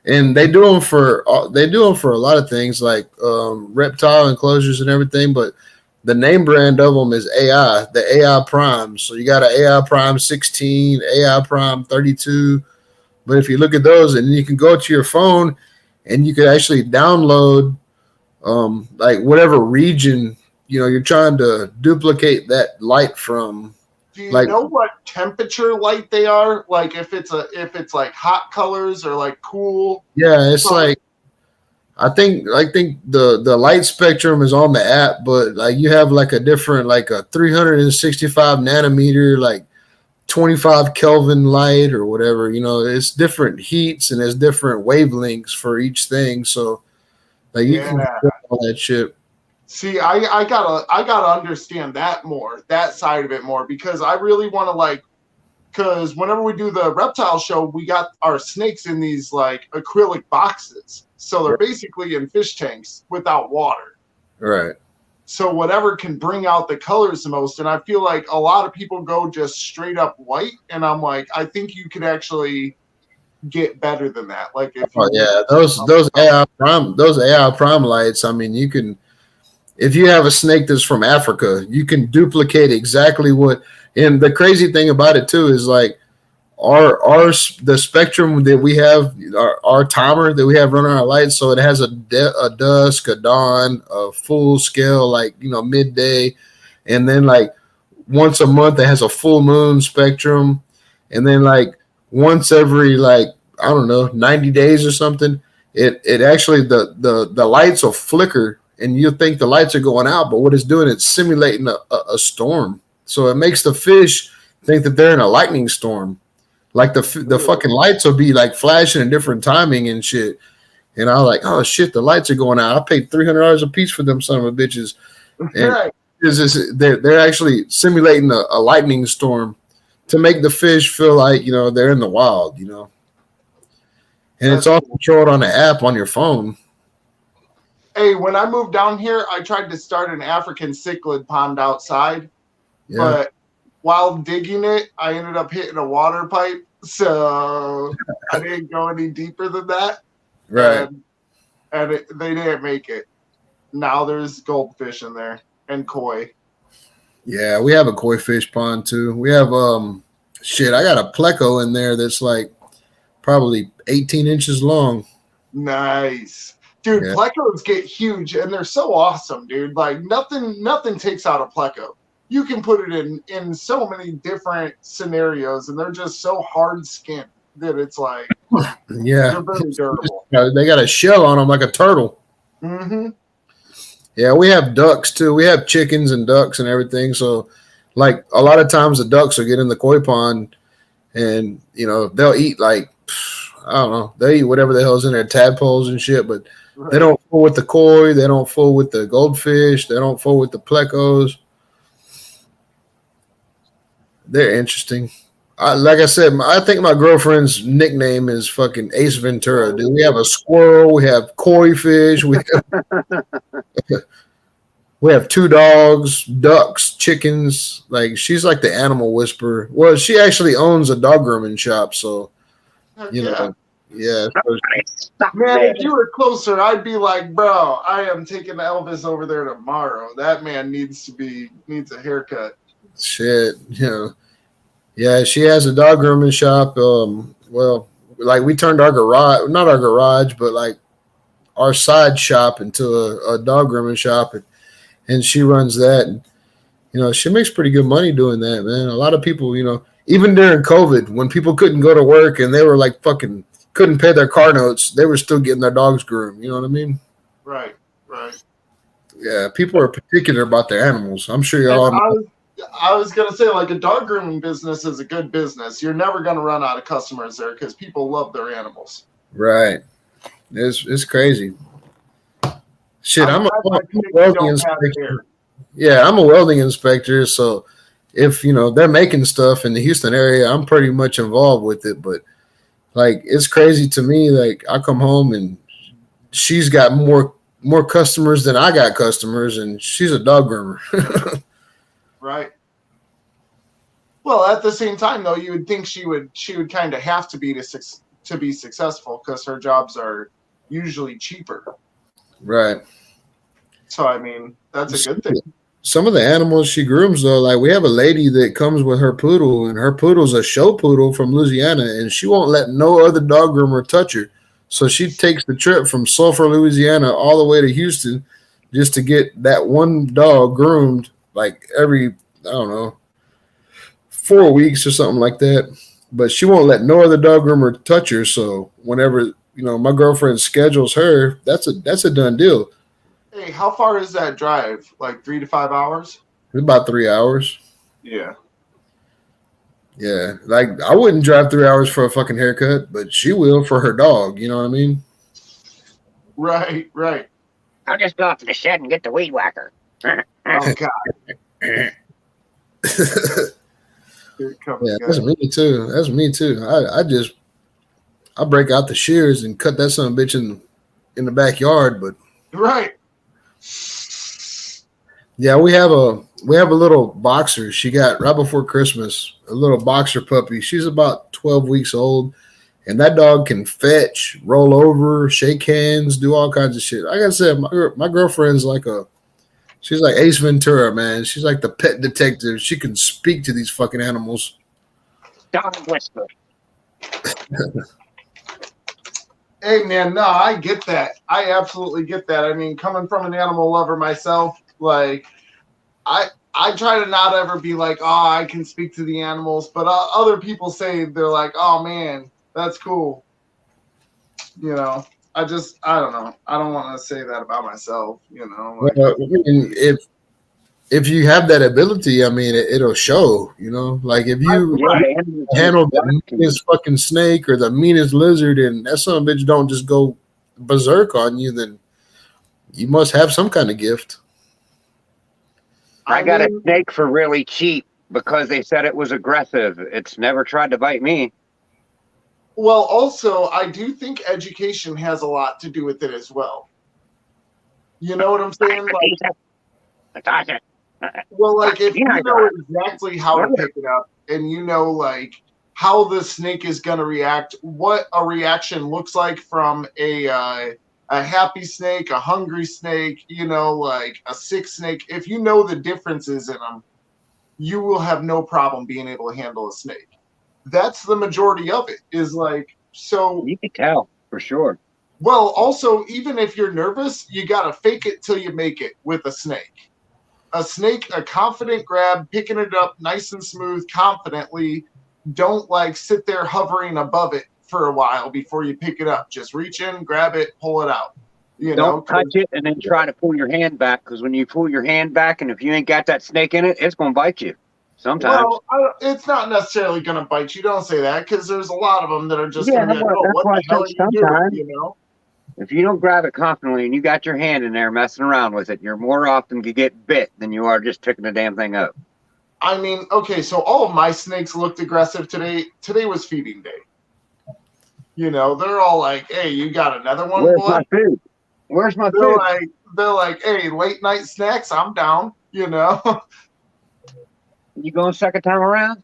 J: and they do them for a lot of things like reptile enclosures and everything. But the name brand of them is AI, the AI Prime. So you got an AI Prime 16, AI Prime 32. But if you look at those, and you can go to your phone, and you can actually download like whatever region you're trying to duplicate that light from.
G: Do you
J: Like,
G: know what temperature light they are? Like if it's like hot colors or like cool.
J: yeah, it's like I think the light spectrum is on the app, but like you have like a different like a 365 nanometer like 25 Kelvin light or whatever. It's different heats and there's different wavelengths for each thing. So like you can control all that shit.
G: See, I gotta understand that side of it more, because I really want to because whenever we do the reptile show, we got our snakes in these like acrylic boxes, so they're basically in fish tanks without water.
J: Right.
G: So whatever can bring out the colors the most, and I feel like a lot of people go just straight up white, and I'm like, I think you could actually get better than that. Like if
J: those AI Prime lights. I mean, you can. If you have a snake that's from Africa, you can duplicate exactly what. And the crazy thing about it too is like the spectrum that we have, our timer that we have running our lights. So it has a dusk, a dawn, a full scale, like midday, and then like once a month it has a full moon spectrum, and then like once every like I don't know 90 days or something, it actually the lights will flicker. And you think the lights are going out, but what it's doing, it's simulating a storm. So it makes the fish think that they're in a lightning storm. Like the fucking lights will be like flashing in different timing and shit. And I was like, oh shit, the lights are going out. I paid $300 a piece for them son of a bitches. And they're actually simulating a lightning storm to make the fish feel like they're in the wild. And it's all controlled on the app on your phone.
G: Hey, when I moved down here, I tried to start an African cichlid pond outside, but while digging it, I ended up hitting a water pipe, so I didn't go any deeper than that.
J: Right.
G: And they didn't make it. Now there's goldfish in there and koi.
J: Yeah, we have a koi fish pond too. We have I got a pleco in there that's like probably 18 inches long.
G: Nice. Dude, plecos get huge and they're so awesome, dude. Like nothing takes out a pleco. You can put it in so many different scenarios, and they're just so hard skinned that it's like they're very durable.
J: They got a shell on them like a turtle.
G: Mm-hmm.
J: Yeah, we have ducks too. We have chickens and ducks and everything. So, like a lot of times the ducks will get in the koi pond, and they'll eat like I don't know, they eat whatever the hell's in there, tadpoles and shit, but. Right. They don't fool with the koi. They don't fool with the goldfish. They don't fool with the plecos. They're interesting. Like I said, I think my girlfriend's nickname is fucking Ace Ventura. Dude, we have a squirrel. We have koi fish. We have 2 dogs, ducks, chickens. Like she's like the animal whisperer. Well, she actually owns a dog grooming shop, so Yeah.
G: Man, if you were closer, I'd be like, bro, I am taking Elvis over there tomorrow. That man needs a haircut.
J: Shit. Yeah, she has a dog grooming shop. Well, like we turned our garage, not our garage, but like our side shop into a dog grooming shop, and she runs that. And, she makes pretty good money doing that, man. A lot of people, even during COVID, when people couldn't go to work and they were like fucking couldn't pay their car notes, they were still getting their dogs groomed. You know what I mean?
G: Right.
J: Yeah, people are particular about their animals. I'm sure y'all know.
G: I was gonna say, like, a dog grooming business is a good business. You're never gonna run out of customers there because people love their animals.
J: Right. It's crazy. Shit, I'm a welding inspector. Yeah, I'm a welding inspector, so if they're making stuff in the Houston area, I'm pretty much involved with it. But like, it's crazy to me. Like, I come home and she's got more customers than I got customers, and she's a dog groomer.
G: Right. Well, at the same time, though, you would think she would kind of have to be to be successful because her jobs are usually cheaper.
J: Right.
G: So I mean, that's a good thing.
J: Some of the animals she grooms, though, like we have a lady that comes with her poodle, and her poodle's a show poodle from Louisiana, and she won't let no other dog groomer touch her. So she takes the trip from Sulphur, Louisiana, all the way to Houston just to get that one dog groomed, like every, I don't know, 4 weeks or something like that. But she won't let no other dog groomer touch her. So whenever my girlfriend schedules her, that's a done deal.
G: Hey, how far is that drive? Like 3 to 5 hours?
J: It's about 3 hours.
G: Yeah.
J: Yeah, like I wouldn't drive 3 hours for a fucking haircut, but she will for her dog. You know what I mean?
G: Right.
F: I'll just go up to the shed and get the weed whacker.
G: Oh God.
J: Yeah, that's me too. That's me too. I break out the shears and cut that son of a bitch in the backyard. But
G: right.
J: Yeah, we have a little boxer. She got right before Christmas a little boxer puppy. She's about 12 weeks old, and that dog can fetch, roll over, shake hands, do all kinds of shit. Like I said, my girlfriend's she's like Ace Ventura, man. She's like the pet detective. She can speak to these fucking animals.
F: Dog whisper.
G: Hey man, no, I get that. I absolutely get that. I mean, coming from an animal lover myself, like I try to not ever be like, oh, I can speak to the animals, but other people say they're like, oh man, that's cool. I don't know. I don't want to say that about myself. Like,
J: well, I mean, if you have that ability, I mean, it'll show. Like if you handle the meanest fucking snake or the meanest lizard, and that son of a bitch don't just go berserk on you, then you must have some kind of gift.
F: I got a snake for really cheap because they said it was aggressive. It's never tried to bite me.
G: Well, also, I do think education has a lot to do with it as well. You know what I'm saying? Well, like if you know exactly how to pick it up and like how the snake is going to react, what a reaction looks like from a happy snake, a hungry snake, like a sick snake. If you know the differences in them, you will have no problem being able to handle a snake. That's the majority of it, is like, so
F: you can tell for sure.
G: Well, also, even if you're nervous, you got to fake it till you make it with a snake. A snake, a confident grab, picking it up nice and smooth, confidently. Don't sit there hovering above it for a while before you pick it up. Just reach in, grab it, pull it out.
F: Don't touch it and then try to pull your hand back, because when you pull your hand back and if you ain't got that snake in it, it's going to bite you sometimes.
G: Well, it's not necessarily going to bite you. Don't say that, because there's a lot of them that are just going to be like, oh, what the hell are you doing,
F: If you don't grab it confidently and you got your hand in there messing around with it, you're more often to get bit than you are just picking the damn thing up.
G: I mean, okay, so all of my snakes looked aggressive today. Today was feeding day. They're all like, hey, you got another one,
F: Where's
G: boy?
F: my food? Where's my food?
G: They're like, hey, late night snacks, I'm down,
F: You going second time around?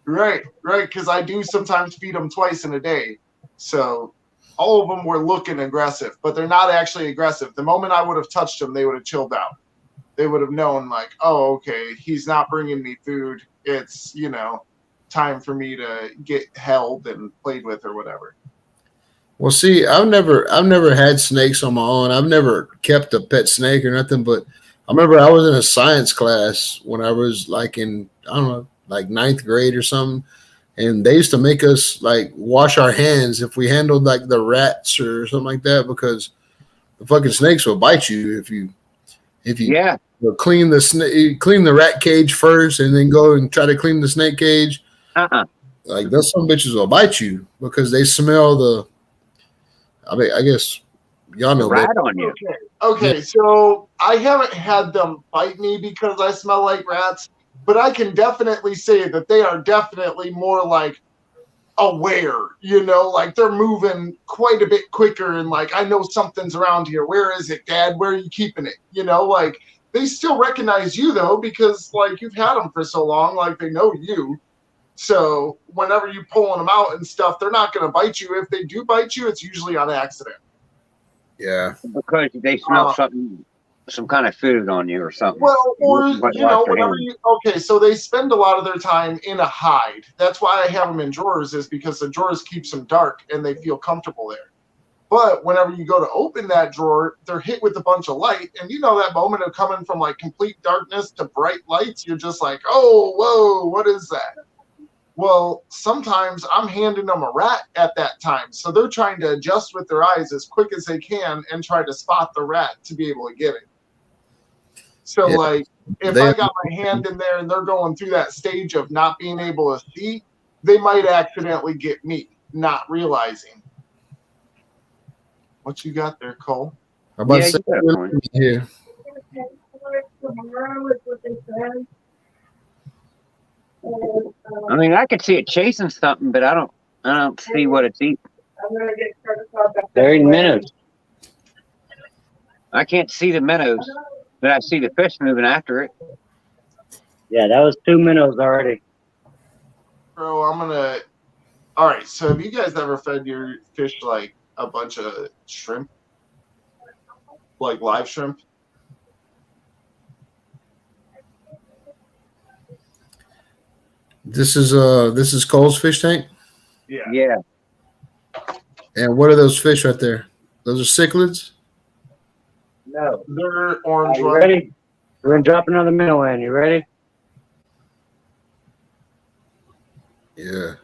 G: Right, because I do sometimes feed them twice in a day. So, all of them were looking aggressive, but they're not actually aggressive. The moment I would have touched them, they would have chilled out. They would have known, like, oh, okay, he's not bringing me food. It's, time for me to get held and played with or whatever.
J: Well, see, I've never had snakes on my own. I've never kept a pet snake or nothing. But I remember I was in a science class when I was like in, I don't know, like ninth grade or something, and they used to make us like wash our hands if we handled like the rats or something like that, because the fucking snakes will bite you if you
F: Yeah.
J: clean the clean the rat cage first and then go and try to clean the snake cage.
F: Uh-uh.
J: Like those some bitches will bite you because they smell the. I mean, I guess y'all know
F: Rat
J: better.
F: on you.
G: Okay, so I haven't had them bite me because I smell like rats, but I can definitely say that they are definitely more like aware, like they're moving quite a bit quicker and like, I know something's around here. Where is it, Dad? Where are you keeping it? Like they still recognize you though, because like you've had them for so long, like they know you. So whenever you pulling them out and stuff, they're not going to bite you. If they do bite you, it's usually on accident.
J: Yeah.
F: Because they smell something, some kind of food on you or something.
G: Well, or,
F: But wash your
G: whenever
F: hands.
G: okay, so they spend a lot of their time in a hide. That's why I have them in drawers, is because the drawers keeps them dark and they feel comfortable there. But whenever you go to open that drawer, they're hit with a bunch of light. And that moment of coming from like complete darkness to bright lights, you're just like, oh, whoa, what is that? Well, sometimes I'm handing them a rat at that time. So they're trying to adjust with their eyes as quick as they can and try to spot the rat to be able to get it. So,
J: Yeah.
G: like, if I got my hand in there and they're going through that stage of not being able to see, they might accidentally get me, not realizing. What you got there, Cole?
J: I'm about
F: Yeah,
J: to say,
F: you got a point.
J: here.
F: I mean, I could see it chasing something, but I don't see what it's eating.
A: They're eating minnows.
F: I can't see the minnows, but I see the fish moving after it.
A: Yeah, that was 2 minnows already.
G: Bro, all right, so have you guys ever fed your fish like a bunch of shrimp? Like live shrimp?
J: This is Cole's fish tank.
F: Yeah.
J: And what are those fish right there? Those are cichlids.
A: No.
G: They're orange
A: You
G: ones.
A: ready? We're going to drop another minnow in. You ready?
J: Yeah.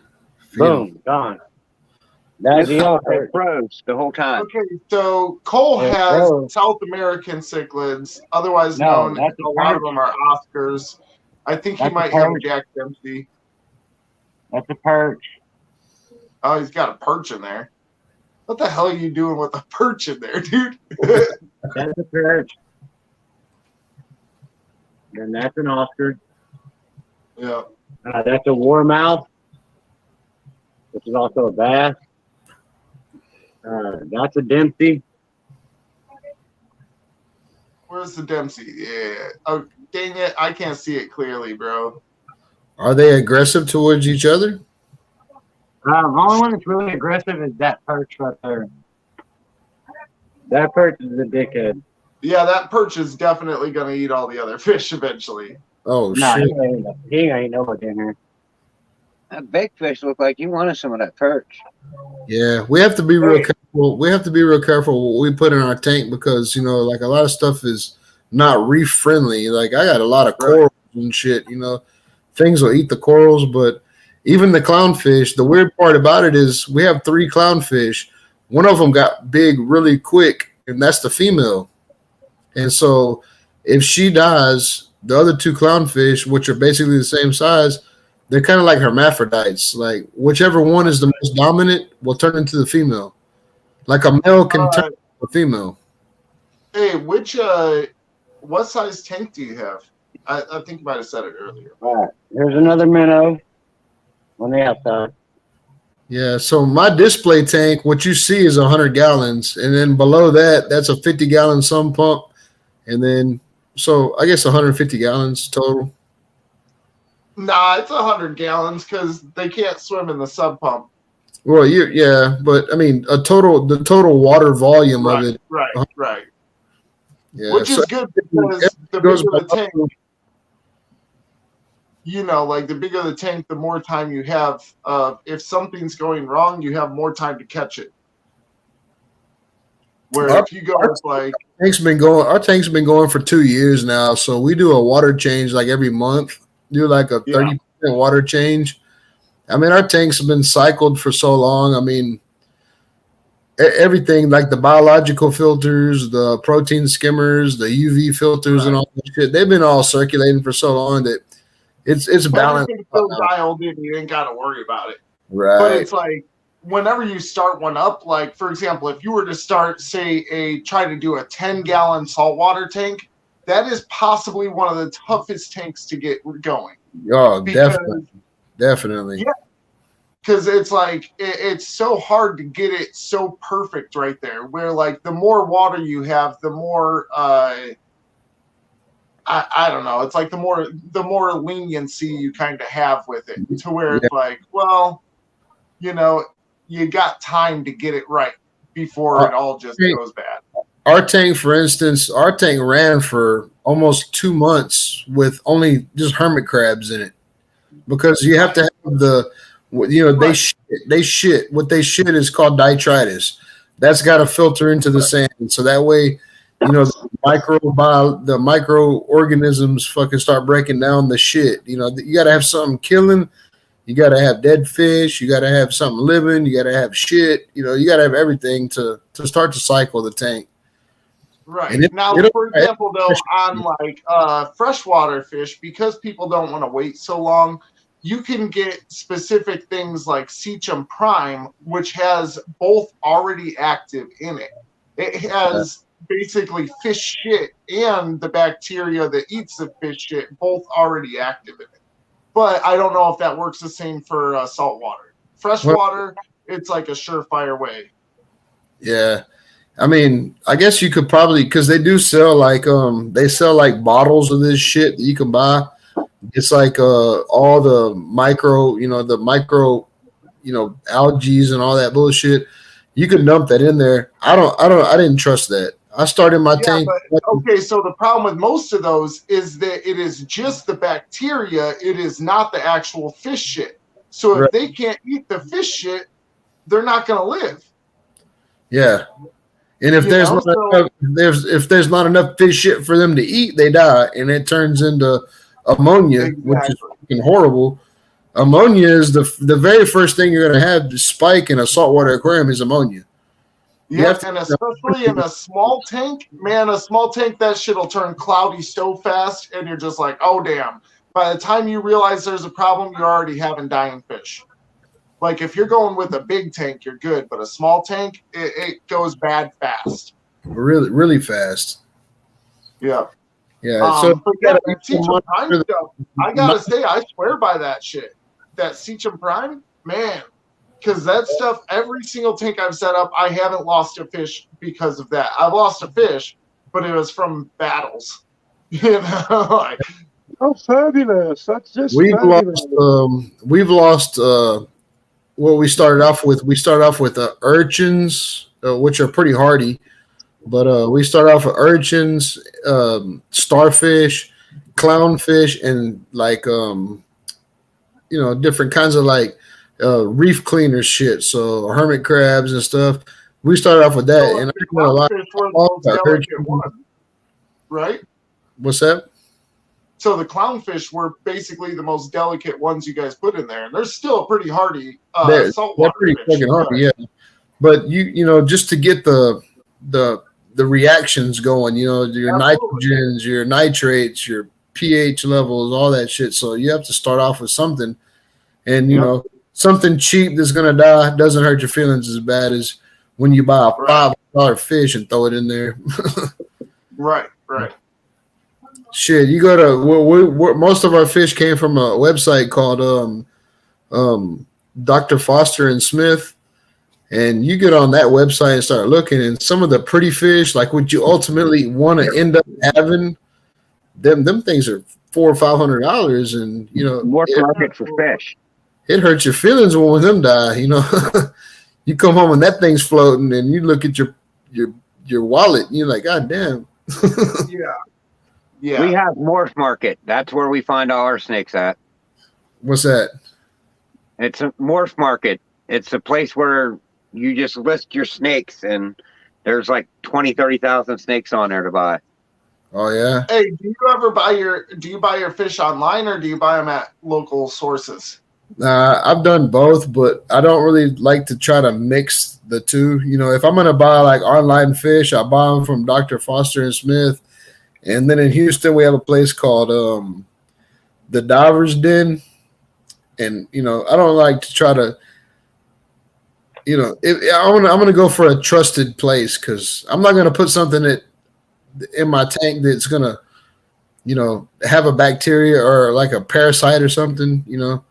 A: Boom. Gone. That's the yellow
F: They
A: perch.
F: froze the whole time.
G: Okay, so Cole
A: Yeah,
G: has
A: bro.
G: South American cichlids, otherwise
A: No,
G: known,
A: that's
G: a lot of them are Oscars. I think he
A: That's a
G: might have a
A: perch.
G: Jack Dempsey.
A: That's a perch.
G: Oh, he's got a perch in there. What the hell are you doing with a perch in there, dude?
A: That's a perch. And that's an Oscar.
G: Yeah.
A: That's a warmouth, which is also a bass. That's a Dempsey.
G: Where's the Dempsey? Yeah. Oh, dang it. I can't see it clearly, bro.
J: Are they aggressive towards each other?
A: The only one that's really aggressive is that perch right there. That perch is a dickhead.
G: Yeah, that perch is definitely going to eat all the other fish eventually.
J: Oh,
A: Nah,
J: shit.
A: he ain't nobody in here.
F: That big fish looked like you wanted some of that perch.
J: Yeah, we have to be real careful. We have to be real careful what we put in our tank because, like a lot of stuff is not reef friendly. Like I got a lot of corals and shit, things will eat the corals, but even the clownfish, the weird part about it is we have 3 clownfish. One of them got big really quick, and that's the female. And so if she dies, the other 2 clownfish, which are basically the same size, they're kind of like hermaphrodites. Like whichever one is the most dominant will turn into the female. Like a male can turn into a female.
G: Hey, what size tank do you have? I think you might have said it earlier.
A: All right, here's another minnow on the outside.
J: Yeah, so my display tank, what you see is 100 gallons. And then below that, that's a 50-gallon sump pump. And then, so I guess 150 gallons total.
G: Nah, it's 100 gallons because they can't swim in the sub pump.
J: Well, yeah, but I mean, the total water volume of
G: Right,
J: it.
G: right.
J: Yeah,
G: Which
J: so
G: is good because the
J: it goes
G: bigger
J: by
G: the tank, like the bigger the tank, the more time you have. If something's going wrong, you have more time to catch it. Where
J: our,
G: if you go
J: our
G: with like,
J: tank's been going for 2 years now. So we do a water change like every month. Do like a
G: yeah,
J: 30% water change. I mean, our tanks have been cycled for so long. I mean, everything like the biological filters, the protein skimmers, the UV filters, and
G: right.
J: all that shit. They've been all circulating for so long that it's balanced
G: Everything's
J: out
G: so
J: now.
G: dialed in, you ain't got to worry about it. But
J: Right.
G: it's like whenever you start one up, like for example, if you were to start, say, try to do a 10-gallon saltwater tank, that is possibly one of the toughest tanks to get going
J: Oh,
G: because
J: definitely.
G: yeah, because it's like it's so hard to get it so perfect right there. Where like the more water you have, the more I don't know. It's like the more leniency you kind of have with it, to where
J: Yeah.
G: it's like, well, you know, you got time to get it right before
J: Our
G: it all just
J: tank,
G: goes bad.
J: our tank, for instance, our tank ran for almost 2 months with only just hermit crabs in it because you have
G: Right,
J: to have they
G: right,
J: shit. What they shit is called detritus. That's got to filter into the
G: right,
J: sand, so that way, the microorganisms fucking start breaking down the shit. You got to have something killing. You got to have dead fish. You got to have something living. You got to have shit. You got to have everything to start to cycle the tank.
G: right.
J: And
G: Now, for example, though, on like freshwater fish, because people don't want to wait so long, you can get specific things like Seachum Prime, which has both already active in it. It has basically fish shit and the bacteria that eats the fish shit both already active in it. But I don't know if that works the same for saltwater.
J: well,
G: Freshwater, it's like a surefire way.
J: yeah. I mean, I guess you could probably because they do sell they sell like bottles of this shit that you can buy. It's like all the micro algae and all that bullshit. You can dump that in there. I didn't trust that. I started my
G: Yeah,
J: tank.
G: but okay, so the problem with most of those is that it is just the bacteria, it is not the actual fish shit. So if
J: Right.
G: they can't eat the fish shit, they're not going to live.
J: Yeah. And if
G: You
J: there's
G: know,
J: not
G: so
J: enough, if there's not enough fish shit for them to eat, they die, and it turns into ammonia, which is
G: exactly.
J: fucking horrible. Ammonia is the very first thing you're gonna have to spike in a saltwater aquarium is ammonia. You have
G: Yep,
J: to.
G: and especially in a small tank, man, a small tank, that shit'll turn cloudy so fast, and you're just like, oh damn. By the time you realize there's a problem, you're already having dying fish. Like if you're going with a big tank, you're good, but a small tank, it goes bad fast.
J: Really, really fast.
G: Yeah.
J: Yeah. So
G: But
J: you
G: yeah,
J: gotta
G: that Seachum Prime stuff, I gotta say, I swear by that shit. That Seachum Prime, man, because that stuff, every single tank I've set up, I haven't lost a fish because of that. I've lost a fish, but it was from battles. You know, like,
B: Oh, fabulous! That's just
J: we've
B: fabulous.
J: lost what we started off with. We started off with urchins, which are pretty hardy. But we start off with urchins, starfish, clownfish, and different kinds of reef cleaner shit. So hermit crabs and stuff. We started off with that,
G: so
J: and
G: like
J: I
G: the
J: got a lot
G: clownfish were the
J: of
G: most delicate
J: urchins.
G: one, right?
J: What's that?
G: So the clownfish were basically the most delicate ones you guys put in there, and they're still pretty hardy
J: They're
G: saltwater
J: pretty
G: fish.
J: fucking hardy, yeah. But just to get the the reactions going, your
G: Absolutely.
J: nitrogens, your nitrates, your pH levels, all that shit. So you have to start off with something, and
G: Yep.
J: something cheap that's gonna die doesn't hurt your feelings as bad as when you buy a
G: Right.
J: $5 fish and throw it in there.
G: Right.
J: Shit, you go to most of our fish came from a website called Dr. Foster and Smith. And you get on that website and start looking, and some of the pretty fish, like what you ultimately want to end up having, them things are $400 or $500, and
F: More
J: it,
F: market for fish.
J: it hurts your feelings when one of them die. You know, you come home and that thing's floating, and you look at your wallet, and you're like, God damn.
G: Yeah. Yeah.
F: We have Morph Market. That's where we find all our snakes at.
J: What's that?
F: It's a Morph Market. It's a place where you just list your snakes, and there's like 20, 30,000 snakes on there to buy.
J: Oh yeah.
G: Hey, do you buy your fish online or do you buy them at local sources?
J: I've done both, but I don't really like to try to mix the two. You know, if I'm gonna buy like online fish, I buy them from Dr. Foster and Smith, and then in Houston we have a place called the Divers Den, and you know I don't like to try to. You know, I'm gonna go for a trusted place because I'm not gonna put something that in my tank that's gonna, you know, have a bacteria or like a parasite or something. You know,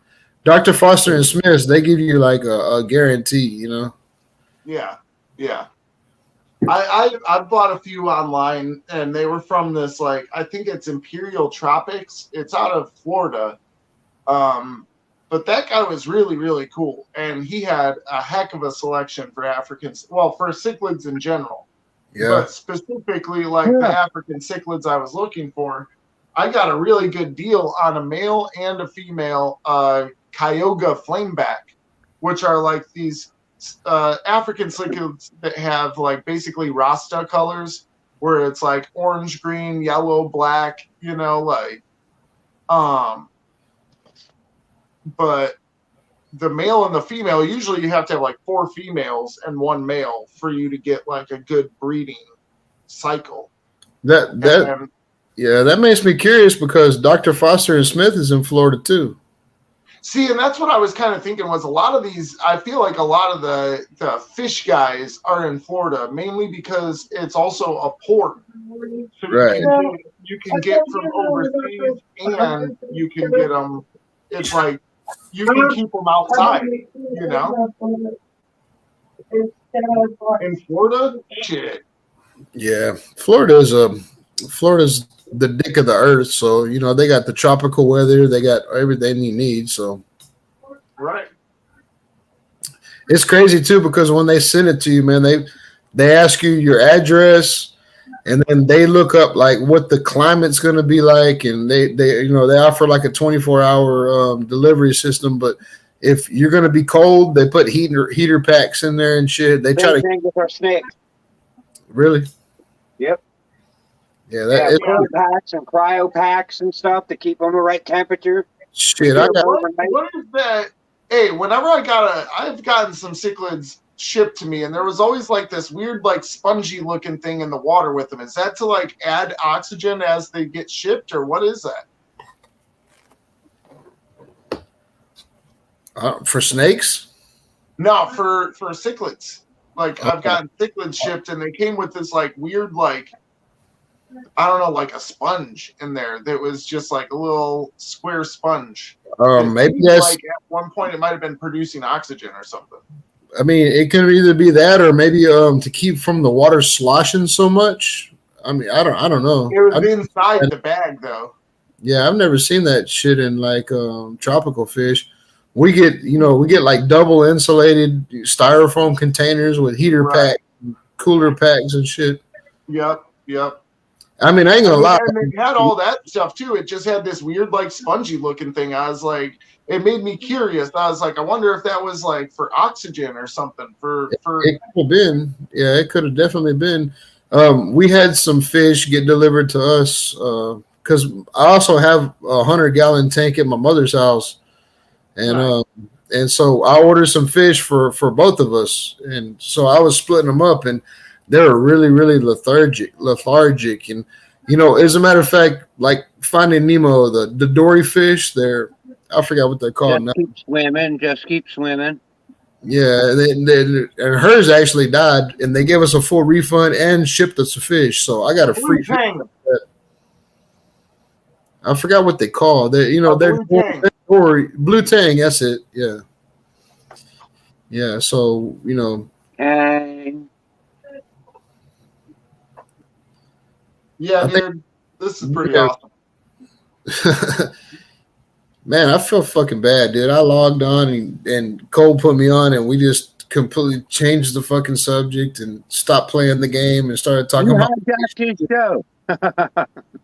J: Dr. Foster and Smith, they give you like a guarantee. You know.
G: Yeah, yeah. I bought a few online and they were from this like I think it's Imperial Tropics. It's out of Florida. But that guy was really, really cool. And he had a heck of a selection for Africans. Well, for cichlids in general.
J: Yeah.
G: But specifically, like the African cichlids I was looking for, I got a really good deal on a male and a female Kyoga flameback, which are like these African cichlids that have like basically Rasta colors, where it's like orange, green, yellow, black, you know, like but the male and the female, usually you have to have like 4 females and 1 male for you to get like a good breeding cycle.
J: That makes me curious because Dr. Foster and Smith is in Florida too.
G: See, and that's what I was kind of thinking was a lot of these, I feel like a lot of the fish guys are in Florida, mainly because it's also a port. So
J: right.
G: You can get from overseas and you can get them, it's like, you can keep them outside, you know? In Florida? Shit.
J: Yeah. Florida's the dick of the earth, so you know they got the tropical weather, they got everything you need. So
G: right.
J: It's crazy too because when they send it to you, man, they ask you your address, and then they look up like what the climate's going to be like, and they you know they offer like a 24-hour delivery system. But if you're going to be cold, they put heater packs in there and shit. They try to
F: thing with our snakes.
J: Really.
F: Yep.
J: Yeah,
F: cold packs and cryo packs and stuff to keep them the right temperature.
J: Shit,
G: what is that? Hey, whenever I've gotten some cichlids shipped to me, and there was always like this weird, like spongy looking thing in the water with them. Is that to like add oxygen as they get shipped, or what is
J: that? For snakes?
G: No, for cichlids. Like I've gotten cichlids shipped, and they came with this like weird, like I don't know, like a sponge in there that was just like a little square sponge.
J: Maybe that's
G: like at one point it might have been producing oxygen or something.
J: I mean, it could either be that or maybe to keep from the water sloshing so much. I mean, I don't know.
G: It was inside the bag though.
J: Yeah, I've never seen that shit in like tropical fish. We get like double insulated styrofoam containers with heater packs, cooler packs and shit.
G: Yep.
J: I mean, I ain't gonna lie.
G: And it had all that stuff too. It just had this weird, like spongy looking thing. I was like, it made me curious. I was like, I wonder if that was like for oxygen or something. It
J: could have been. Yeah, it could have definitely been. We had some fish get delivered to us because I also have a 100-gallon tank at my mother's house, and so I ordered some fish for both of us, and so I was splitting them up and. They were really, really lethargic, and as a matter of fact, like Finding Nemo, the dory fish, I forgot what they're called now.
F: Just keep swimming.
J: Yeah, and hers actually died, and they gave us a full refund and shipped us a fish, so I got a free fish. I forgot what they call they're dory, blue tang. That's it. Yeah. So
F: And.
G: Yeah, dude, this is pretty awesome.
J: Man, I feel fucking bad, dude. I logged on and Cole put me on, and we just completely changed the fucking subject and stopped playing the game and started talking
F: You
J: about.
F: hijacked his show.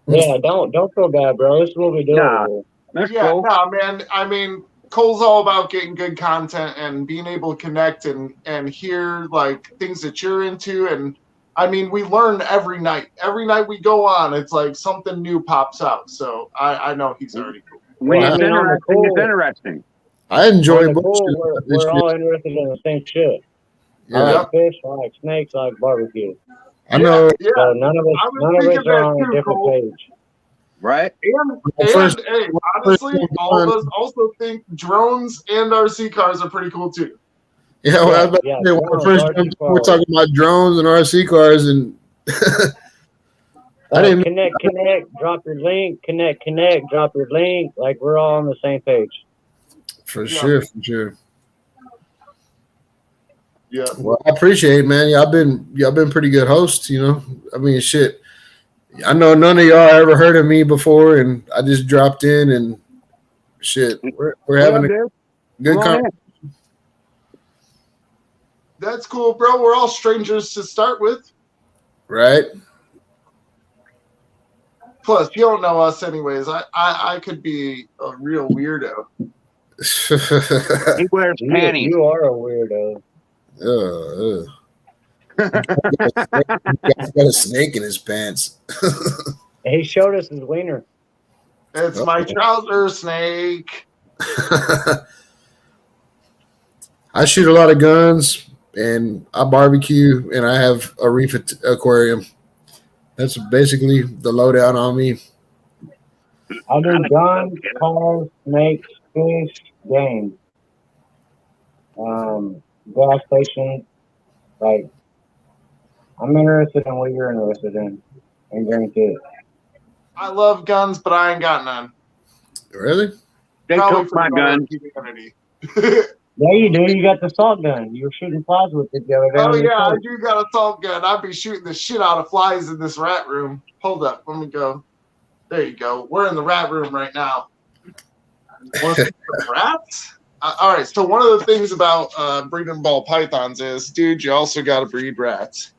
A: Yeah, don't feel bad, bro. This is what we do.
F: Nah, that's
G: Yeah,
F: cool.
G: no, man. I mean, Cole's all about getting good content and being able to connect and hear like things that you're into. And I mean, we learn every night. Every night we go on, it's like something new pops out. So I know he's already cool.
F: When
A: Well, I
F: it's
A: mean, on the
F: interesting, it's
A: cool,
F: interesting.
J: I enjoy
A: on the cool,
J: bullshit this
A: we're
J: shit.
A: all interested in the same shit. I
J: Yeah,
A: like fish, I like snakes, I like barbecue.
J: I know.
G: Yeah,
A: So none of
G: I
A: us
G: was thinking
A: are
G: that
A: on a
G: too,
A: different
G: Cole.
A: page.
F: Right?
G: And
J: First,
G: hey, honestly, all of us also think drones and RC cars are pretty cool too.
J: yeah, well, I was about to
A: Yeah,
J: say, when I
A: drones,
J: first
A: RC
J: jumped, in, we're
A: cars.
J: talking about drones and RC cars, and I didn't.
A: Connect, drop your link, connect, drop your link. Like we're all on the same page.
J: For
G: Yeah.
J: sure, for sure.
G: Yeah.
J: Well, I appreciate it, man. Y'all been pretty good hosts, you know. I mean, shit. I know none of y'all ever heard of me before, and I just dropped in and shit. We're having a good conversation.
G: That's cool, bro. We're all strangers to start with.
J: Right?
G: Plus, you don't know us anyways. I could be a real weirdo.
F: He wears panties.
A: You are a weirdo.
J: He's got a snake in his pants.
A: He showed us his wiener.
G: It's my trouser snake.
J: I shoot a lot of guns, and I barbecue, and I have a reef aquarium. That's basically the lowdown on me.
A: I do guns, cars, snakes, fish, game. Gas station. Like, I'm interested in what you're interested in. And guarantee it.
G: I love guns, but I ain't got none.
J: Really?
F: They
G: Probably
F: took
G: for
F: my
G: the better
F: gun.
G: humanity.
A: Yeah, you do. You got the salt gun. You were shooting flies with it the other day.
G: Oh
A: on your
G: yeah, I
A: coat.
G: do got a salt gun. I'd be shooting the shit out of flies in this rat room. Hold up, let me go. There you go. We're in the rat room right now. Want to see some rats? All right. So one of the things about breeding ball pythons is, dude, you also got to breed rats.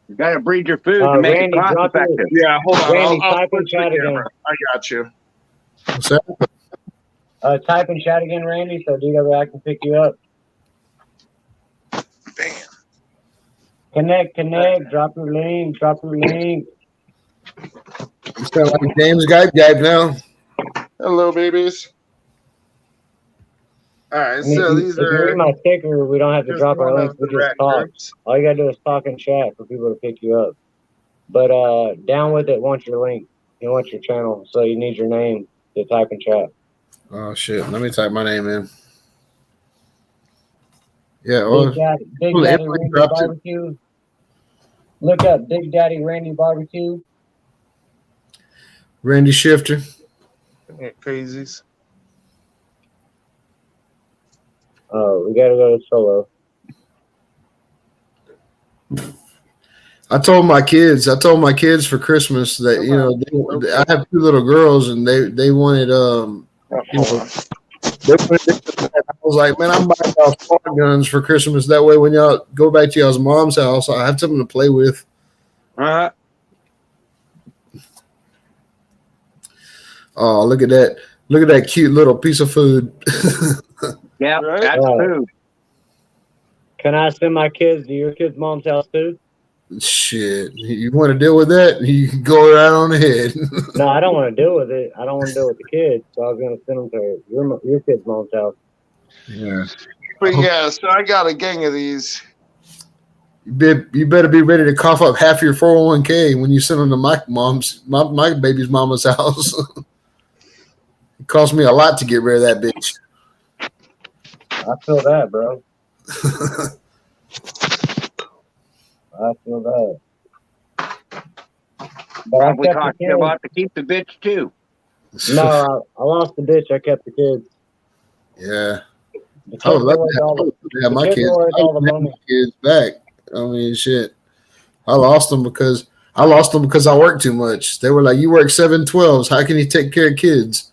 F: You got to breed your food to make
A: Randy,
F: it cost
A: drop your-
F: effective.
G: Yeah, hold on.
A: Randy,
G: I'll
A: type in
G: switch the
A: chat again.
G: camera. I got you.
J: What's that?
A: Type in chat again, Randy, so DW can pick you up.
G: Bam.
A: Connect, drop your link.
J: You sound like James Gype now.
G: Hello, babies. All right, so these
A: if you read
G: are
A: my sticker, we don't have to
G: just
A: drop our
G: one
A: links.
G: of
A: We
G: the
A: just
G: rat
A: talk.
G: groups.
A: All you gotta do is talk and chat for people to pick you up. But down with it wants your link. He wants your channel, so you need your name to type in chat.
J: Oh shit! Let me type my name in. Yeah. Well,
A: Big Daddy Randy Barbecue. Look up Big Daddy Randy Barbecue.
J: Randy Shifter.
G: Yeah, crazies.
A: Oh, we gotta go to solo.
J: I told my kids for Christmas that I have two little girls and they wanted I was like, man, I'm buying y'all smart guns for Christmas. That way, when y'all go back to y'all's mom's house, I have something to play with. Oh, look at that! Look at that cute little piece of food.
F: Yeah,
G: Right?
F: that's food.
A: Can I send my kids to your kids' mom's house too?
J: Shit, you want to deal with that? You can go right on ahead.
A: No, I don't want to deal with it. I don't want to deal with the kids. So I was gonna send them to your kids' mom's house.
J: Yeah,
G: But yeah, so I got a gang of these.
J: you better be ready to cough up half your 401k when you send them to my baby's mama's house. It cost me a lot to get rid of that bitch.
A: I feel that, bro. I feel that. But
F: Probably
A: I kept
F: cost
A: the
F: you a
A: kids.
F: lot to keep the bitch too.
A: No, I lost the bitch. I kept the kids.
J: Yeah.
A: The
J: I would
A: kids
J: love
A: were worth all the-
J: to have my
A: the
J: kids.
A: kids were worth
J: I
A: all
J: would
A: the
J: have
A: money.
J: my kids back. I mean, shit. I lost them because I worked too much. They were like, "You work 7/12s. How can you take care of kids?"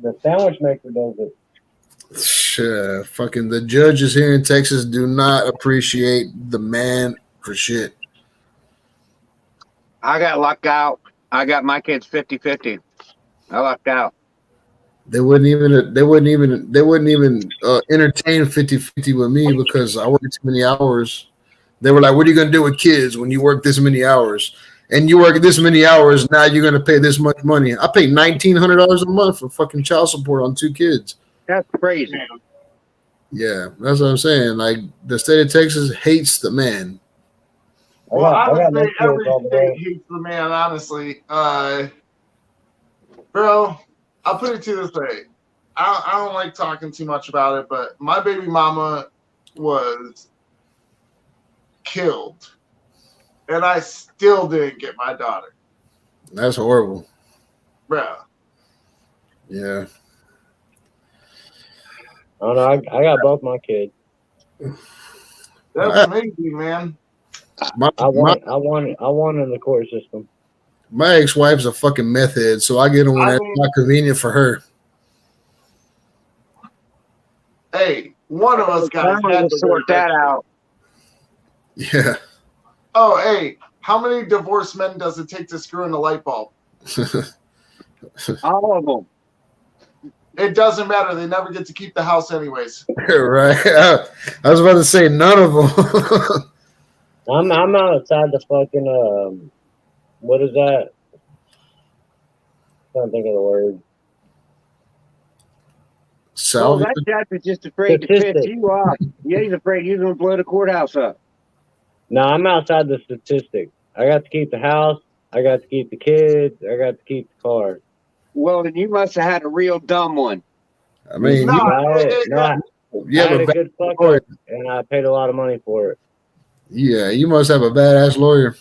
A: The sandwich maker does it.
J: Fucking the judges here in Texas do not appreciate the man for shit.
F: I got lucked out. I got my kids 50-50. I lucked out.
J: They wouldn't even entertain 50-50 with me because I work too many hours. They were like, "What are you gonna do with kids when you work this many hours? And you work this many hours, now you're gonna pay this much money." I pay $1,900 a month for fucking child support on 2 kids.
F: That's crazy.
J: Yeah, that's what I'm saying. Like the state of Texas hates the man.
G: Well, I would say every state hates the man, honestly. Bro, I'll put it to you this way. I don't like talking too much about it, but my baby mama was killed. And I still didn't get my daughter.
J: That's horrible.
G: Bro.
J: Yeah.
A: Oh no, I got both my kids.
G: That's amazing, man.
A: I won in the court system.
J: My ex-wife's a fucking meth head, so I get them when it's not convenient for her.
G: Hey, one of us guys had to
F: sort that out.
J: Yeah.
G: Oh, hey, how many divorced men does it take to screw in a light bulb?
F: All of them.
G: It doesn't matter. They never get to keep the house anyways.
J: Right. I was about to say none of them.
A: I'm outside the fucking what is that? I can't think of the word.
F: Well, that judge is just afraid to piss you off. Yeah, he's afraid you're going to blow the courthouse up.
A: No, I'm outside the statistic. I got to keep the house. I got to keep the kids. I got to keep the car.
F: Well, then you must have had a real dumb one.
J: I mean,
A: I had a good fuck up, and I paid a lot of money for it.
J: Yeah, you must have a badass lawyer.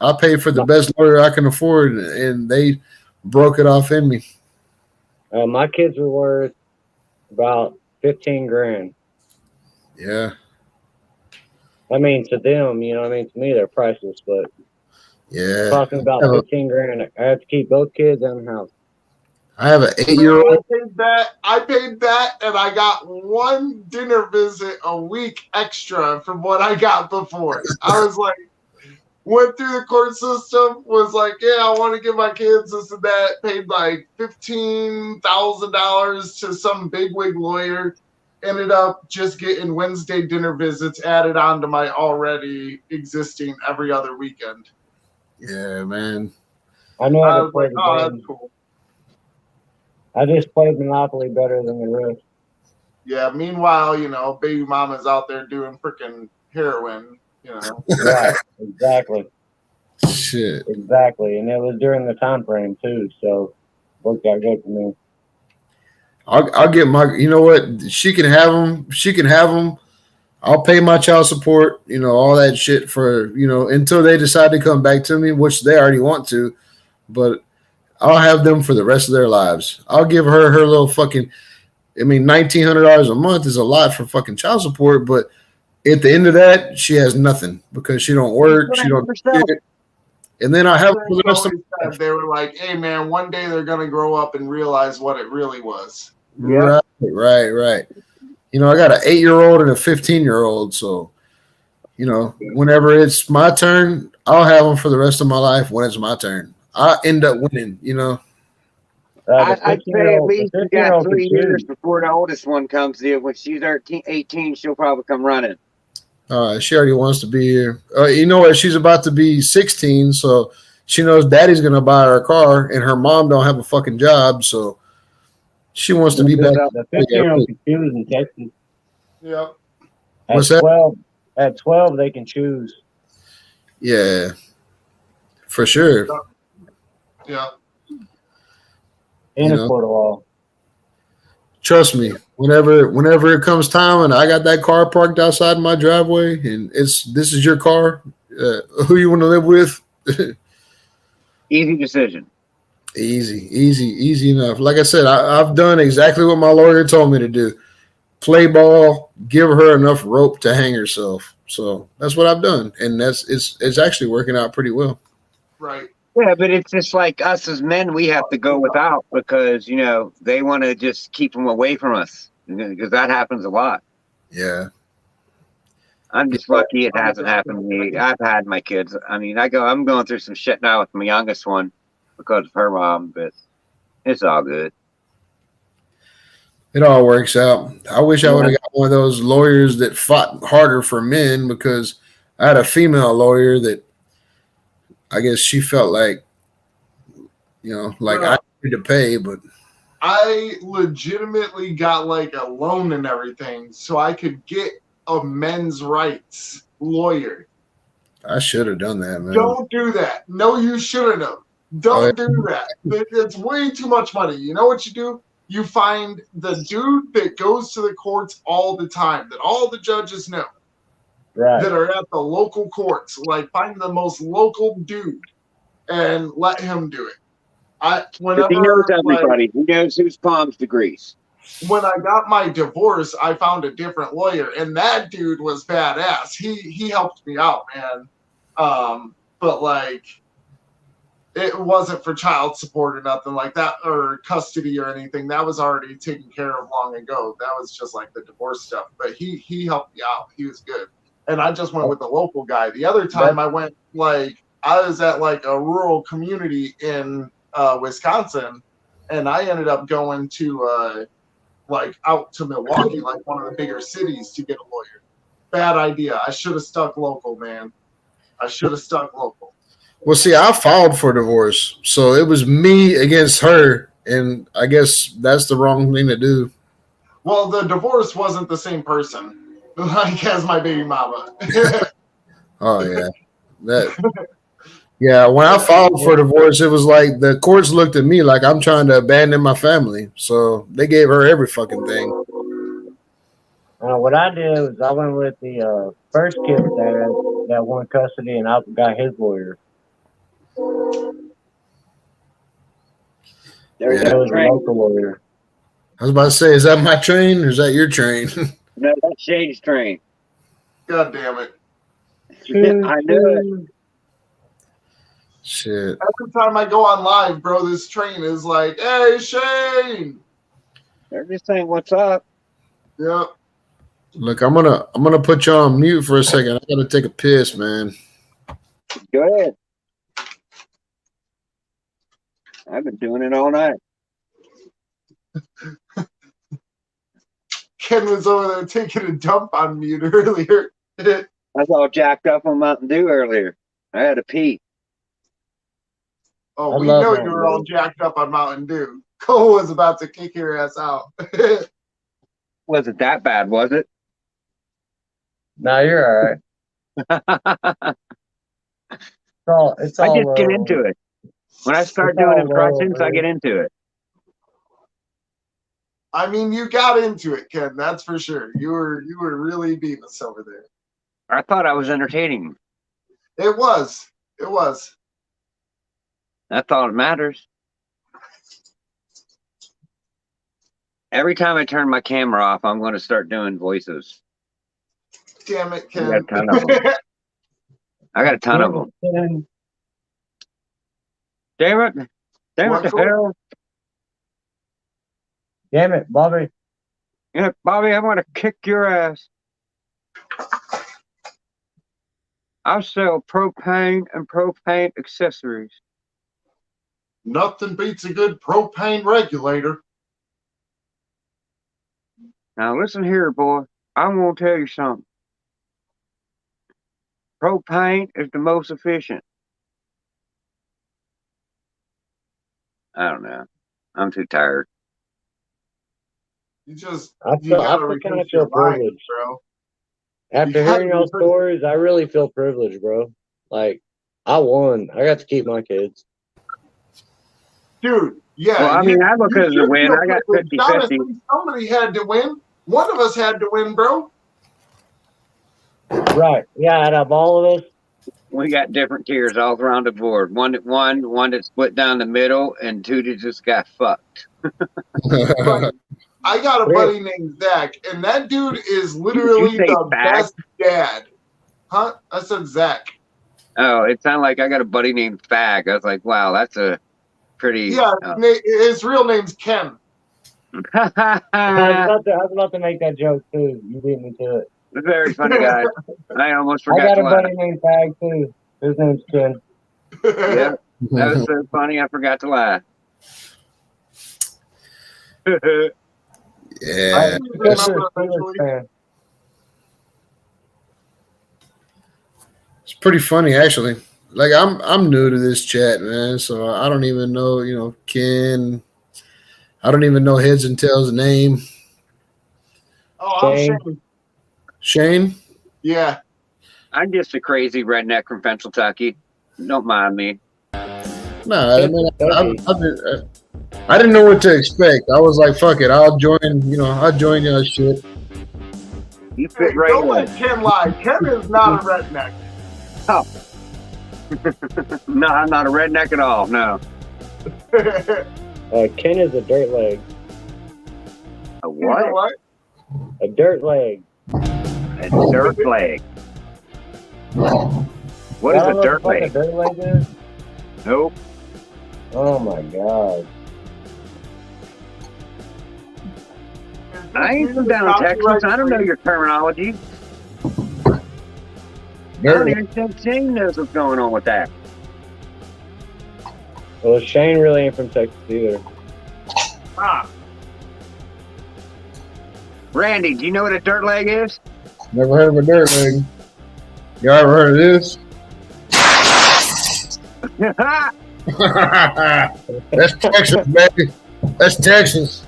J: I paid for the best lawyer I can afford, and they broke it off in me.
A: My kids were worth about $15,000.
J: Yeah.
A: I mean, to them, you know what I mean? To me, they're priceless, but
J: yeah,
A: talking about $15,000, I have to keep both kids in the house.
J: I have an 8-year-old.
G: I paid that, and I got one dinner visit a week extra from what I got before. I was like, went through the court system, was like, yeah, I want to give my kids this and that, paid like $15,000 to some bigwig lawyer, ended up just getting Wednesday dinner visits added on to my already existing every other weekend.
J: Yeah, man.
A: I know
G: I was like, oh, that's cool.
A: I just played Monopoly better than the rest.
G: Yeah, meanwhile, you know, baby mama's out there doing freaking heroin, you know.
A: Right, exactly.
J: Shit.
A: Exactly. And it was during the time frame too, so worked out good for me.
J: I'll get my, you know what? She can have them. She can have them. I'll pay my child support, you know, all that shit for, you know, until they decide to come back to me, which they already want to, but I'll have them for the rest of their lives. I'll give her little fucking, I mean, $1,900 a month is a lot for fucking child support, but at the end of that, she has nothing because she don't work, she don't do shit. And then I have for the rest of my life.
G: They were like, hey man, one day they're gonna grow up and realize what it really was.
J: Right. You know, I got an 8-year-old and a 15-year-old, so you know, whenever it's my turn, I'll have them for the rest of my life. When it's my turn, I end up winning. You know,
F: I'd say at least you got 3 years before the oldest one comes in. When she's 18, she'll probably come running.
J: She already wants to be here. You know what? She's about to be 16, so she knows daddy's going to buy her a car, and her mom don't have a fucking job, so she wants to be back.
A: The 15-year-old can choose in Texas.
G: Yep.
J: What's that?
A: At 12, they can choose.
J: Yeah, for sure.
G: Yeah.
A: In a court of law.
J: Trust me, whenever it comes time and I got that car parked outside my driveway and this is your car, who you want to live with?
F: Easy decision.
J: Easy enough. Like I said, I've done exactly what my lawyer told me to do. Play ball, give her enough rope to hang herself. So that's what I've done, and it's actually working out pretty well.
G: Right.
F: Yeah, but it's just like us as men, we have to go without because they want to just keep them away from us because that happens a lot.
J: Yeah.
F: I'm just lucky it hasn't happened to me. I've had my kids. I mean, I'm going through some shit now with my youngest one because of her mom, but it's all good.
J: It all works out. I wish I would
F: Yeah.
J: have got one of those lawyers that fought harder for men because I had a female lawyer that I guess she felt like, like I needed to pay, but
G: I legitimately got like a loan and everything so I could get a men's rights lawyer.
J: I should have done that, man.
G: Don't do that. No, you shouldn't have. Don't do that. It's way too much money. You know what you do? You find the dude that goes to the courts all the time, that all the judges know, that are at the local courts. Like, find the most local dude and let him do it.
F: He knows everybody. He knows whose palms to grease.
G: When I got my divorce, I found a different lawyer, and that dude was badass. He helped me out, man. But like, it wasn't for child support or nothing like that, or custody or anything. That was already taken care of long ago. That was just like the divorce stuff. But he helped me out. He was good. And I just went with the local guy. The other time I went, like, I was at like a rural community in Wisconsin, and I ended up going to like out to Milwaukee, like one of the bigger cities, to get a lawyer. Bad idea. I should have stuck local, man. I should have stuck local.
J: Well, see, I filed for divorce, so it was me against her, and I guess that's the wrong thing to do.
G: Well, the divorce wasn't the same person, like as my baby mama.
J: Oh yeah, yeah. When I filed for divorce, it was like the courts looked at me like I'm trying to abandon my family, so they gave her every fucking thing.
A: What I did was I went with the first kid that won custody, and I got his lawyer.
F: There's
A: That
F: a
A: was a
F: train.
A: local lawyer.
J: I was about to say, is that my train or is that your train?
F: No, that's Shady's train.
G: God damn it.
F: I knew it.
J: Shit.
G: Every time I go on live, bro, this train is like, "Hey, Shane."
F: They're just saying, "What's up?"
G: Yeah.
J: Look, I'm gonna put you on mute for a second. I gotta take a piss, man.
F: Go ahead. I've been doing it all night.
G: Ken was over there taking a dump on mute earlier.
F: I was all jacked up on Mountain Dew earlier. I had to pee.
G: Oh, we know you were all jacked up on Mountain Dew. Cole was about to kick your ass out.
F: Wasn't that bad, was it?
A: No, you're all right.
F: I just get into it. When I start doing impressions, I get into it.
G: I mean, you got into it, Ken. That's for sure. You were really beating us over there.
F: I thought I was entertaining.
G: It was. It was.
F: That's all that matters. Every time I turn my camera off, I'm going to start doing voices.
G: Damn it, Ken.
F: I got a ton of them. I got a ton of them. Damn it. Damn it, the hell.
A: Damn it, Bobby.
F: Yeah, Bobby, I'm going to kick your ass. I sell propane and propane accessories.
G: Nothing beats a good propane regulator.
F: Now listen here, boy. I'm going to tell you something. Propane is the most efficient. I don't know. I'm too tired.
G: You just
A: I kind of feel privileged,
G: bro.
A: After hearing your stories, I really feel privileged, bro. Like, I won. I got to keep my kids.
G: Dude, yeah.
F: Well, I mean, I look at the win. I got 50-50.
G: Somebody had to win. One of us had to win, bro.
A: Right. Yeah, out of all of us,
F: we got different tiers all around the board. One that won, one that split down the middle, and two that just got fucked.
G: Right. I got a buddy named Zach, and that dude is literally the best dad. Huh? I said Zach.
F: Oh, it sounded like I got a buddy named Fag. I was like, wow, that's a pretty.
G: Yeah, his real name's Ken.
A: I was about to make that joke too. You beat me to it.
F: Very funny guy. I almost
A: I
F: forgot
A: got
F: to
A: a
F: laugh.
A: buddy named Fag too. His name's Ken.
F: Yeah, that was so funny. I forgot to laugh.
J: Yeah. It's pretty funny actually. Like I'm new to this chat, man, so I don't even know, Ken. I don't even know Heads and Tails' name.
G: Oh, I'm Shane.
J: Shane?
G: Yeah.
F: I'm just a crazy redneck from Pennsylvania. Don't mind me.
J: No, I mean, I didn't know what to expect. I was like, fuck it, I'll join y'all shit.
F: You fit right
G: Don't
F: in.
G: let Ken lie. Ken is not a redneck.
F: Oh. No, I'm not a redneck at all. No.
A: Ken is a dirt leg.
F: A what?
A: A dirt leg.
F: A dirt leg. What is a dirt leg?
A: A dirt leg is?
F: Nope.
A: Oh my god.
F: I ain't from down in Texas. I don't know your terminology. I don't even think Shane knows what's going on with that.
A: Well, Shane really ain't from Texas either.
G: Ah.
F: Randy, do you know what a dirt leg is?
J: Never heard of a dirt leg. Y'all ever heard of this? That's Texas, baby. That's Texas.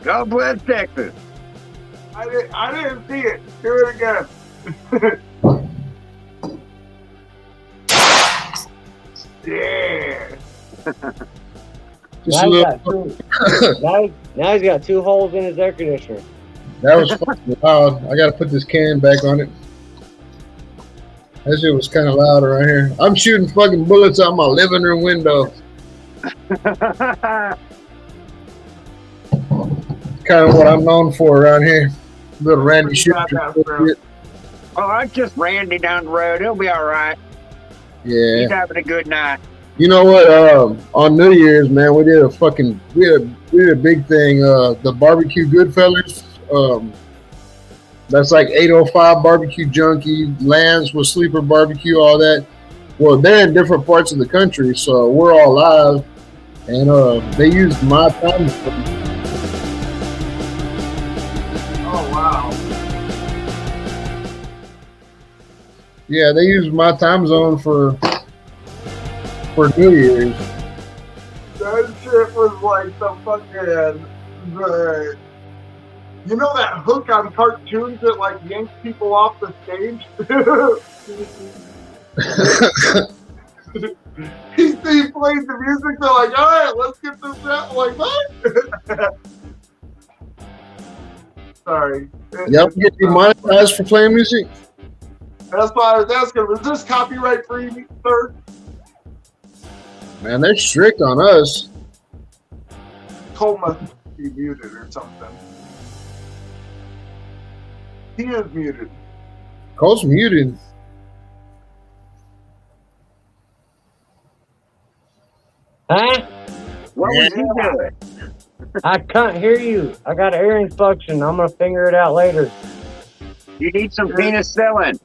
F: God bless Texas.
G: I didn't see it. Do it again. Yeah.
A: Now he's got two holes in his air conditioner.
J: That was fucking loud. I gotta put this can back on it. That shit was kind of loud around here. I'm shooting fucking bullets out my living room window. Kind of what I'm known for around here. Little Randy shooter.
F: Oh, that's just Randy down the road. He'll be all right.
J: Yeah.
F: He's having a good night.
J: You know what? On New Year's, man, we did a big thing. The barbecue Goodfellas. That's like 805 barbecue junkie. Lance with sleeper barbecue, all that. Well, they're in different parts of the country, so we're all live, and they used my time.
G: Oh wow.
J: Yeah, they used my time zone for New Year's.
G: That shit was like the fucking you know that hook on cartoons that like yanks people off the stage? he played the music, they're like, all right, let's get this out. I'm like, what? Sorry.
J: Y'all get demonetized for playing music?
G: That's why I was asking, was this copyright free, sir?
J: Man, they're strict on us.
G: Cole must be muted or something. He is muted.
J: Cole's muted.
A: Huh?
F: What was he doing?
A: I can't hear you. I got an ear infection. I'm gonna figure it out later.
F: You need some penicillin.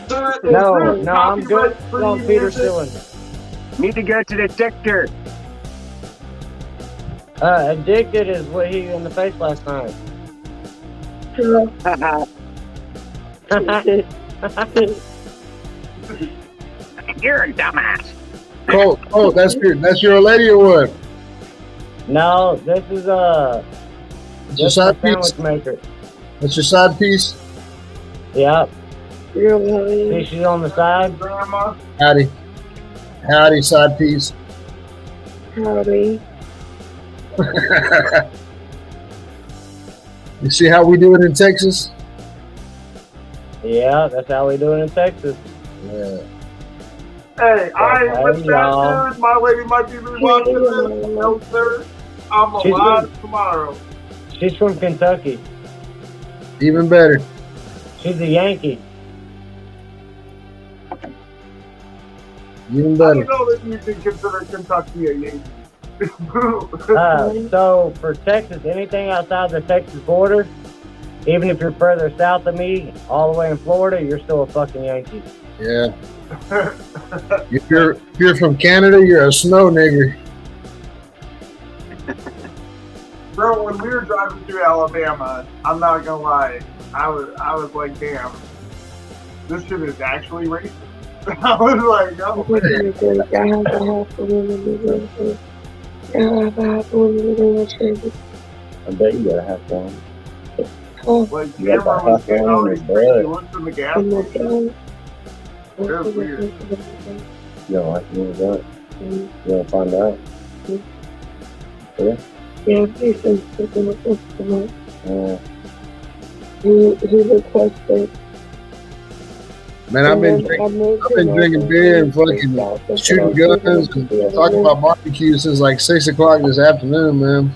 G: Sir,
A: No, I'm good on penicillin.
F: Need to go to the doctor.
A: Addicted is what he in the face last night.
F: You're a dumbass.
J: Cole, that's your lady or what?
A: No, this is
J: your side piece?
A: sandwich maker.
J: That's your side piece?
A: Yep. See, she's on the side.
G: Grandma.
J: Howdy, side piece.
C: Howdy.
J: You see how we do it in Texas?
A: Yeah, that's how we do it in Texas.
J: Yeah.
G: Hey, I ain't with that, dude. My lady might be watching this. No, sir. I'm alive tomorrow.
A: She's from Kentucky.
J: Even better.
A: She's a Yankee.
J: Even
G: I
J: better.
G: don't know that you can consider Kentucky a Yankee.
A: So for Texas, anything outside the Texas border, even if you're further south of me, all the way in Florida, you're still a fucking Yankee.
J: Yeah. If you're from Canada, you're a snow nigger.
G: Bro, when we were driving through Alabama, I'm not gonna lie, I was like, damn, this shit is actually racist. I was like, oh man.
A: I bet you gotta have fun.
G: Like Cameron was getting all these crazy looks in the gas station. It was weird.
A: You don't like me that? You wanna find out? Yeah.
C: Yeah, he's been he requested.
J: Man, I've been drinking beer and fucking shooting guns and talking about barbecue since like 6 o'clock this afternoon, man.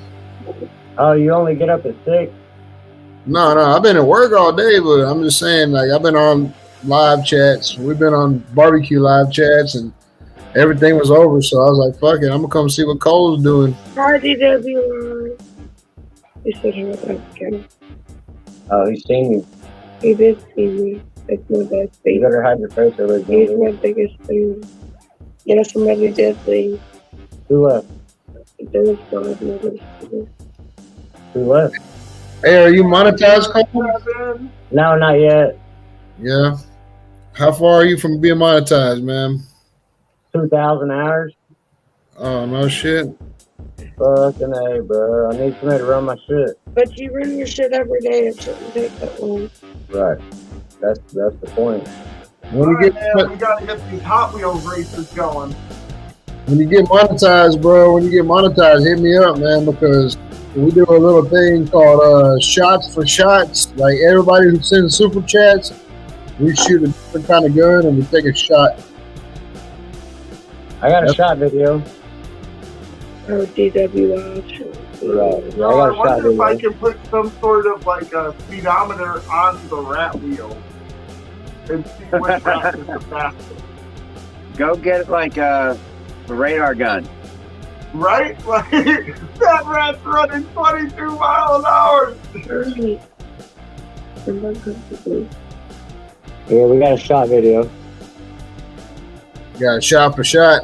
A: Oh, you only get up at 6?
J: No, I've been at work all day, but I'm just saying, like, I've been on live chats. We've been on barbecue live chats, and everything was over. So I was like, fuck it, I'm gonna come see what Cole's doing.
C: Hi, DW. He said he was asking.
A: Oh, he's seen you.
C: He did see me. It's my best thing.
A: You better hide your face or
C: He's my biggest thing. Yeah, somebody did leave.
A: Who left?
C: There was God noticed.
A: Who left?
J: Hey, are you monetized, Cole?
A: No, not yet.
J: Yeah. How far are you from being monetized, man?
A: 2,000 hours.
J: Oh, no shit.
A: Fucking A, bro. I need somebody to run my shit.
C: But you run your shit every day. It shouldn't take that long.
A: Right. That's the point.
J: When you
G: Alright,
J: get
G: man, we gotta get these Hot Wheels races going.
J: when you get monetized, bro, hit me up, man, because we do a little thing called shots for shots. Like everybody who sends super chats, we shoot a different kind of gun and we take a shot.
A: I got a shot video.
C: Oh, DWI.
A: Right.
G: No, I wonder if I can put some sort of like a speedometer on the rat wheel and see which rat is the fastest.
F: Go get like a radar gun.
G: Right? Like, that rat's running 22 miles an hour.
A: Yeah, we got a shot video.
J: Got a shot for shot.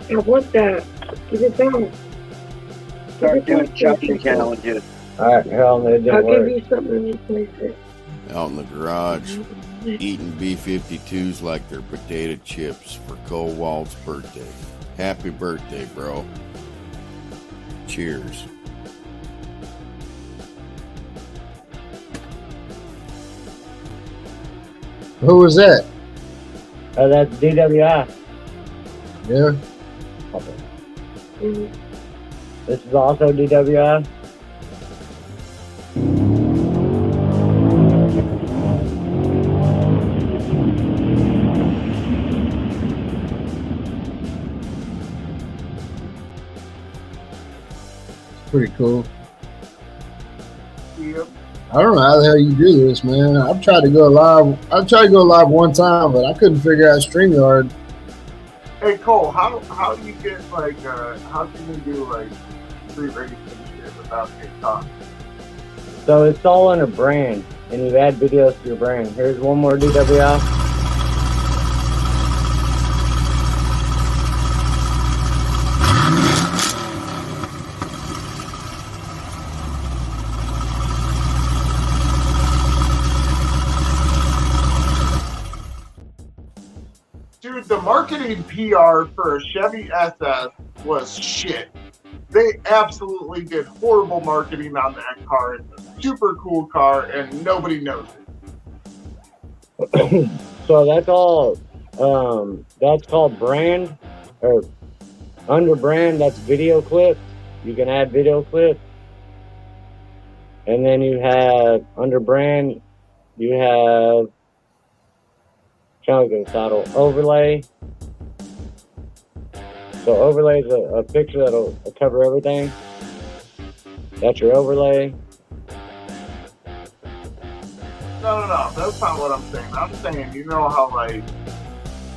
C: I want that. Give it back.
F: Start doing chucking challenges.
A: Alright, hell, it didn't
C: I'll
A: work.
C: give you something to replace it.
K: Out in the garage, eating B-52s like they're potato chips for Cole Walt's birthday. Happy birthday, bro. Cheers.
J: Who was that?
A: That's DWI.
J: Yeah.
A: This is also DWI.
J: Pretty cool.
G: Yep.
J: I don't know how the hell you do this, man. I've tried to go live. I tried to go live one time, but I couldn't figure out StreamYard.
G: Hey Cole, how do you get like how can you do like free racing shit without getting caught?
A: So it's all in a brand, and you add videos to your brand. Here's one more DWI.
G: Dude, the marketing PR for a Chevy SS was shit. They absolutely did horrible marketing on that car. It's a super cool car, and nobody knows it.
A: So that's all. That's called brand, or under brand. That's video clip. You can add video clip, and then you have under brand. You have. Trying to get the title overlay. So overlay is a picture that'll cover everything. That's your overlay.
G: No. That's not what I'm saying. I'm saying, you know how like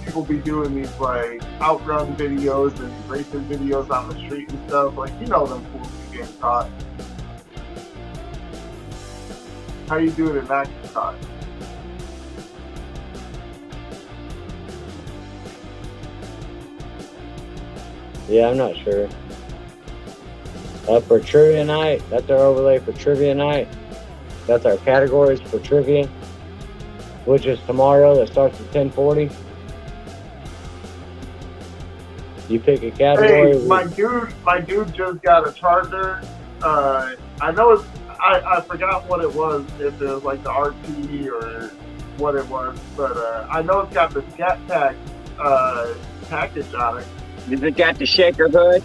G: people be doing these like outrun videos and racing videos on the street and stuff. Like, you know, them fools be getting caught. How you do it and not get caught?
A: Yeah, I'm not sure. For trivia night, that's our overlay for trivia night. That's our categories for trivia, which is tomorrow. That starts at 10:40. You pick a category.
G: Hey, my dude just got a Charger. I know it's. I forgot what it was. If it was like the RT or what it was, but I know it's got the Scat Pack package on it.
F: Does it got the shaker hood?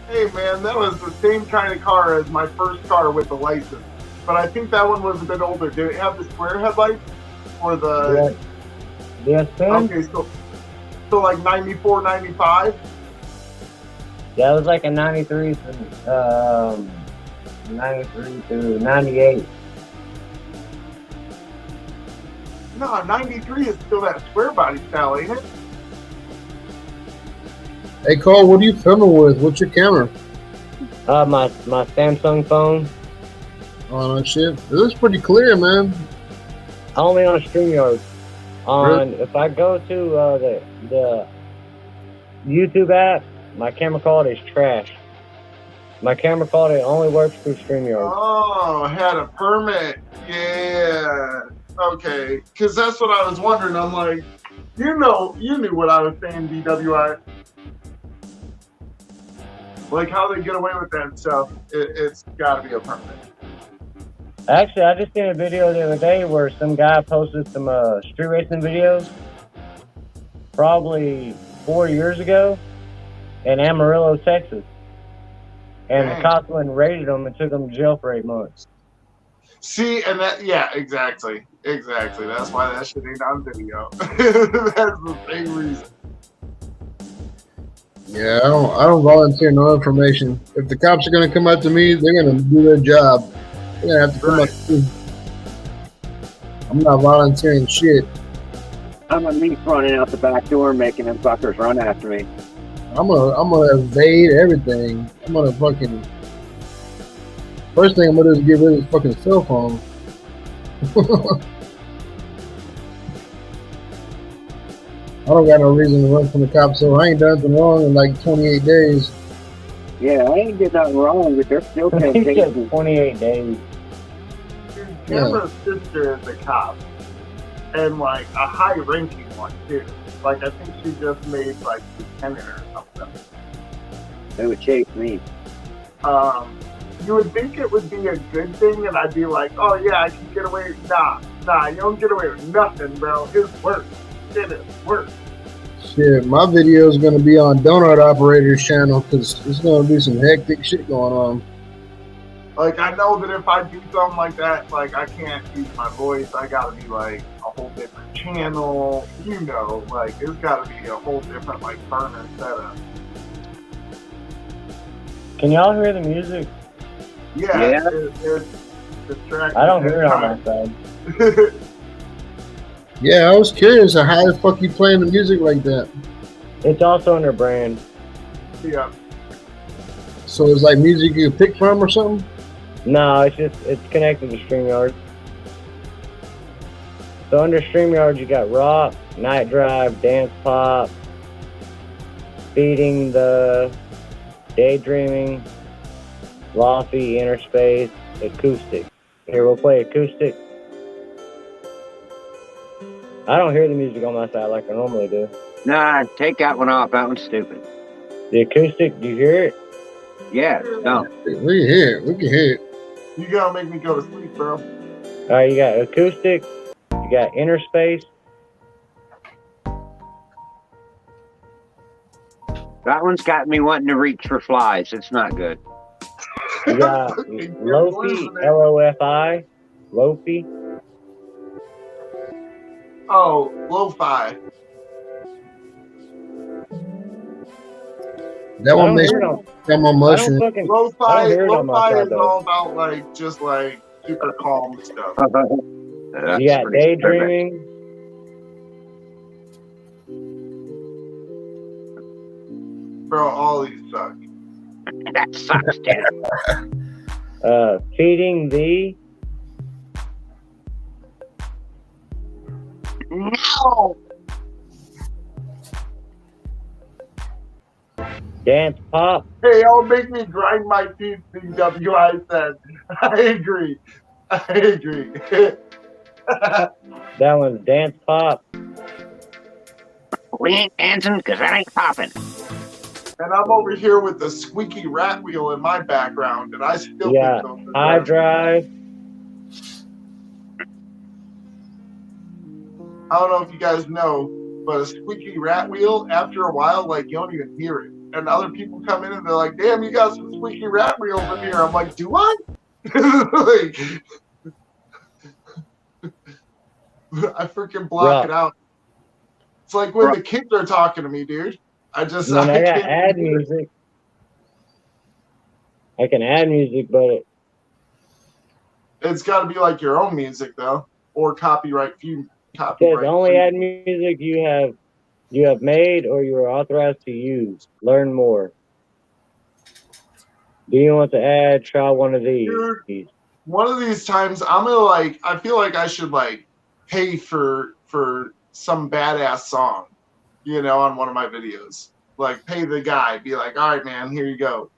G: Hey man, that was the same kind of car as my first car with the license, but I think that one was a bit older. Did it have the square headlights or the?
A: Yes,
G: okay, so like 94, 95.
A: Yeah, it was like a 93 to 98.
G: No, 93 is still that square body style, ain't it?
J: Hey Cole, what are you filming with? What's your camera?
A: My Samsung phone.
J: Oh no shit. It looks pretty clear, man.
A: Only on StreamYard.
J: Really?
A: If I go to the YouTube app, my camera quality is trash. My camera quality only works through StreamYard.
G: Oh, had a permit. Yeah. Okay. Because that's what I was wondering. I'm like, you knew what I was saying, DWI. Like how they get away with that stuff. It's got to be a permit.
A: Actually, I just seen a video the other day where some guy posted some street racing videos, probably 4 years ago, in Amarillo, Texas. And the cops went and raided him and took him to jail for 8 months.
G: See, and that, yeah, exactly. That's why that shit ain't on video. That's the same reason.
J: Yeah, I don't volunteer no information. If the cops are gonna come up to me, they're gonna do their job. They're gonna have to come up to me. I'm not volunteering shit.
F: I'm a me running out the back door making them fuckers run after me.
J: I'm gonna evade everything. I'm gonna fucking first thing I'm gonna do is get rid of this fucking cell phone. I don't got no reason to run from the cops, so I ain't done anything wrong in like 28 days.
F: Yeah, I ain't did nothing wrong, but they're still taking
A: 28 days.
G: Cameron's sister is a cop, and like a high-ranking one too. Like I think she just made like lieutenant or something.
F: They would chase me.
G: You would think it would be a good thing, and I'd be like, oh yeah, I can get away. Nah, you don't get away with nothing, bro. It's worse. It is worse.
J: Shit, my video is gonna be on Donut Operator's channel because there's gonna be some hectic shit going on.
G: Like I know that if I do something like that, like I can't use my voice. I gotta be like a whole different channel. You know, like it's gotta be a whole different like burner setup.
A: Can y'all hear the music?
G: Yeah. It's distracting.
A: I don't hear it on my side.
J: Yeah, I was curious of how the fuck you playing the music like that.
A: It's also under brand.
G: Yeah.
J: So it's like music you pick from or something?
A: No, it's connected to StreamYard. So under StreamYard you got rock, night drive, dance pop, feeding the daydreaming, lofty, inner space, acoustic. Here, we'll play acoustic. I don't hear the music on my side like I normally do.
F: Nah, take that one off. That one's stupid.
A: The acoustic, do you hear it?
F: Yeah, no.
J: We can hear it.
G: You gotta make me go to sleep, bro.
A: All right, you got acoustic, you got inner space.
F: That one's got me wanting to reach for flies. It's not good.
A: You got Lofi, Lofi, Lofi.
G: Oh, lo-fi.
J: That one makes me come on mushroom.
G: Lo-fi is all about like just like super calm stuff.
A: You got daydreaming.
G: Bro, all these suck.
F: That sucks, dude.
A: Feeding the.
F: No.
A: Dance pop.
G: Hey, y'all make me grind my teeth, CW. I said. I agree.
A: That one's dance pop.
F: We ain't dancing because that ain't popping.
G: And I'm over here with the squeaky rat wheel in my background, and I still
A: Yeah,
G: think those
A: high drive.
G: I don't know if you guys know, but a squeaky rat wheel, after a while, like, you don't even hear it. And other people come in and they're like, damn, you got some squeaky rat wheels in here. I'm like, do I? Like, I freaking block it out. It's like when the kids are talking to me, dude. I got
A: add music. I can add music, but
G: it's got to be like your own music, though, or copyright.
A: Says only add music you have made or you are authorized to use. Learn more. Do you want to add? Try one of these.
G: Dude, one of these times, I'm gonna I feel like I should pay for some badass song, on one of my videos. Like, pay the guy, be like, all right, man, here you go.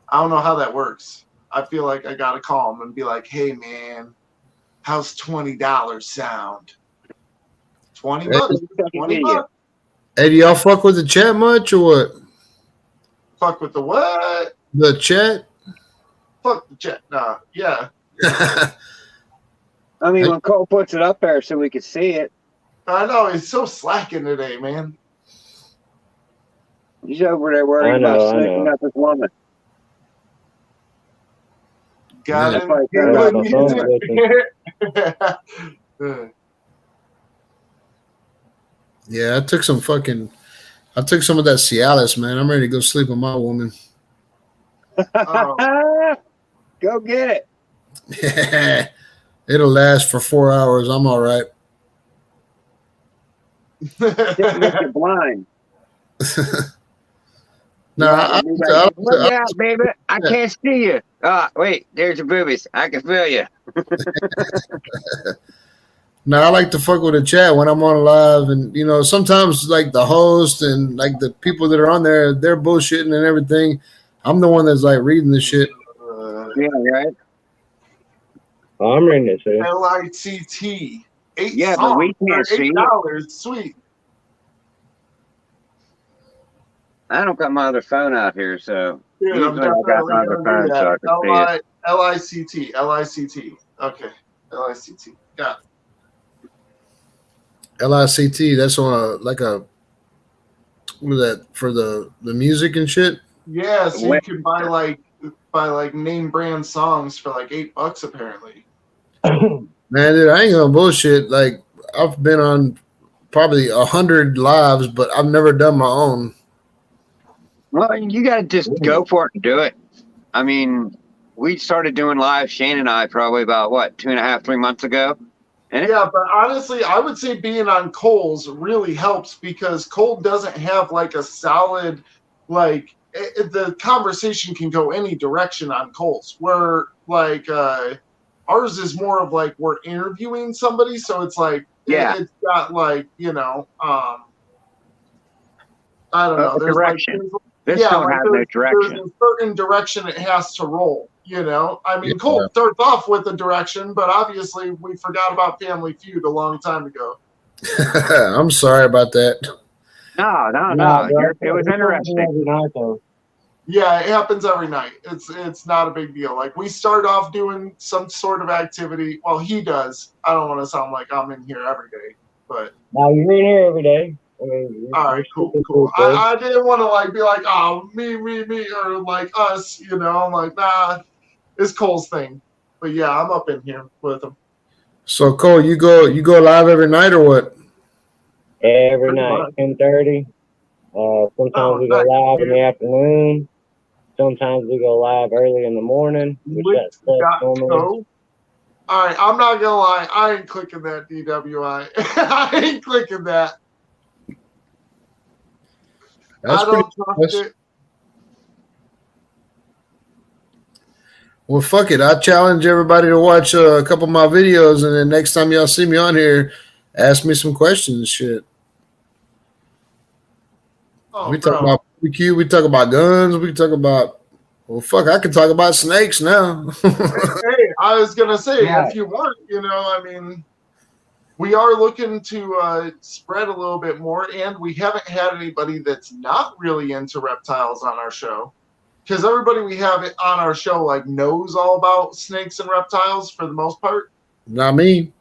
G: I don't know how that works. I feel like I gotta call him and be like, hey, man, how's $20 sound? $20 bucks. $20.
J: Hey, do y'all fuck with the chat much or what?
G: Fuck with the what?
J: The chat?
G: Fuck the chat. Nah, yeah.
F: I mean, when Cole puts it up there so we can see it.
G: I know, he's so slacking today, man.
F: He's over there worrying about sneaking up his woman.
G: Got it.
J: Yeah, I took some of that Cialis, man. I'm ready to go sleep with my woman.
F: Go get
J: it. It'll last for 4 hours. I'm all right.
F: You're blind.
J: No,
F: look out, baby. I can't see you. Wait, there's your boobies. I can feel you.
J: No, I like to fuck with the chat when I'm on live, and sometimes like the host and like the people that are on there, they're bullshitting and everything. I'm the one that's like reading the shit.
F: Yeah, right.
A: Oh, I'm reading it too.
G: LITT.
F: Yeah, but we can't see
G: $8. Sweet.
F: I don't got my other phone out here, so
G: Dude, I'm
F: I got my other phone so I can see it.
G: LICT. Okay. LICT. Got it.
J: LICT, that's on what is that for the music and shit?
G: Yeah, so you can buy name brand songs for $8 apparently.
J: Man, dude, I ain't gonna bullshit. Like, I've been on probably 100 lives, but I've never done my own.
F: Well, you gotta just go for it and do it. I mean, we started doing live, Shane and I, probably about 2.5, 3 months ago.
G: Yeah, but honestly, I would say being on Cole's really helps because Cole doesn't have a solid, the conversation can go any direction on Cole's. Where ours is more of we're interviewing somebody, so it's it's got I don't know. There's
F: direction. This don't have no direction.
G: There's a certain direction it has to roll. I mean, Cole starts off with a direction, but obviously we forgot about Family Feud a long time ago.
J: I'm sorry about that.
F: No. It was interesting.
G: Yeah, it happens every night. It's not a big deal. Like we start off doing some sort of activity. Well, he does. I don't want to sound like I'm in here every day, but
A: now you're in here every day. I mean,
G: all right, cool. I didn't want to like be like, oh, me, or like us. You know, I'm like, nah, it's Cole's thing. But yeah, I'm up in here with him.
J: So Cole, you go live every night or what?
A: Every night, 10:30. Sometimes we go live in the afternoon. Sometimes we go live early in the morning.
G: All right, I'm not gonna lie, I ain't clicking that DWI. I ain't clicking that.
J: That's
G: I don't trust it.
J: Well, fuck it. I challenge everybody to watch a couple of my videos, and then next time y'all see me on here, ask me some questions. Shit.
G: Oh,
J: we talk about barbecue. We talk about guns. We talk about. Well, fuck. I can talk about snakes now.
G: Hey, I was gonna say, if you want, you know, I mean, we are looking to spread a little bit more, and we haven't had anybody that's not really into reptiles on our show. Because everybody we have on our show like knows all about snakes and reptiles for the most part.
J: Not me.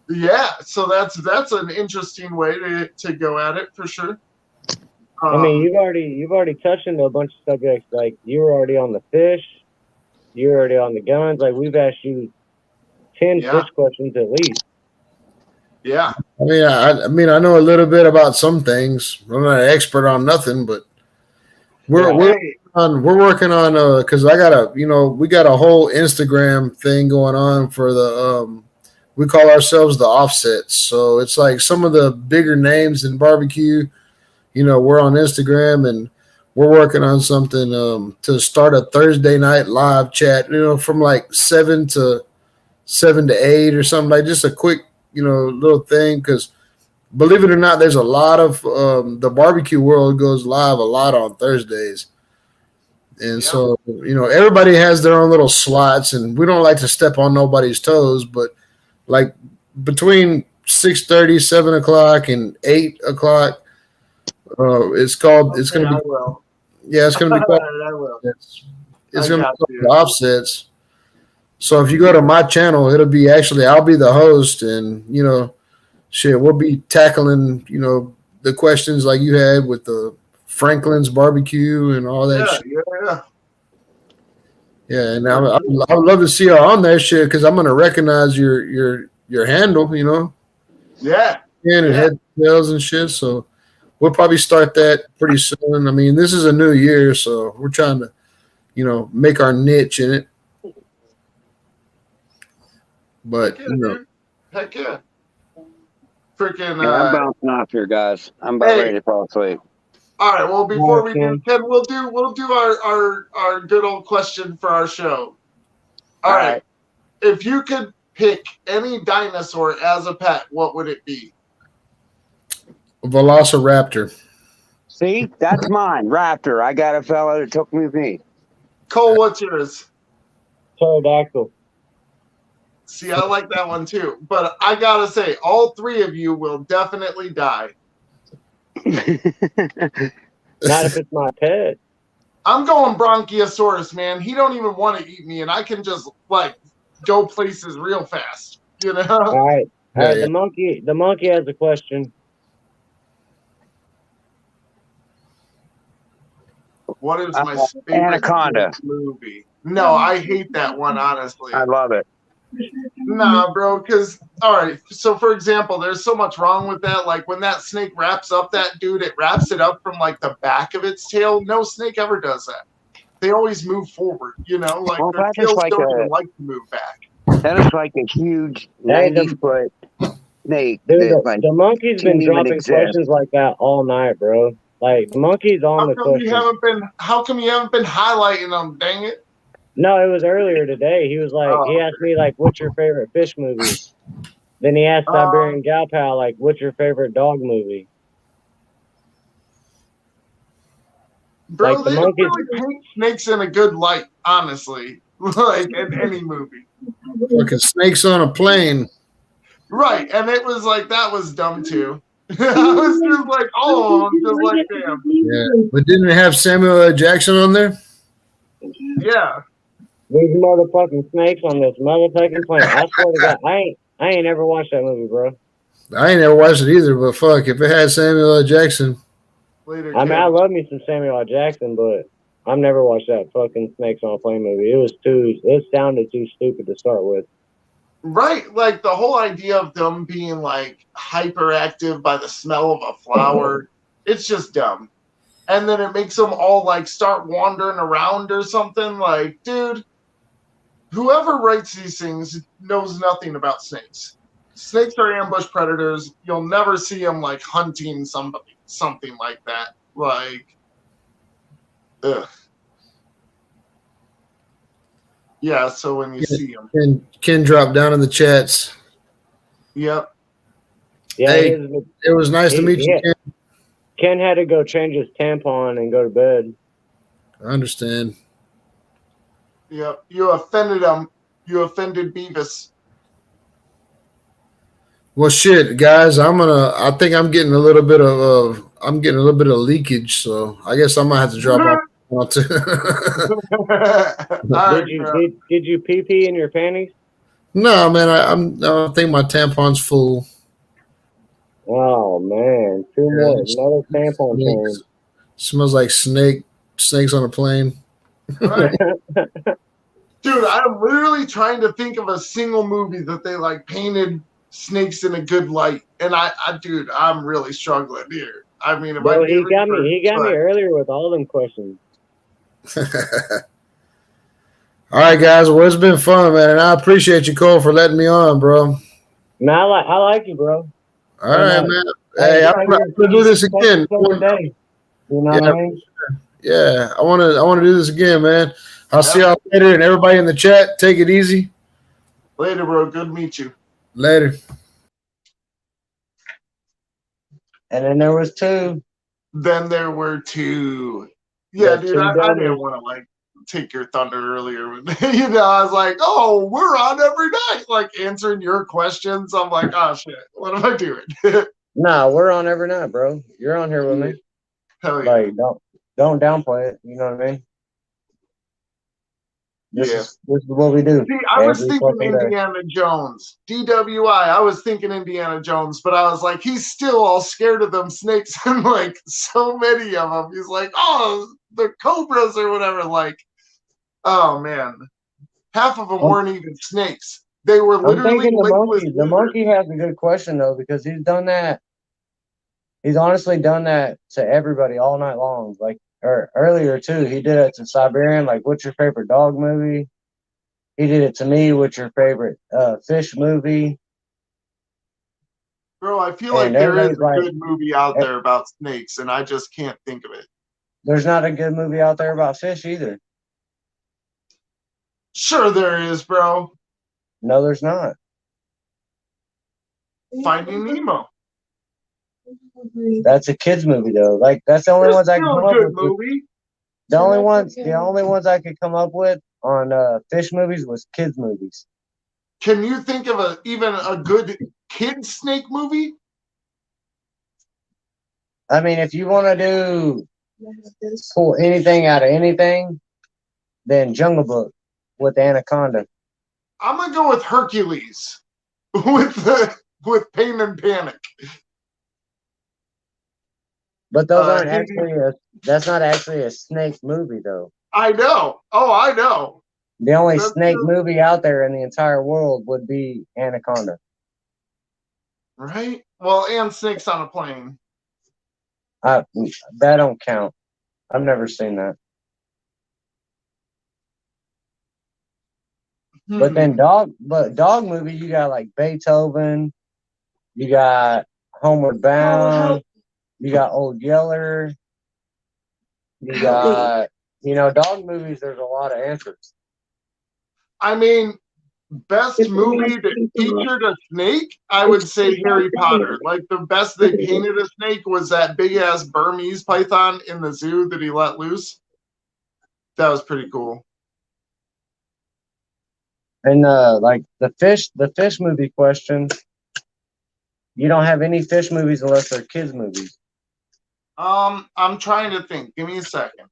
G: Yeah, so that's an interesting way to go at it for sure.
A: I mean, you've already touched into a bunch of subjects. Like you were already on the fish, you're already on the guns. Like we've asked you 10 fish questions at least.
G: Yeah.
J: I mean, I know a little bit about some things. I'm not an expert on nothing, but we're working on because I got we got a whole Instagram thing going on for the we call ourselves the Offsets. So it's like some of the bigger names in barbecue. We're on Instagram and we're working on something to start a Thursday night live chat. From like 7 to 8 or something, like just a quick little thing, because believe it or not, there's a lot of the barbecue world goes live a lot on Thursdays. And so, everybody has their own little slots, and we don't like to step on nobody's toes, but like between 6:30, 7 o'clock and 8 o'clock, it's going to be, it's going to be called, it's going to be called Offsets. So if you go to my channel, it'll be I'll be the host, and shit, we'll be tackling the questions like you had with the Franklin's barbecue and all that shit. Yeah, and I would love to see her on there, shit, because I'm gonna recognize your handle,
G: Yeah.
J: And head tails and shit. So we'll probably start that pretty soon. I mean, this is a new year, so we're trying to, make our niche in it. But
G: heck yeah. Freaking
F: I'm bouncing off here, guys. I'm about ready to fall asleep.
G: All right, well, before we do, Ken, we'll do our good old question for our show. All right. If you could pick any dinosaur as a pet, what would it be?
J: Velociraptor.
F: See, that's mine. Raptor. I got a fella that took me with me.
G: Cole, what's yours?
A: Pterodactyl.
G: See, I like that one too. But I gotta say, all three of you will definitely die.
A: Not if it's my pet.
G: I'm going Bronchiosaurus, man. He don't even want to eat me, and I can just like go places real fast. All
A: right. The monkey has a question.
G: What is my favorite
F: Anaconda
G: movie? No, I hate that one, honestly.
F: I love it.
G: Nah, bro, because, all right, so for example, there's so much wrong with that. Like when that snake wraps up that dude, it wraps it up from like the back of its tail. No snake ever does that. They always move forward, like their tails don't even like to move back.
F: That is like a huge 90-foot snake.
A: Dude, the monkey's been dropping questions like that all night, bro. Like the monkey's on the question.
G: How come you haven't been highlighting them? Dang it!
A: No, it was earlier today. He was like, he asked me like, "What's your favorite fish movie?" Then he asked Siberian Gal Pal like, "What's your favorite dog movie?"
G: Bro, like, they don't really paint snakes in a good light, honestly. Like in any movie.
J: Fucking snakes on a plane.
G: Right, and it was like that was dumb too. I was just like, oh, just like damn.
J: Yeah, but didn't it have Samuel L. Jackson on there?
G: Yeah.
A: These motherfucking snakes on this motherfucking plane. I swear to God, I ain't ever watched that movie, bro.
J: I ain't never watched it either, but fuck, if it had Samuel L. Jackson.
G: Later,
A: I mean, I
G: kid.
A: love me some Samuel L. Jackson, but I've never watched that fucking Snakes on a Plane movie. It sounded too stupid to start with.
G: Right, like the whole idea of them being like hyperactive by the smell of a flower, it's just dumb. And then it makes them all like start wandering around or something. Like, dude, whoever writes these things knows nothing about snakes. Snakes are ambush predators. You'll never see them like hunting somebody, something like that. Like, ugh. Yeah, so when you see them.
J: Ken dropped down in the chats.
G: Yep.
A: Yeah,
J: hey, it was nice to meet you, Ken.
A: Ken had to go change his tampon and go to bed.
J: I understand.
G: Yep. You offended him. You offended Beavis.
J: Well, shit, guys, I think I'm getting a little bit of leakage, so I guess I might have to drop off.
A: Did you pee pee in your panties?
J: No, man, I think my tampon's full.
A: Oh man, two more, another tampon change.
J: Smells like snakes on a plane.
G: Right. Dude, I'm literally trying to think of a single movie that they like painted snakes in a good light, and dude, I'm really struggling here. I mean,
A: bro, he got me earlier with all them questions.
J: All right, guys. Well, it's been fun, man, and I appreciate you, Cole, for letting me on, bro.
A: Man, I like you, bro.
J: All right, man. Hey, I'm gonna do this again.
A: You know what I mean?
J: Yeah, I wanna do this again, man. I'll see y'all later, and everybody in the chat, take it easy.
G: Later, bro. Good to meet you.
J: Later.
A: And then there was two.
G: Then there were two. Yeah, dude, I didn't want to like take your thunder earlier. You know, I was like, oh, we're on every night, like answering your questions. I'm like, oh shit, what am I doing?
A: Nah, we're on every night, bro. You're on here with me.
G: Hell yeah.
A: Like, don't downplay it. You know what I mean? This is what we do.
G: See, I was thinking Indiana Jones. DWI, I was thinking Indiana Jones, but I was like, he's still all scared of them snakes and like so many of them. He's like, oh, the cobras or whatever. Like, oh man, half of them weren't even snakes. They were literally
A: the monkey has a good question though, because he's done that. He's honestly done that to everybody all night long. Like, or earlier too, he did it to Siberian. Like, what's your favorite dog movie? He did it to me. What's your favorite fish movie?
G: Bro, I feel like there is a good movie out there about snakes, and I just can't think of it.
A: There's not a good movie out there about fish either.
G: Sure there is, bro.
A: No, there's not.
G: Finding Nemo.
A: That's a kids movie though. Like, that's the only ones I can come up with.
G: Movie.
A: The only ones I could come up with on fish movies was kids movies.
G: Can you think of even a good kid snake movie?
A: I mean, if you want to pull anything out of anything, then Jungle Book with Anaconda.
G: I'm gonna go with Hercules with Pain and Panic.
A: But those aren't that's not actually a snake movie though.
G: I know. Oh, I know.
A: The only snake movie out there in the entire world would be Anaconda.
G: Right? Well, and Snakes on a Plane.
A: That don't count. I've never seen that. But then dog movie, you got like Beethoven, you got Homeward Bound, you got Old Yeller, you got, dog movies, there's a lot of answers.
G: I mean, best movie that featured a snake, I would say Harry Potter. Like, the best they painted a snake was that big-ass Burmese python in the zoo that he let loose. That was pretty cool.
A: And like the fish movie question, you don't have any fish movies unless they're kids movies.
G: I'm trying to think. Give me a second.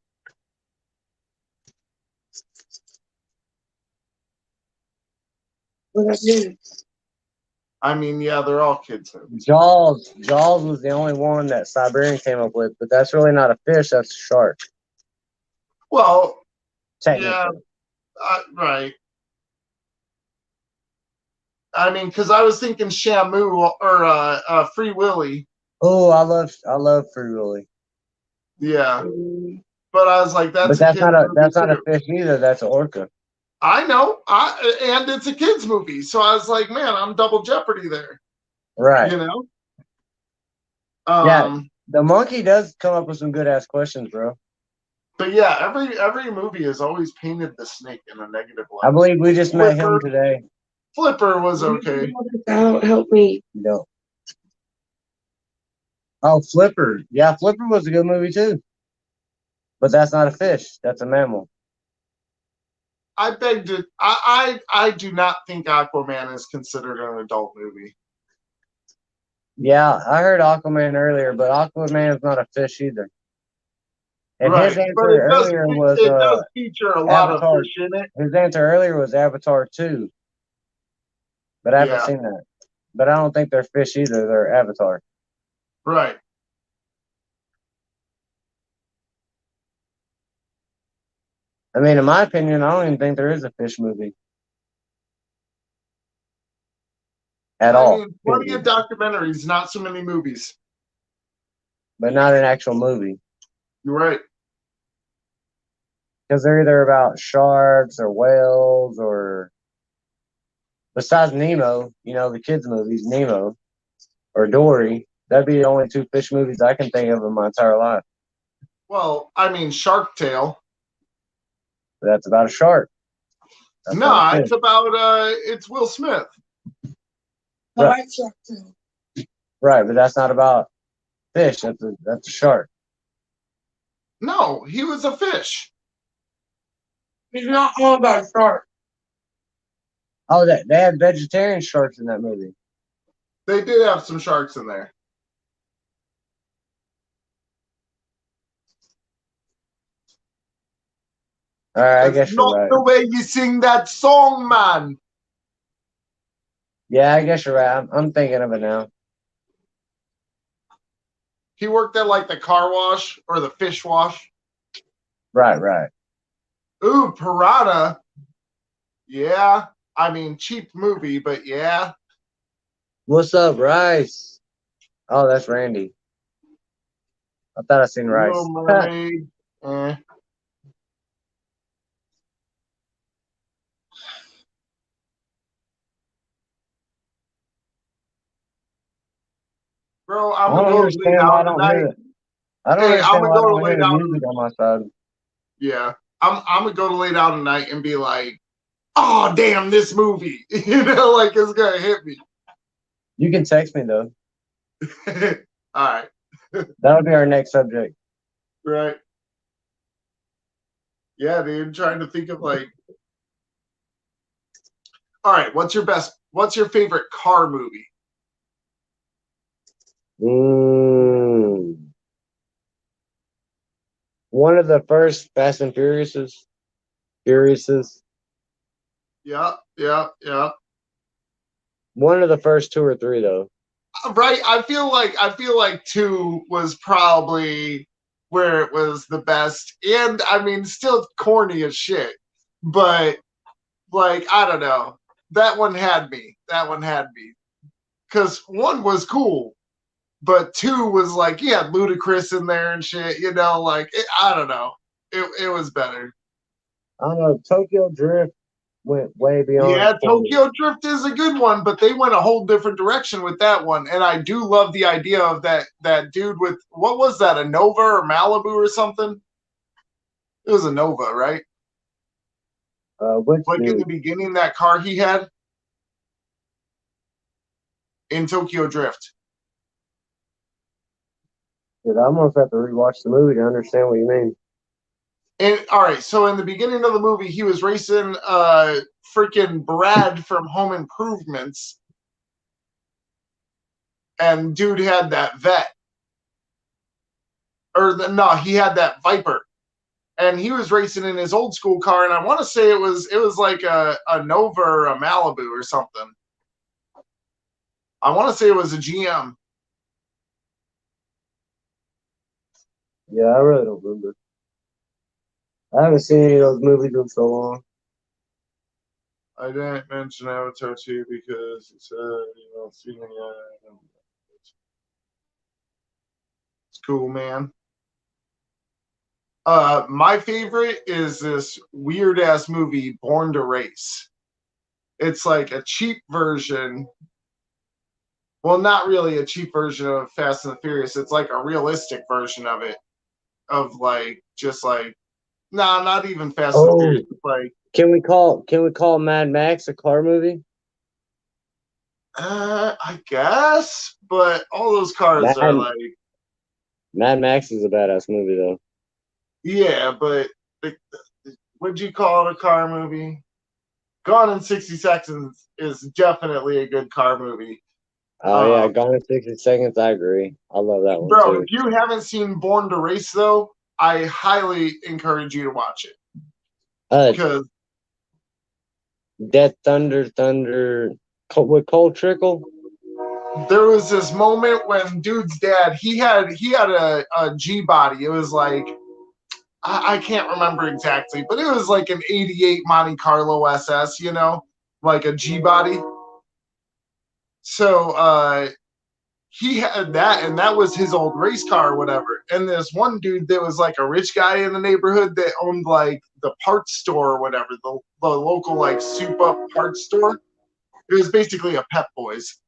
G: I mean, yeah, they're all kids movies.
A: Jaws was the only one that Siberian came up with, but that's really not a fish. That's a shark.
G: Well,
A: Technically.
G: yeah, right. I mean, because I was thinking Shamu or Free Willy.
A: Oh, I love Free Willy.
G: Yeah, but I was like, that's
A: not a fish either. That's an orca.
G: I know, and it's a kids movie, so I was like, man, I'm double jeopardy there.
A: Right.
G: You know.
A: Yeah, the monkey does come up with some good ass questions, bro.
G: But yeah, every movie has always painted the snake in a negative light.
A: I believe we just met him today.
G: Flipper was okay.
C: Help me.
A: No. Oh, Flipper. Yeah, Flipper was a good movie too. But that's not a fish. That's a mammal.
G: I beg to. I do not think Aquaman is considered an adult movie.
A: Yeah, I heard Aquaman earlier, but Aquaman is not a fish either. And
G: right,
A: his answer
G: but it does,
A: earlier was
G: it does feature a lot
A: Avatar.
G: of fish in it.
A: His answer earlier was Avatar 2. But I haven't
G: Yeah.
A: seen that. But I don't think they're fish either. They're Avatar.
G: Right.
A: I mean, in my opinion, I don't even think there is a fish movie. At all.
G: I mean, plenty of documentaries, not so many movies.
A: But not an actual movie.
G: You're right.
A: Because they're either about sharks or whales or, besides Nemo, you know, the kids' movies, Nemo or Dory. That'd be the only two fish movies I can think of in my entire life.
G: Well, I mean, Shark Tale.
A: That's about a shark.
G: No, it's about it's Will Smith.
A: Right. Right, but that's not about fish. That's a shark.
G: No, he was a fish.
C: It's not all about sharks.
A: Oh, they had vegetarian sharks in that movie.
G: They did have some sharks in there.
A: All right, I guess you're right.
G: Not the way you sing that song, man.
A: Yeah, I guess you're right. I'm thinking of it now.
G: He worked at like the car wash or the fish wash.
A: Right.
G: Ooh, Piranha. Yeah. I mean, cheap movie, but yeah.
A: What's up, Rice? Oh, that's Randy. I thought I seen Rice.
G: Little Mermaid. Bro, I'm gonna go lay down tonight.
A: I don't understand why I don't hear the music on my side.
G: Yeah. I'm gonna go to lay down tonight and be like, oh damn, this movie. You know, like it's gonna hit me.
A: You can text me though.
G: All right.
A: That would be our next subject.
G: Right. Yeah, dude. Trying to think of like. All right, what's your favorite car movie?
A: One of the first Fast and Furiouses.
G: Yeah.
A: One of the first 2 or 3 though.
G: Right. I feel like 2 was probably where it was the best. And I mean, still corny as shit. But like, I don't know. That one had me. Because 1 was cool. But 2 was like, yeah, Ludacris in there and shit, you know, like, I don't know. It was better.
A: I don't know. Tokyo Drift went way beyond.
G: Yeah, Tokyo Drift is a good one, but they went a whole different direction with that one. And I do love the idea of that dude with, what was that, a Nova or Malibu or something? It was a Nova, right?
A: Like
G: in the beginning, that car he had in Tokyo Drift.
A: Dude, I almost have to rewatch the movie to understand what you mean.
G: And all right, so in the beginning of the movie, he was racing freaking Brad from Home Improvements, and dude had that Vet, he had that Viper, and he was racing in his old school car, and I want to say it was like a Nova or a Malibu or something. I want to say it was a GM.
A: Yeah, I really don't remember. I haven't seen any of those movies in so long.
G: I didn't mention Avatar 2 because it's seen it yet. It's cool, man. My favorite is this weird ass movie, Born to Race. It's like a cheap version. Well, not really a cheap version of Fast and the Furious. It's like a realistic version of it. Of like just like not even Fast and the Furious. It's like
A: Can we call Mad Max a car movie?
G: I guess, but all those cars are like
A: Mad Max is a badass movie though.
G: Yeah, but would you call it a car movie? Gone in 60 Seconds is definitely a good car movie.
A: Oh yeah, Gone in 60 Seconds. I agree. I love that one
G: bro,
A: too.
G: if you haven't seen Born to Race though, I highly encourage you to watch it. Because
A: Death Thunder with Cole Trickle.
G: There was this moment when dude's dad he had a G body. It was like I can't remember exactly, but it was like an 88 Monte Carlo SS, like a G body. So he had that, and that was his old race car or whatever. And this one dude that was like a rich guy in the neighborhood that owned like the parts store or whatever, the local like soup up parts store. It was basically a Pep Boys.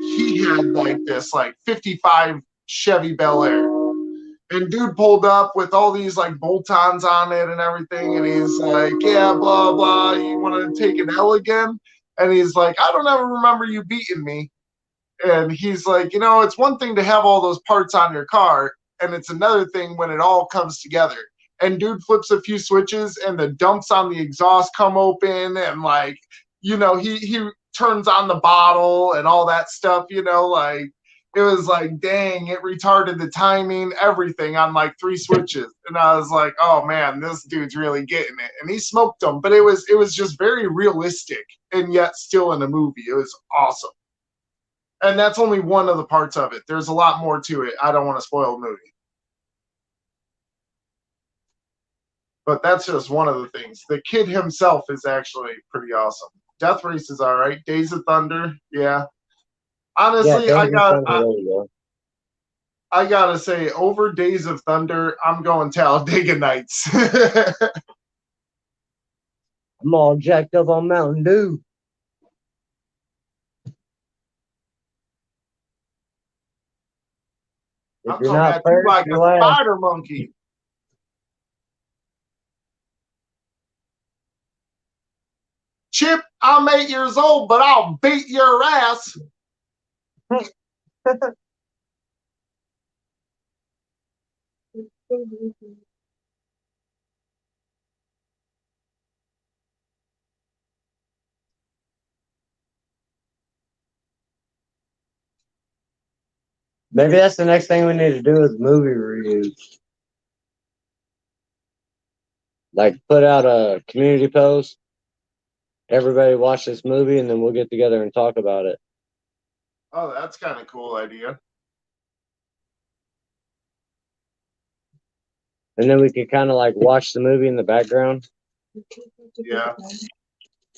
G: He had like this like 55 Chevy Bel Air. And dude pulled up with all these like bolt-ons on it and everything, and he's like, yeah, blah, blah, you want to take an L again? And he's like, I don't ever remember you beating me. And he's like, it's one thing to have all those parts on your car, and it's another thing when it all comes together. And dude flips a few switches, and the dumps on the exhaust come open, and like, he turns on the bottle and all that stuff, like, it was like, dang, it retarded the timing, everything on like 3 switches. And I was like, oh man, this dude's really getting it. And he smoked them, but it was just very realistic and yet still in a movie. It was awesome. And that's only one of the parts of it. There's a lot more to it. I don't want to spoil the movie. But that's just one of the things. The kid himself is actually pretty awesome. Death Race is all right. Days of Thunder, yeah. Honestly, I gotta say, over Days of Thunder, I'm going Talladega Nights.
A: I'm all jacked up on Mountain Dew.
G: I'm coming at you like a spider monkey. Chip, I'm 8 years old, but I'll beat your ass.
A: Maybe that's the next thing we need to do is movie reviews. Like put out a community post. Everybody watch this movie, and then we'll get together and talk about it.
G: Oh, that's kind of cool idea.
A: And then we could kind of like watch the movie in the background.
G: Yeah.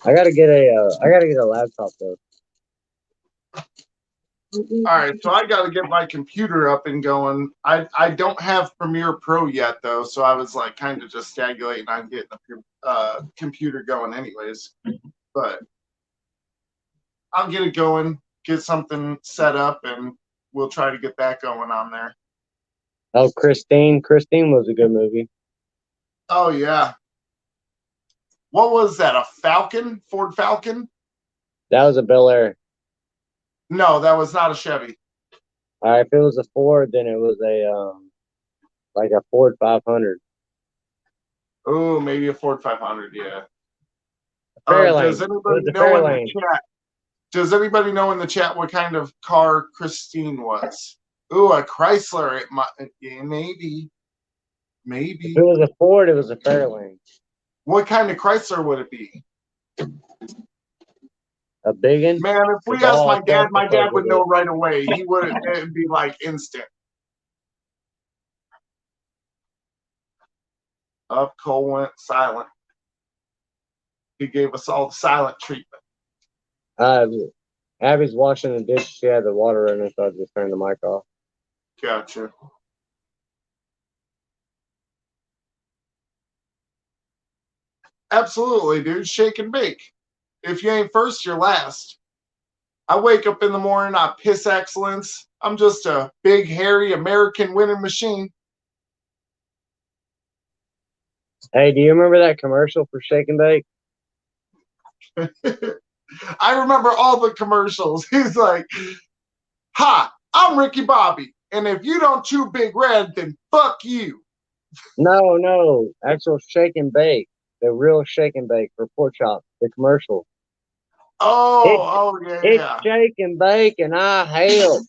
A: I gotta get a laptop though.
G: All right, so I got to get my computer up and going. I don't have Premiere Pro yet though, so I was like kind of just stagnating on getting a computer going, anyways. But I'll get it going, get something set up, and we'll try to get that going on there.
A: Oh, Christine was a good movie.
G: Oh yeah. What was that? A Falcon? Ford Falcon?
A: That was a Bel Air.
G: No, that was not a Chevy.
A: All right, if it was a Ford, then it was a like a Ford 500.
G: Oh, maybe a Ford 500. Yeah.
A: Does anybody
G: know in the chat? Does anybody know in the chat what kind of car Christine was? Ooh, a Chrysler. It might, maybe. Maybe.
A: If it was a Ford, it was a Fairlane.
G: What kind of Chrysler would it be?
A: A big one?
G: Man, if we asked my dad would know right away. He would. It'd be like instant. Up, Cole went silent. He gave us all the silent treatment.
A: Abby's washing the dish. She had the water running, so I just turned the mic off.
G: Gotcha. Absolutely, dude. Shake and bake. If you ain't first, you're last. I wake up in the morning, I piss excellence. I'm just a big, hairy American winning machine.
A: Hey, do you remember that commercial for Shake and Bake?
G: I remember all the commercials. He's like, "Hi, I'm Ricky Bobby, and if you don't chew Big Red, then fuck you."
A: No, actual Shake and Bake, the real Shake and Bake for pork chop, the commercial.
G: Yeah.
A: It's Shake and Bake, and I help.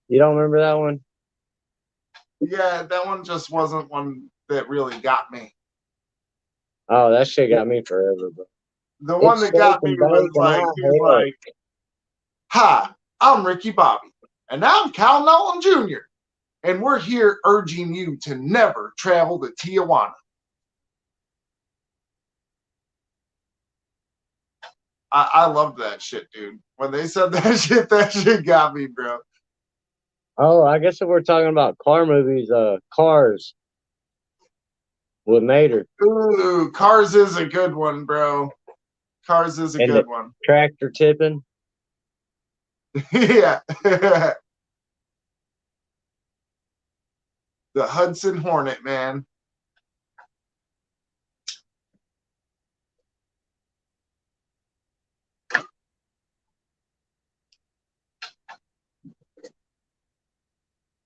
A: You don't remember that one?
G: Yeah, that one just wasn't one that really got me.
A: Oh, that shit got me forever, bro.
G: The one that got me was like, he's like, "Hi, I'm Ricky Bobby, and I'm Cal Nolan Jr., and we're here urging you to never travel to Tijuana." I loved that shit, dude. When they said that shit got me, bro.
A: Oh, I guess if we're talking about car movies, Cars with Mater.
G: Ooh, Cars is a good one, bro. Cars is a good one.
A: Tractor tipping.
G: Yeah. The Hudson Hornet, man.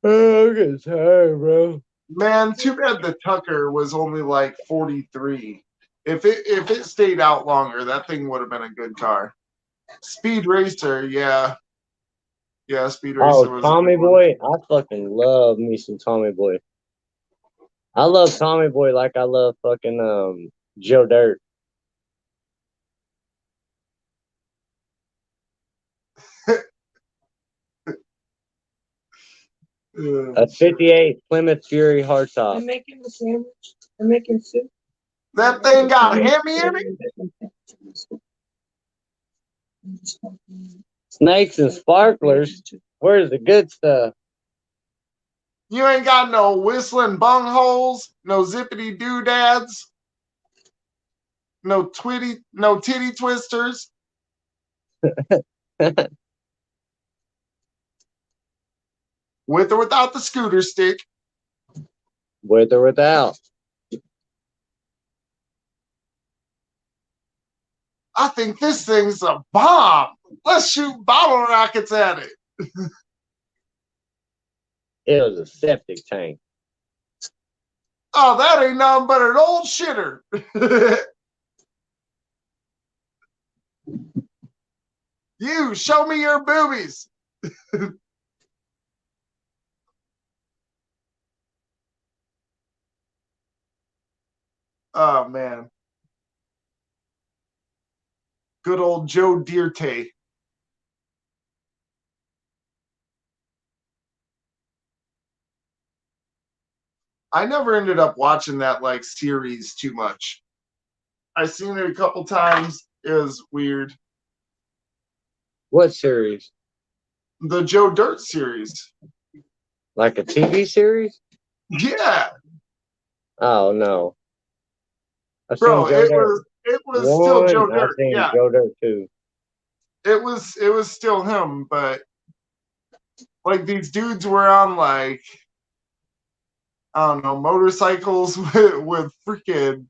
A: Oh, I'm getting tired, bro.
G: Man, too bad the Tucker was only like 43. If it stayed out longer, that thing would have been a good car. Speed Racer, yeah. Yeah, Speed Racer was
A: Tommy Boy. I fucking love me some Tommy Boy. I love Tommy Boy like I love fucking Joe Dirt. A 58 Plymouth Fury hardtop.
C: I'm making a sandwich. I'm making soup.
G: That thing got hammy in it?
A: Snakes and sparklers. Where's the good stuff?
G: You ain't got no whistling bungholes, no zippity doodads, no titty twisters. With or without the scooter stick.
A: With or without.
G: I think this thing's a bomb. Let's shoot bottle rockets at it.
A: It was a septic tank.
G: Oh, that ain't nothing but an old shitter. You, show me your boobies. Oh, man. Good old Joe Dierte. I never ended up watching that like series too much. I seen it a couple times. It was weird.
A: What series?
G: The Joe Dirt series.
A: Like a TV series?
G: Yeah.
A: Oh no.
G: Bro, it was still Joe Dirt.
A: I've seen
G: Yeah.
A: Joe Dirt too.
G: It was still him, but like these dudes were on like I don't know, motorcycles with freaking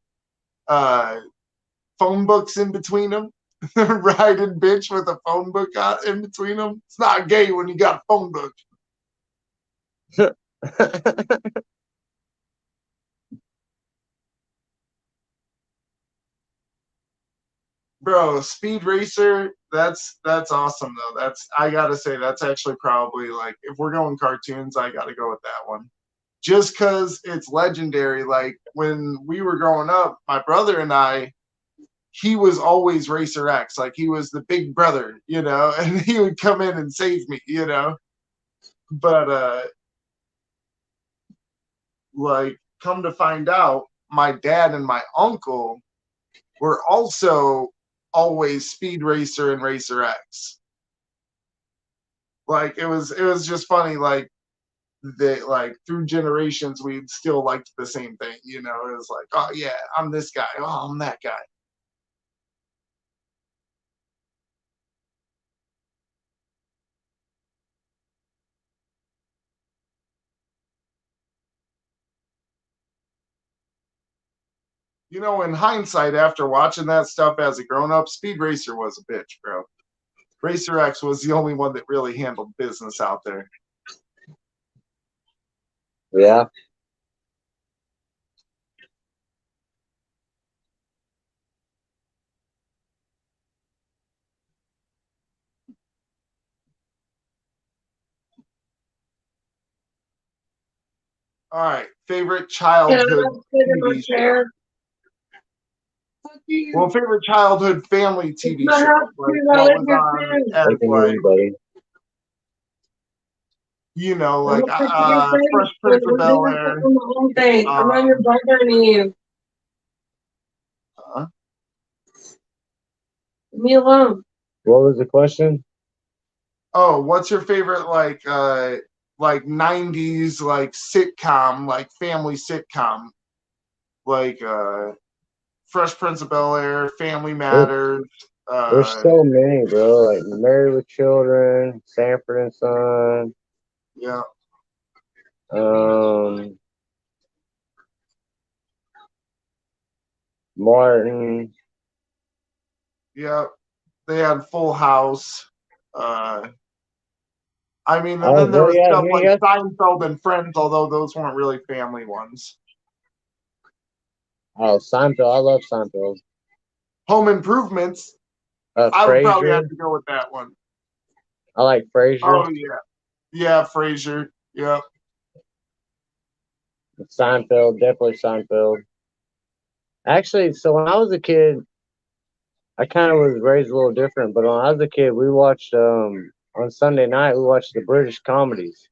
G: phone books in between them. Riding bitch with a phone book in between them. It's not gay when you got a phone book. Bro, Speed Racer, That's awesome though. I gotta say that's actually probably like if we're going cartoons, I gotta go with that one. Just because it's legendary. Like when we were growing up, my brother and I, he was always Racer X. Like he was the big brother, and he would come in and save me, But like come to find out, my dad and my uncle were also always Speed Racer and Racer X. Like it was just funny. Like that, like through generations, we still liked the same thing. It was like, oh yeah, I'm this guy. Oh, I'm that guy. In hindsight, after watching that stuff as a grown up, Speed Racer was a bitch, bro. Racer X was the only one that really handled business out there.
A: Yeah.
G: All right, favorite childhood TV show. Well, favorite childhood family TV show. Like what was on as like Fresh Prince of Bel Air.
C: I'm on your balcony. Leave me alone.
A: What was the question?
G: Oh, what's your favorite like 90s like sitcom, like family sitcom? Like Fresh Prince of Bel Air, Family Matters.
A: There's so many, bro. Like Married with Children, Sanford and Son.
G: Yeah.
A: Martin.
G: Yeah. They had Full House. I mean, and then there was stuff like Seinfeld and Friends, although those weren't really family ones.
A: Oh, Seinfeld. I love Seinfeld.
G: Home Improvements. I would probably have to go with that one.
A: I like Frasier.
G: Oh, yeah. Yeah, Frasier. Yeah.
A: Seinfeld. Definitely Seinfeld. Actually, so when I was a kid, I kind of was raised a little different, but when I was a kid, we watched, on Sunday night, we watched the British comedies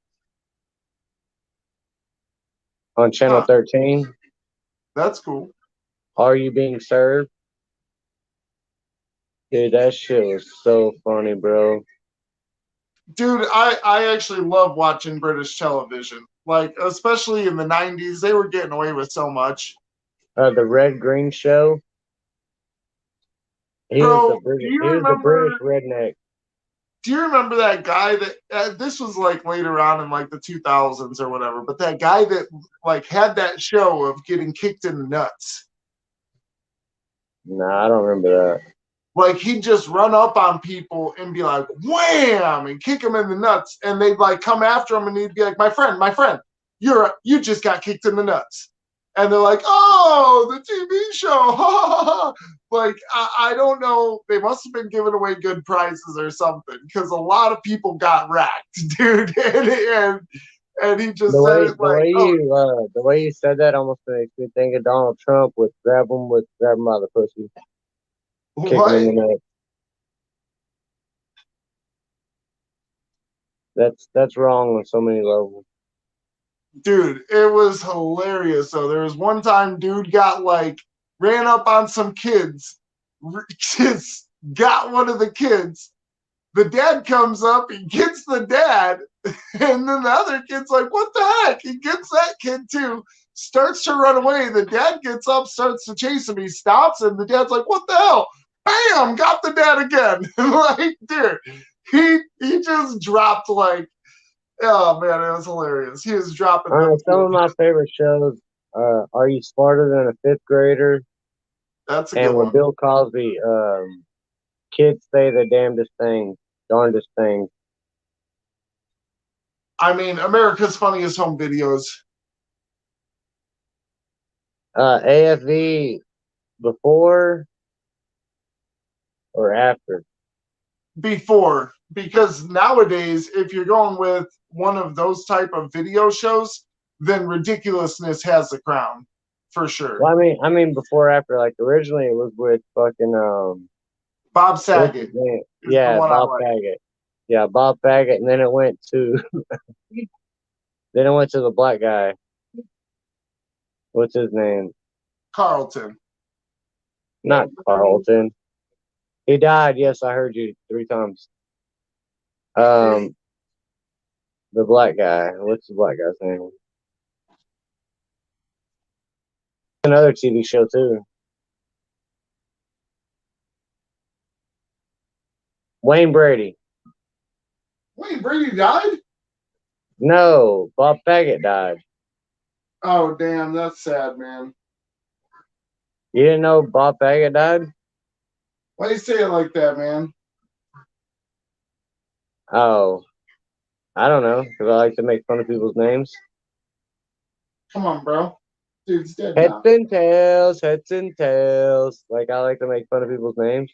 A: on Channel 13.
G: That's cool.
A: Are You Being Served? Dude, that shit was so funny, bro.
G: Dude, I actually love watching British television. Like, especially in the 90s, they were getting away with so much.
A: The Red Green Show. He was the British redneck.
G: Do you remember that guy that this was like later on in like the 2000s or whatever, but that guy that like had that show of getting kicked in the nuts?
A: Nah, I don't remember that.
G: Like he'd just run up on people and be like, wham, and kick them in the nuts, and they'd like come after him and he'd be like, my friend, you just got kicked in the nuts. And they're like, oh, the TV show. Like, I don't know. They must have been giving away good prizes or something because a lot of people got racked, dude. And he just said it like,
A: the way you said that almost makes me think of Donald Trump with grab him by the pussy.
G: What?
A: Kick him in the nuts. That's wrong on so many levels.
G: Dude, it was hilarious. So there was one time dude got like ran up on some kids, just got one of the kids. The dad comes up, he gets the dad, and then the other kid's like, what the heck? He gets that kid too, starts to run away. The dad gets up, starts to chase him. He stops, and the dad's like, what the hell? Bam! Got the dad again. Like, dude, he just dropped like, oh man, it was hilarious. He was dropping.
A: Some of my favorite shows. Are You Smarter Than a Fifth Grader?
G: That's a good one.
A: And with Bill Cosby, kids say the damnedest thing, darndest thing.
G: I mean, America's Funniest Home Videos.
A: AFV before or after?
G: before, because nowadays, if you're going with one of those type of video shows, then ridiculousness has the crown for sure.
A: Well, I mean, before or after, like originally it was with fucking
G: Bob Saget.
A: Yeah, Bob Saget. Yeah, Bob Saget, and then it went to the black guy. What's his name?
G: Carlton.
A: Not Carlton. He died. Yes, I heard you 3 times. The black guy. What's the black guy's name? Another TV show too. Wayne Brady.
G: Wayne Brady died?
A: No, Bob Saget died.
G: Oh, damn, that's sad, man.
A: You didn't know Bob Saget died?
G: Why do you say it like that, man?
A: Oh, I don't know, because I like to make fun of people's names.
G: Come on, bro. Dude's dead
A: Heads
G: now.
A: and tails, heads and tails. Like, I like to make fun of people's names.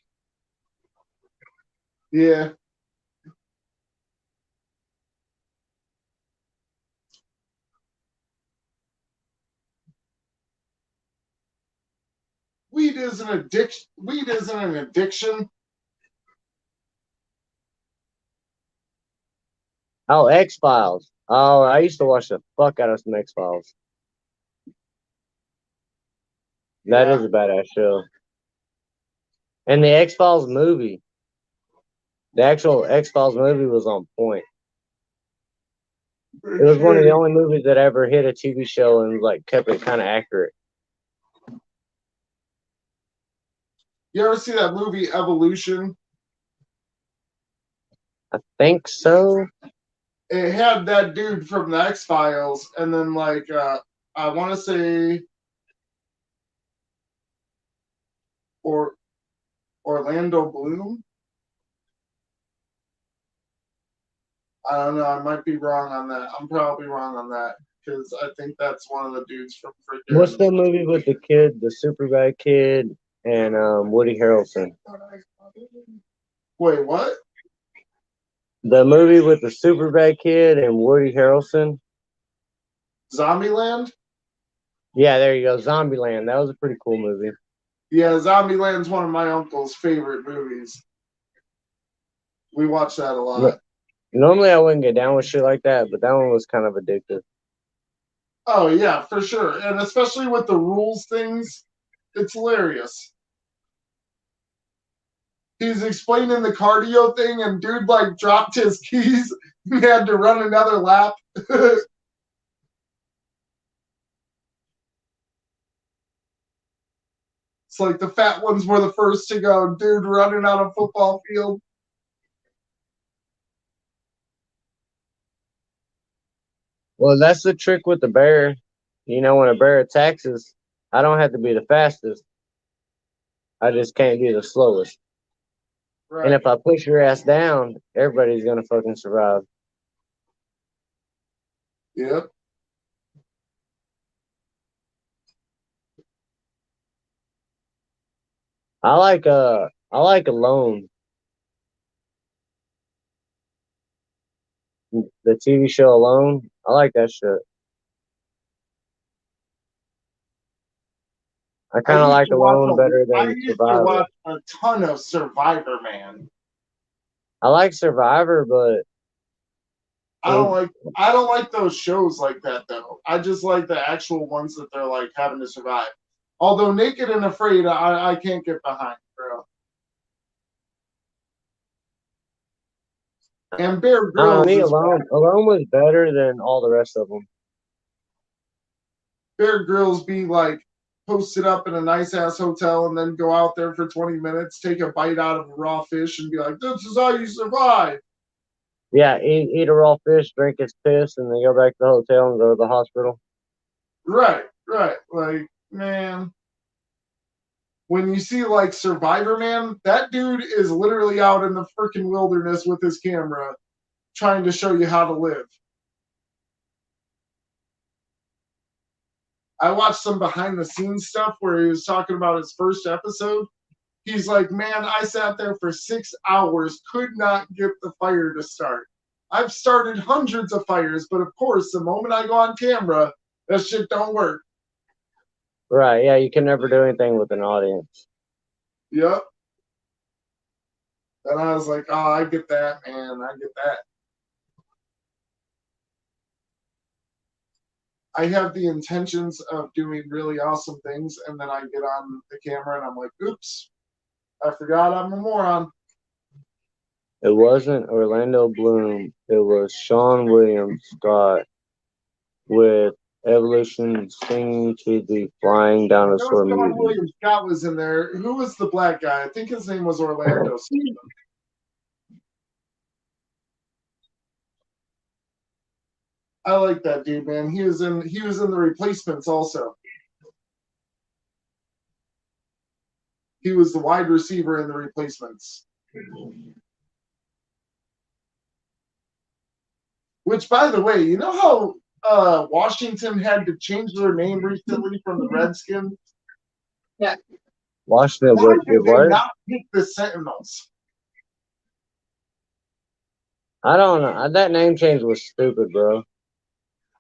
G: Yeah. Weed isn't an addiction.
A: Oh, X-Files. Oh, I used to watch the fuck out of some X-Files. That is a badass show. And the X-Files movie. The actual X-Files movie was on point. It was one of the only movies that ever hit a TV show and like kept it kind of accurate.
G: You ever see that movie Evolution?
A: I think so.
G: It had that dude from the X-Files, and then like I want to say Orlando Bloom. I don't know. I might be wrong on that. I'm probably wrong on that because I think that's one of the dudes from freaking.
A: What's the movie with the kid, the super bad kid, and Woody Harrelson?
G: Wait, what?
A: The movie with the super bad kid and Woody Harrelson.
G: Zombieland?
A: Yeah, there you go. Zombieland. That was a pretty cool movie.
G: Yeah, Zombieland's one of my uncle's favorite movies. We watch that a lot.
A: Normally, I wouldn't get down with shit like that, but that one was kind of addictive.
G: Oh, yeah, for sure. And especially with the rules things, it's hilarious. He's explaining the cardio thing, and dude, like, dropped his keys and had to run another lap. It's like the fat ones were the first to go. Dude running on a football field.
A: Well, that's the trick with the bear. You know, when a bear attacks us, I don't have to be the fastest. I just can't be the slowest. Right. And if I push your ass down, everybody's gonna fucking survive.
G: Yep.
A: I like Alone. The TV show Alone. I like that shit. I kind of like Alone better than Survivor.
G: I used to watch a ton of Survivor, man.
A: I like Survivor, but
G: I don't like those shows like that though. I just like the actual ones that they're like having to survive. Although Naked and Afraid, I can't get behind, bro. And Bear Grylls.
A: Alone was better than all the rest of them.
G: Bear Grylls be like posted up in a nice ass hotel and then go out there for 20 minutes, take a bite out of a raw fish, and be like, "This is how you survive."
A: Yeah, eat a raw fish, drink his piss, and then go back to the hotel and go to the hospital.
G: Right. Like, man, when you see like Survivor, man, that dude is literally out in the freaking wilderness with his camera trying to show you how to live. I watched some behind the scenes stuff where he was talking about his first episode. He's like, man, I sat there for 6 hours, could not get the fire to start. I've started hundreds of fires, but of course, the moment I go on camera, that shit don't work.
A: Right, yeah, you can never do anything with an audience.
G: Yep. And I was like, oh, I get that, man. I get that. I have the intentions of doing really awesome things, and then I get on the camera and I'm like, oops, I forgot I'm a moron.
A: It wasn't Orlando Bloom. It was Sean William Scott with Evolution singing to the Flying Dinosaur
G: Sean
A: Mutant.
G: William Scott was in there. Who was the black guy? I think his name was Orlando. I like that dude, man. He was in the Replacements also. He was the wide receiver in the Replacements. Which, by the way, you know how Washington had to change their name recently from the Redskins?
H: Yeah.
A: Washington,
G: Why did they
A: what?
G: not pick the Sentinels?
A: I don't know. That name change was stupid, bro.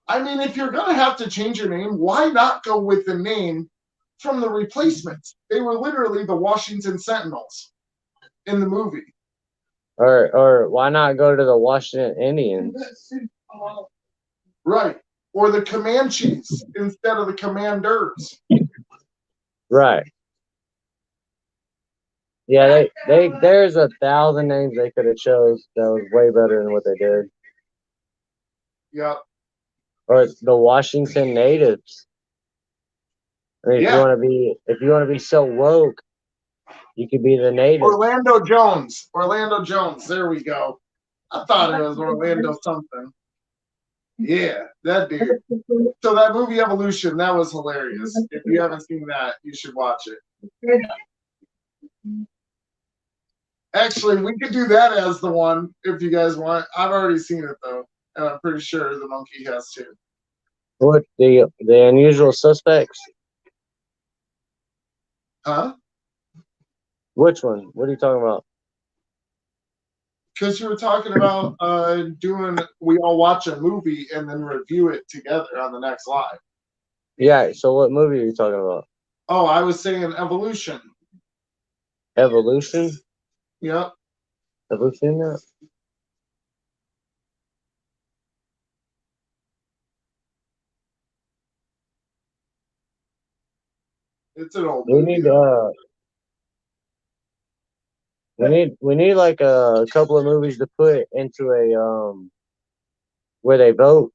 G: I mean, if you're gonna have to change your name, why not go with the name from the Replacements? They were literally the Washington Sentinels in the movie.
A: Or why not go to the Washington Indians?
G: Right. Or the Comanches instead of the Commanders.
A: Right. Yeah, there's 1,000 names they could have chose that was way better than what they did.
G: Yep.
A: Or the Washington Natives. I mean,
G: Yeah.
A: if you want to be so woke, you could be the Natives.
G: Orlando Jones. Orlando Jones. There we go. I thought it was Orlando something. Yeah, that dude. So that movie Evolution, that was hilarious. If you haven't seen that, you should watch it. Actually, we could do that as the one if you guys want. I've already seen it though, and I'm pretty sure the monkey has too.
A: What, the Unusual Suspects?
G: Huh?
A: Which one? What are you talking about?
G: Because you were talking about we all watch a movie and then review it together on the next live.
A: Yeah, so what movie are you talking about?
G: Oh, I was saying Evolution.
A: Evolution?
G: Yep.
A: Have we seen that?
G: It's an old
A: We
G: movie.
A: need like a couple of movies to put into a where they vote.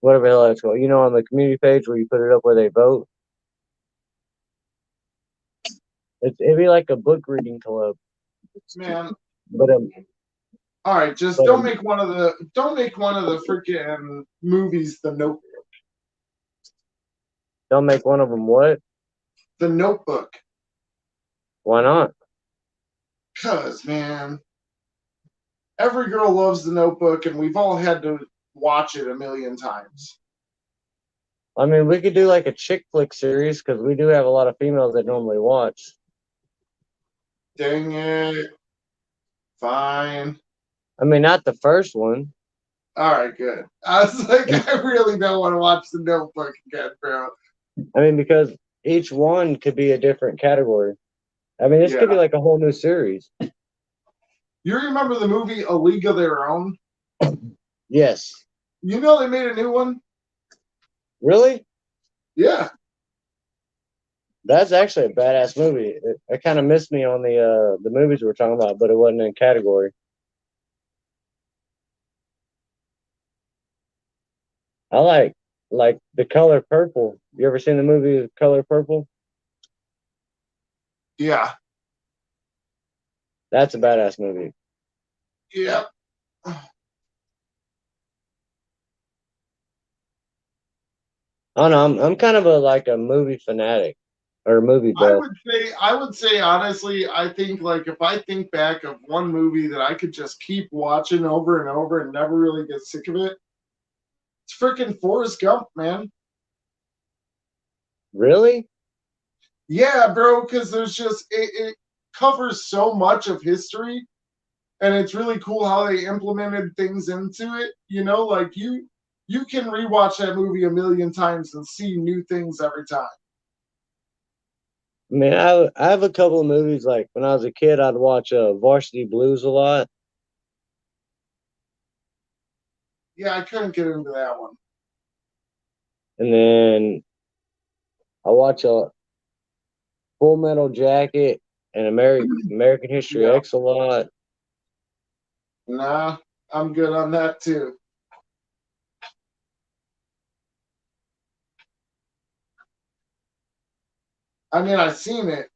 A: Whatever the hell it's called. You know, on the community page where you put it up where they vote. It'd be like a book reading club.
G: Man.
A: But
G: all right, just don't make one of the freaking movies The Notebook.
A: Don't make one of them what?
G: The Notebook.
A: Why not?
G: Because, man, every girl loves The Notebook, and we've all had to watch it a million times.
A: I mean, we could do like a chick flick series because we do have a lot of females that normally watch.
G: Dang it. Fine.
A: I mean, not the first one.
G: All right, good. I was like, I really don't want to watch The Notebook again, bro.
A: I mean, because each one could be a different category. I mean, this could be like a whole new series.
G: You remember the movie A League of Their Own?
A: Yes.
G: You know they made a new one?
A: Really?
G: Yeah.
A: That's actually a badass movie. It kind of missed me on the movies we were talking about, but it wasn't in category. I like The Color Purple. You ever seen the movie The Color Purple?
G: Yeah.
A: That's a badass movie.
G: Yeah.
A: I don't know. I'm kind of a movie fanatic or a movie buff.
G: I would say honestly, I think like if I think back of one movie that I could just keep watching over and over and never really get sick of it, it's freaking Forrest Gump, man.
A: Really?
G: Yeah, bro, because there's just it covers so much of history, and it's really cool how they implemented things into it. You know, like you can rewatch that movie a million times and see new things every time.
A: I mean, I have a couple of movies like when I was a kid, I'd watch Varsity Blues a lot,
G: Yeah, I couldn't get into that one.
A: and then I watch a Full Metal Jacket and American History
G: Yeah,
A: X a lot.
G: nah, I'm good on that too. I mean, I've seen it,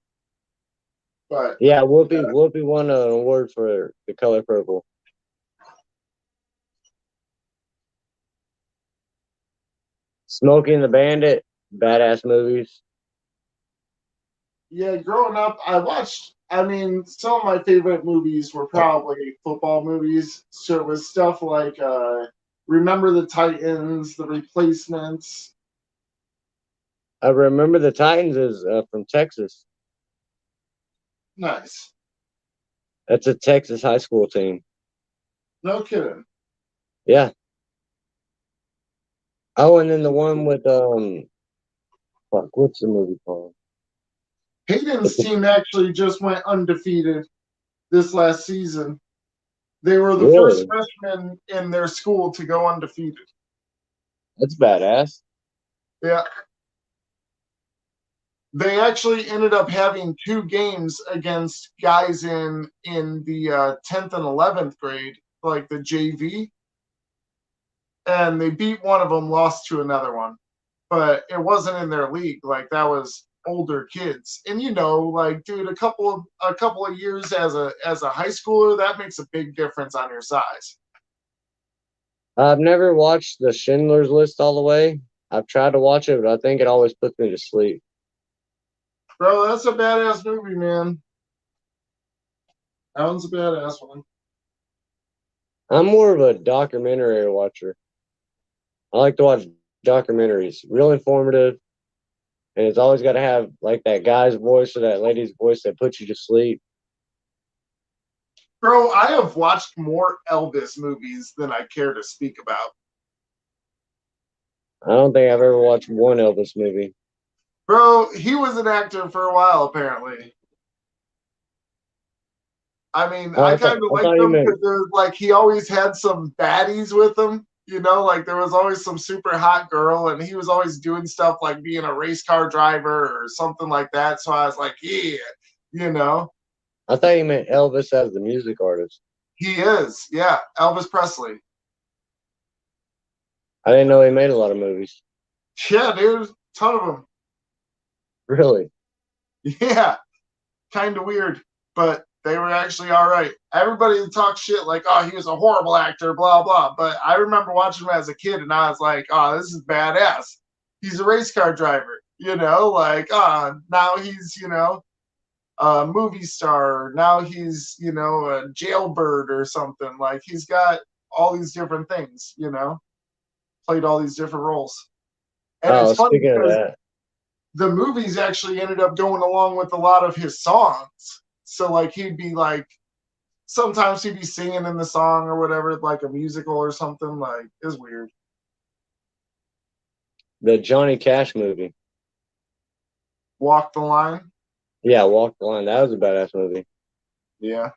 G: but
A: Yeah, Whoopi won an award for The Color Purple. Smokey and the Bandit, badass movies.
G: yeah, growing up, I watched. I mean, some of my favorite movies were probably football movies. So it was stuff like Remember the Titans, The Replacements.
A: I remember the Titans is from Texas.
G: Nice.
A: That's a Texas high school team.
G: No kidding.
A: Yeah. Oh, and then the one with fuck, what's the movie called?
G: Hayden's team actually just went undefeated this last season. They were the first
A: Really?
G: freshmen in their school to go undefeated.
A: That's badass.
G: Yeah. They actually ended up having two games against guys in the 10th and 11th grade, like the JV, and they beat one of them, lost to another one, but it wasn't in their league. Like that was older kids, and you know, like dude, a couple of years as a high schooler, that makes a big difference on your size.
A: I've never watched the Schindler's List all the way. I've tried to watch it, but I think it always puts me to sleep.
G: Bro, that's a badass movie, man. That one's a badass one.
A: I'm more of a documentary watcher. I like to watch documentaries. Real informative, and it's always got to have like that guy's voice or that lady's voice that puts you to sleep.
G: Bro, I have watched more Elvis movies than I care to speak about.
A: I don't think I've ever watched one Elvis movie.
G: Bro, he was an actor for a while, apparently. I mean,
A: Oh,
G: I kind of
A: I
G: liked
A: thought you
G: him
A: meant.
G: because like he always had some baddies with him. You know, like there was always some super hot girl, and he was always doing stuff like being a race car driver or something like that. So I was like, yeah, you know,
A: I thought you meant Elvis as the music artist.
G: he is, yeah, Elvis Presley.
A: I didn't know he made a lot of movies.
G: Yeah, dude, ton of them.
A: Really?
G: Yeah, kind of weird, but they were actually all right. Everybody talks shit like, oh, he was a horrible actor, blah, blah. But I remember watching him as a kid and I was like, oh, this is badass. He's a race car driver, you know, like, now he's, you know, a movie star. Now he's, you know, a jailbird or something. Like he's got all these different things, you know, played all these different roles. And
A: Oh,
G: it's funny
A: speaking of
G: because
A: that,
G: the movies actually ended up going along with a lot of his songs. So like he'd be like sometimes he'd be singing in the song or whatever, like a musical or something. Like it's weird.
A: the Johnny Cash movie.
G: Walk the Line.
A: Yeah, Walk the Line. That was a badass movie.
G: Yeah.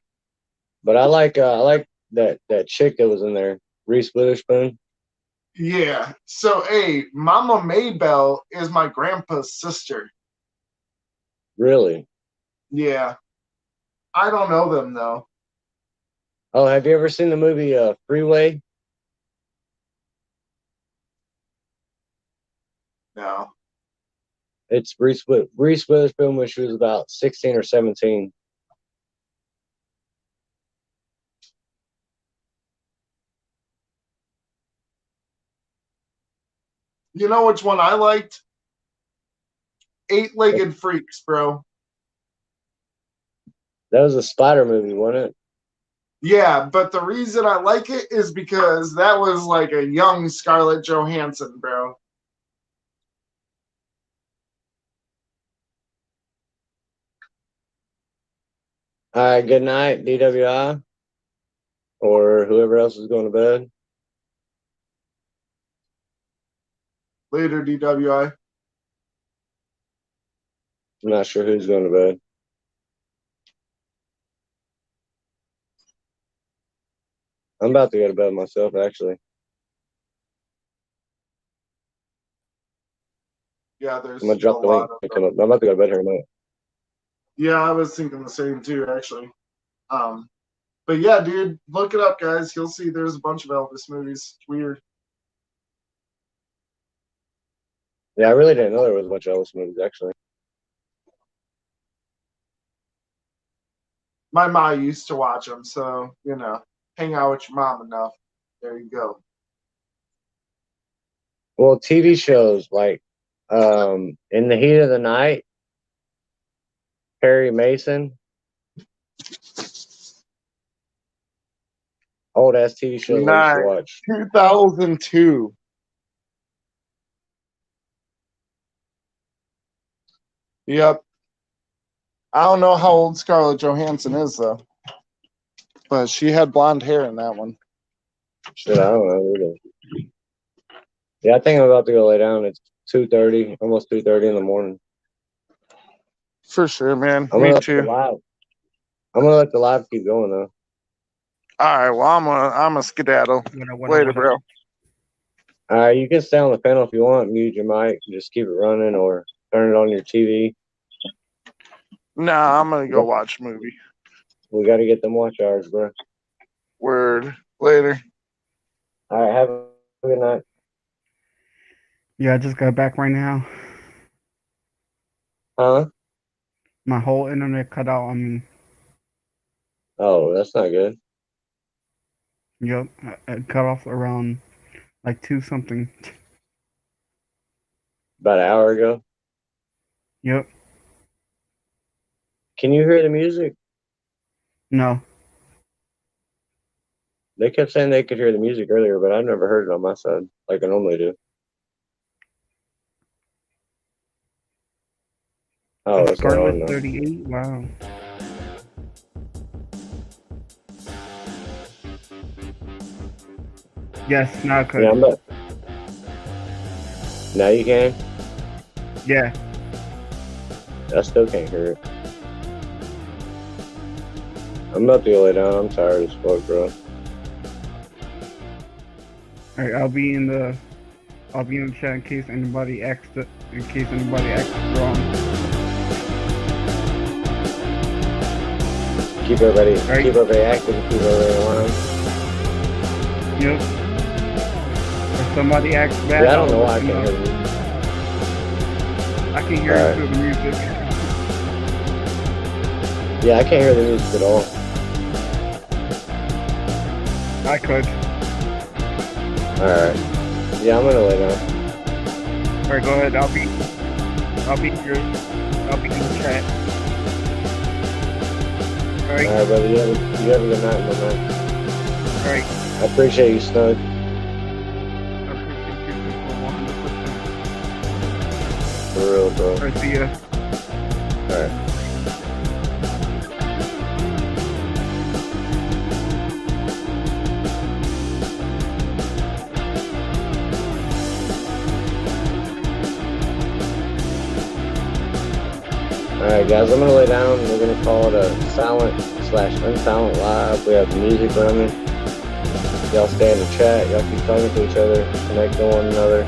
A: But I like that chick that was in there, Reese Witherspoon.
G: Yeah. So hey, Mama Maybelle is my grandpa's sister.
A: Really?
G: Yeah. I don't know them though.
A: Oh, have you ever seen the movie Freeway?
G: No.
A: It's Reese Witherspoon when she was about 16 or 17.
G: You know which one I liked? Eight-Legged Freaks, bro.
A: That was a spider movie, wasn't it?
G: Yeah, but the reason I like it is because that was like a young Scarlett Johansson, bro.
A: All right, good night, DWI, or whoever else is going to bed.
G: Later, DWI.
A: I'm not sure who's going to bed. I'm about to go to bed myself, actually.
G: Yeah, there's
A: I'm gonna
G: a
A: drop the link.
G: lot of
A: I'm about to go to bed here tonight.
G: Yeah, I was thinking the same too, actually. But yeah, dude, look it up, guys. You'll see there's a bunch of Elvis movies. It's weird.
A: Yeah, I really didn't know there was a bunch of Elvis movies, actually.
G: My ma used to watch them, so you know, hang out with your mom enough. There you go.
A: Well, TV shows like In the Heat of the Night, Perry Mason, old ass TV shows I used to watch.
G: 2002. Yep. I don't know how old Scarlett Johansson is though, but she had blonde hair in that one.
A: Shit, I don't know either. Yeah, I think I'm about to go lay down. It's 2:30, almost 2:30 in the morning.
G: For sure, man.
A: Me
G: too.
A: I'm gonna let the live keep going though.
G: All right. Well, I'm a skedaddle. Later, bro.
A: All right, you can stay on the panel if you want. Mute your mic, just keep it running, or turn it on your TV.
G: Nah, I'm gonna go watch a movie.
A: We got to get them watch hours, bro.
G: Word. Later.
A: All right, have a good night.
D: Yeah, I just got back right now.
A: Huh?
D: My whole internet cut out on me.
A: Oh, that's not good.
D: Yep, it cut off around like 2 something.
A: About an hour ago.
D: Yep.
A: Can you hear the music?
D: No.
A: They kept saying they could hear the music earlier, but I've never heard it on my side like I normally do. Oh, it's not on now.
D: 38? Wow. Yes, now I could.
A: Yeah, I'm up. Now you can?
D: Yeah.
A: I still can't hear it. I'm about to go lay down. I'm tired as fuck, bro.
D: Alright, I'll be in the chat in case anybody asks wrong.
A: Keep everybody active, keep everybody alive.
D: Yep. If somebody asks that,
A: yeah, I don't know why I can't hear you.
D: I can hear it through the music.
A: Yeah, I can't hear the music at all.
D: I could.
A: Alright. Yeah, I'm gonna lay down.
D: Alright, go ahead. I'll be in the chat. Alright.
A: Alright, brother. You have a good night, my man.
D: Alright.
A: I appreciate you, Snug.
D: I appreciate you 100%.
A: For real, bro.
D: Alright, see ya.
A: Alright. Alright guys, I'm gonna lay down. We're gonna call it a silent/unsilent live. We have music running. Y'all stay in the chat. Y'all keep talking to each other, connect to one another.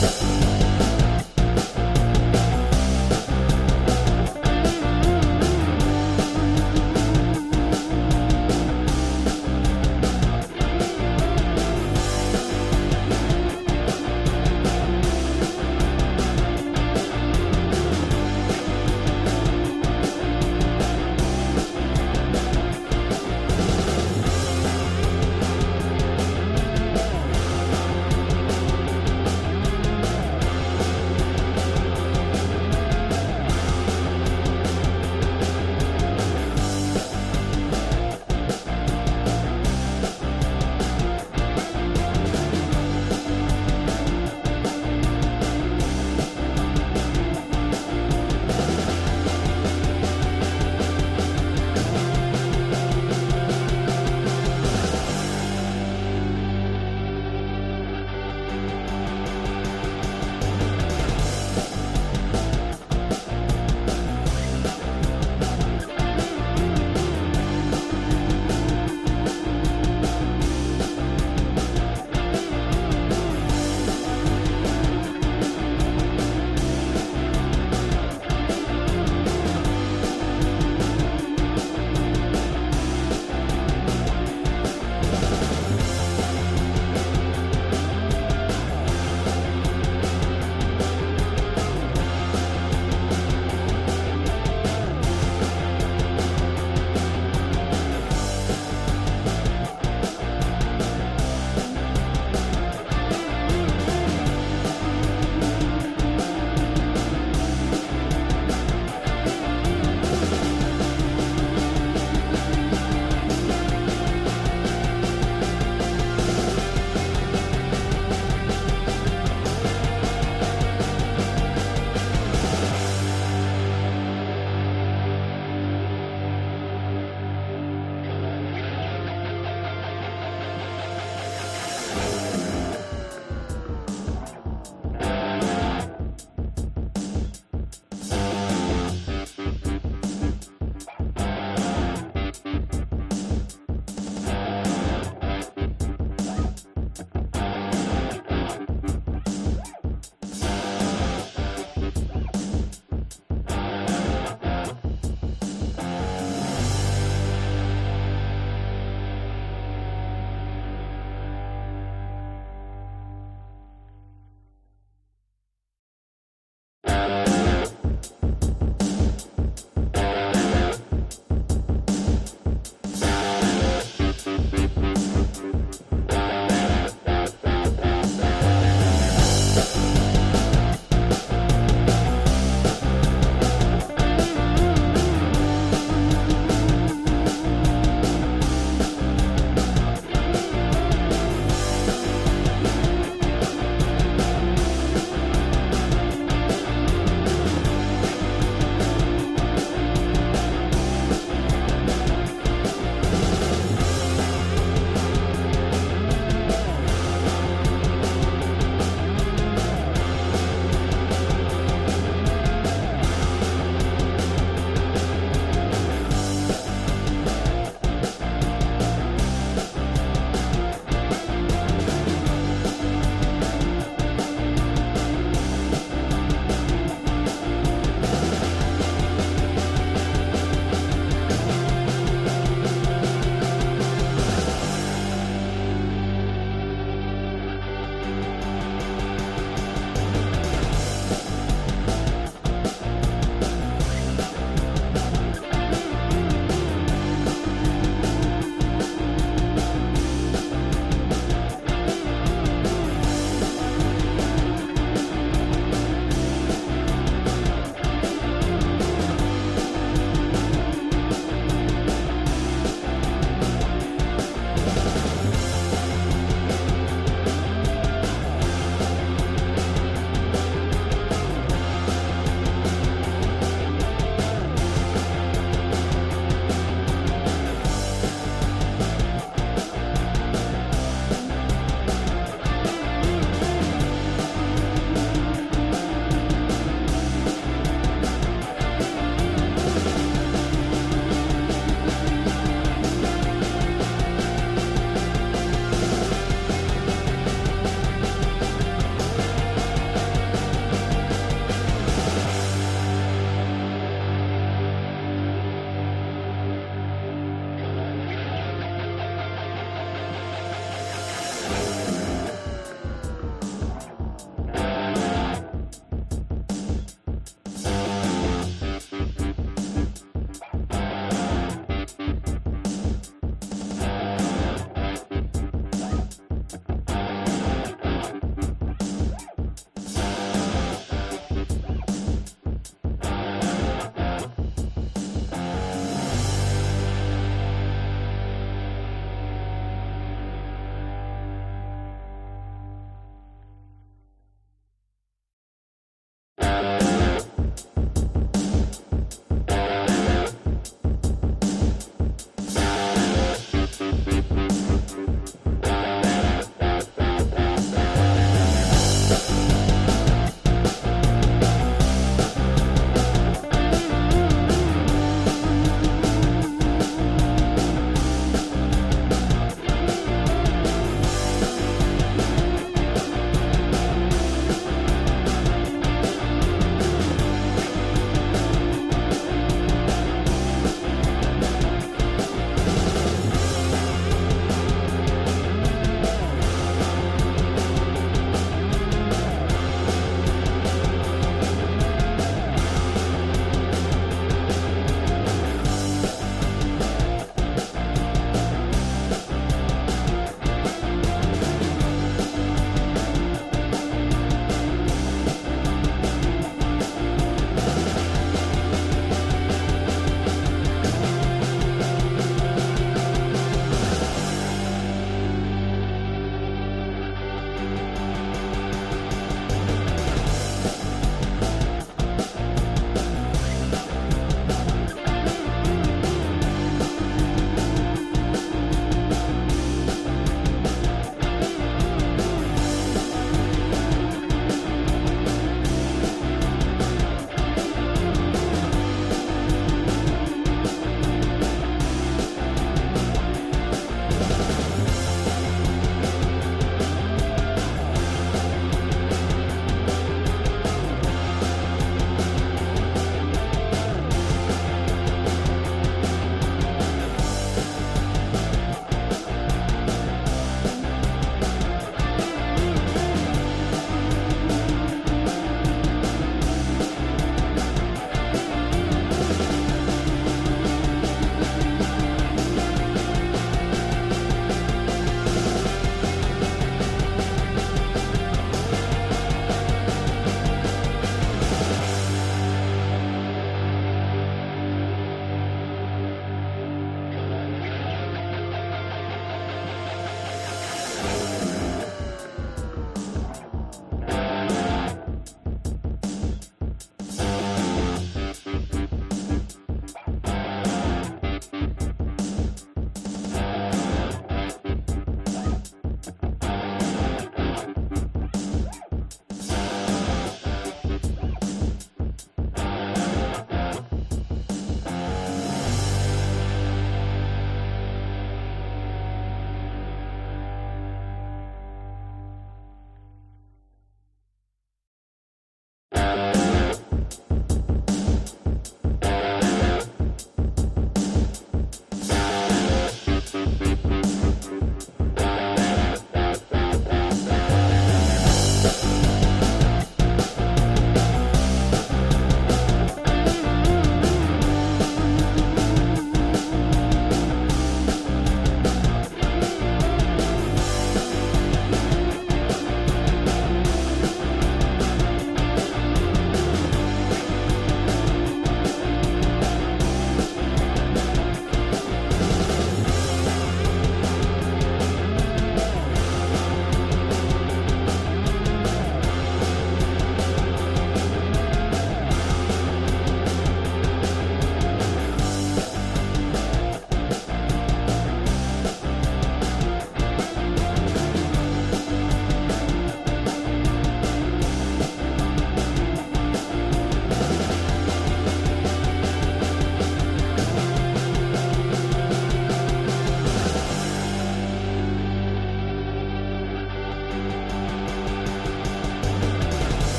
K: Bye.